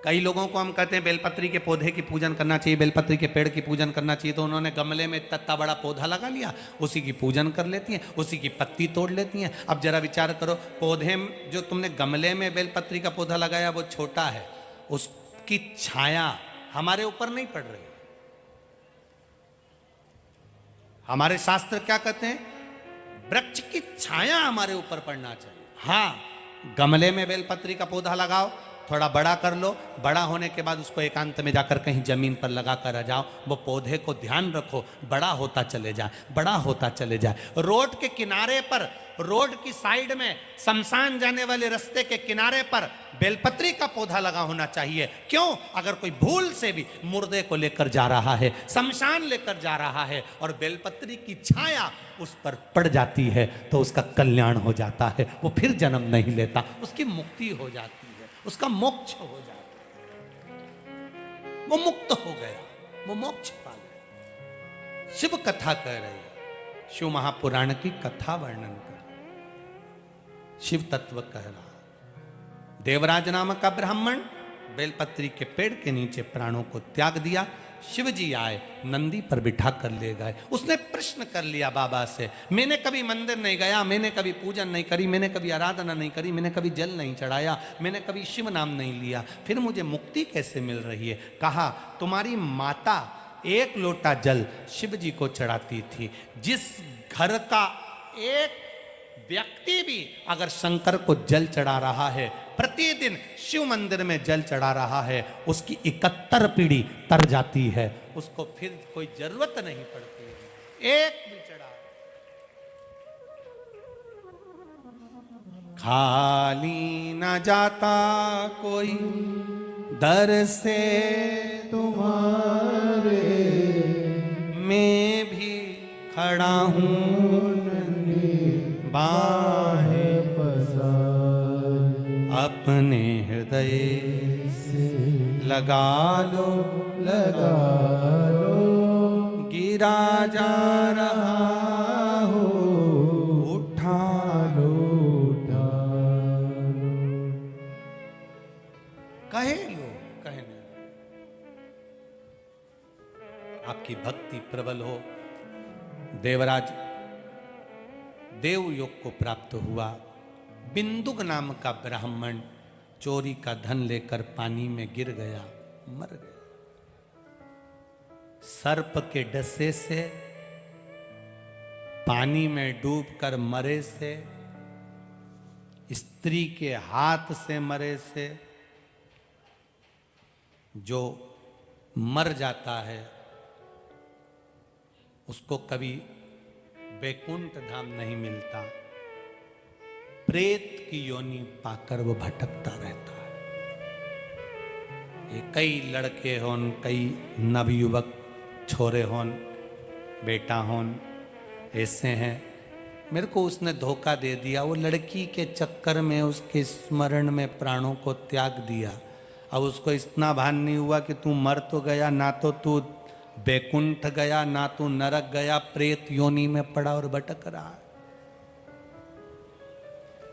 कई लोगों को हम कहते हैं बेलपत्री के पौधे की पूजन करना चाहिए, बेलपत्री के पेड़ की पूजन करना चाहिए, तो उन्होंने गमले में इतना बड़ा पौधा लगा लिया, उसी की पूजन कर लेती हैं, उसी की पत्ती तोड़ लेती हैं। अब जरा विचार करो, पौधे में जो तुमने गमले में बेलपत्री का पौधा लगाया वो छोटा है, उसकी छाया हमारे ऊपर नहीं पड़ रही। हमारे शास्त्र क्या कहते हैं? वृक्ष की छाया हमारे ऊपर पड़ना चाहिए। हाँ, गमले में बेलपत्री का पौधा लगाओ, थोड़ा बड़ा कर लो, बड़ा होने के बाद उसको एकांत में जाकर कहीं जमीन पर लगा कर आ जाओ। वो पौधे को ध्यान रखो, बड़ा होता चले जाए, बड़ा होता चले जाए। रोड के किनारे पर, रोड की साइड में, शमशान जाने वाले रास्ते के किनारे पर बेलपत्री का पौधा लगा होना चाहिए। क्यों? अगर कोई भूल से भी मुर्दे को लेकर जा रहा है, शमशान लेकर जा रहा है, और बेलपत्री की छाया उस पर पड़ जाती है, तो उसका कल्याण हो जाता है, वो फिर जन्म नहीं लेता, उसकी मुक्ति हो जाती है, उसका मोक्ष हो जाता है। वो मुक्त हो गया, वो मोक्ष पा गया। शिव कथा कह रही है, शिव महापुराण की कथा वर्णन कर, शिव तत्व कह रहा। देवराज नामक का ब्राह्मण बेलपत्री के पेड़ के नीचे प्राणों को त्याग दिया। शिव जी आए, नंदी पर बिठा कर ले गए। उसने प्रश्न कर लिया बाबा से, मैंने कभी मंदिर नहीं गया, मैंने कभी पूजन नहीं करी, मैंने कभी आराधना नहीं करी, मैंने कभी जल नहीं चढ़ाया, मैंने कभी शिव नाम नहीं लिया, फिर मुझे मुक्ति कैसे मिल रही है? कहा, तुम्हारी माता एक लोटा जल शिव जी को चढ़ाती थी। जिस घर का एक व्यक्ति भी अगर शंकर को जल चढ़ा रहा है, प्रतिदिन शिव मंदिर में जल चढ़ा रहा है, उसकी 71 पीढ़ी तर जाती है, उसको फिर कोई जरूरत नहीं पड़ती है। एक भी चढ़ा, खाली न जाता कोई दर से तुम्हारे मैं भी खड़ा हूँ बाहें पसार अपने हृदय से लगा लो, लगा लो, गिरा जा रहा हो उठा लो, उठा लो। कहे लो, कहने आपकी भक्ति प्रबल हो। देवराज देवयोग को प्राप्त हुआ। बिंदुक नाम का ब्राह्मण चोरी का धन लेकर पानी में गिर गया, मर गया। सर्प के डसे से, पानी में डूबकर मरे से, स्त्री के हाथ से मरे से, जो मर जाता है उसको कभी वैकुंठ धाम नहीं मिलता, प्रेत की योनि पाकर वो भटकता रहता है। ये कई लड़के होन, कई नवयुवक छोरे होन, बेटा होन, ऐसे हैं। मेरे को उसने धोखा दे दिया, वो लड़की के चक्कर में उसके स्मरण में प्राणों को त्याग दिया। अब उसको इतना भान नहीं हुआ कि तू मर तो गया, ना तो तू वैकुंठ गया, ना तू नरक गया, प्रेत योनि में पड़ा और भटक रहा है।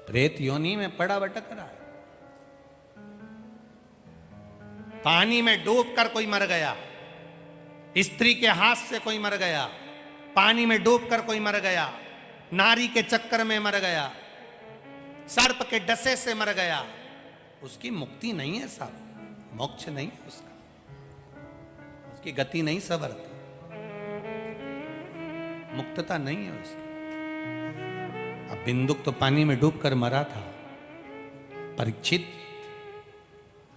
प्रेत योनि में पड़ा भटक रहा है। पानी में डूबकर कोई मर गया, स्त्री के हाथ से कोई मर गया, पानी में डूबकर कोई मर गया, नारी के चक्कर में मर गया, सर्प के डसे से मर गया, उसकी मुक्ति नहीं है साहब, मोक्ष नहीं है उसका, उसकी गति नहीं सवरती, मुक्तता नहीं है उसकी। अब बिंदुक तो पानी में डूबकर मरा था। परीक्षित,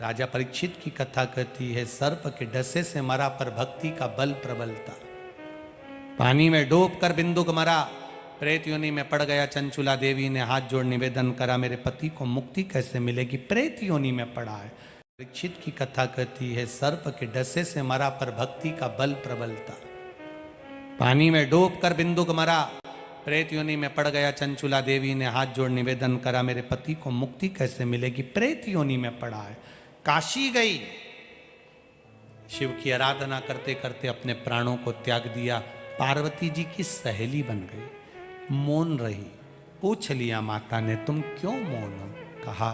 राजा परीक्षित की कथा कहती है, सर्प के डसे से मरा पर भक्ति का बल प्रबल था। पानी में डूबकर बिंदुक मरा, प्रेत योनि में पड़ गया। चंचुला देवी ने हाथ जोड़ निवेदन करा, मेरे पति को मुक्ति कैसे मिलेगी, प्रेत योनि में पड़ा है। परीक्षित की कथा कहती है, सर्प के डसे से मरा पर भक्ति का बल प्रबल था। पानी में डूबकर बिंदुक मरा, प्रेत योनि में पड़ गया। चंचुला देवी ने हाथ जोड़ निवेदन करा, मेरे पति को मुक्ति कैसे मिलेगी, प्रेत योनि में पड़ा है। काशी गई, शिव की आराधना करते करते अपने प्राणों को त्याग दिया। पार्वती जी की सहेली बन गई, मौन रही। पूछ लिया माता ने, तुम क्यों मौन हो? कहा,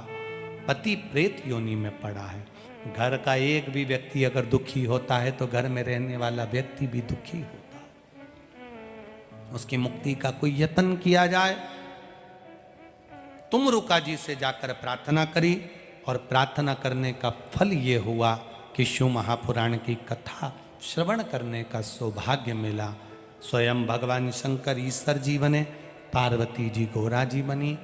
पति प्रेत योनि में पड़ा है। घर का एक भी व्यक्ति अगर दुखी होता है तो घर में रहने वाला व्यक्ति भी दुखी होता है। उसकी मुक्ति का कोई यत्न किया जाए। तुमरुका जी से जाकर प्रार्थना करी और प्रार्थना करने का फल ये हुआ कि शिव महापुराण की कथा श्रवण करने का सौभाग्य मिला। स्वयं भगवान शंकर ईश्वर जी बने, पार्वती जी गोरा जी बनी।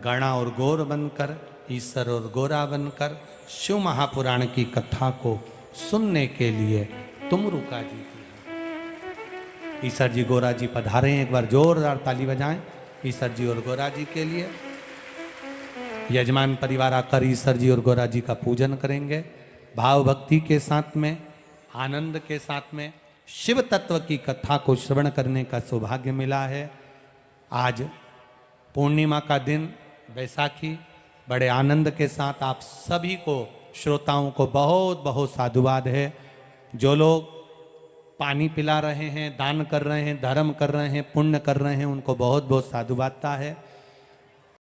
गणा और गौर बनकर, ईश्वर और गोरा बनकर शिव महापुराण की कथा को सुनने के लिए तुमरुका जी की ईश्वर जी गोरा जी पधारे हैं। एक बार जोरदार ताली बजाएं ईश्वर जी और गोरा जी के लिए। यजमान परिवार आकर ईश्वर जी और गोरा जी का पूजन करेंगे भाव भक्ति के साथ में, आनंद के साथ में। शिव तत्व की कथा को श्रवण करने का सौभाग्य मिला है। आज पूर्णिमा का दिन, बैसाखी, बड़े आनंद के साथ आप सभी को, श्रोताओं को बहुत बहुत साधुवाद है। जो लोग पानी पिला रहे हैं, दान कर रहे हैं, धर्म कर रहे हैं, पुण्य कर रहे हैं, उनको बहुत बहुत साधुवादता है।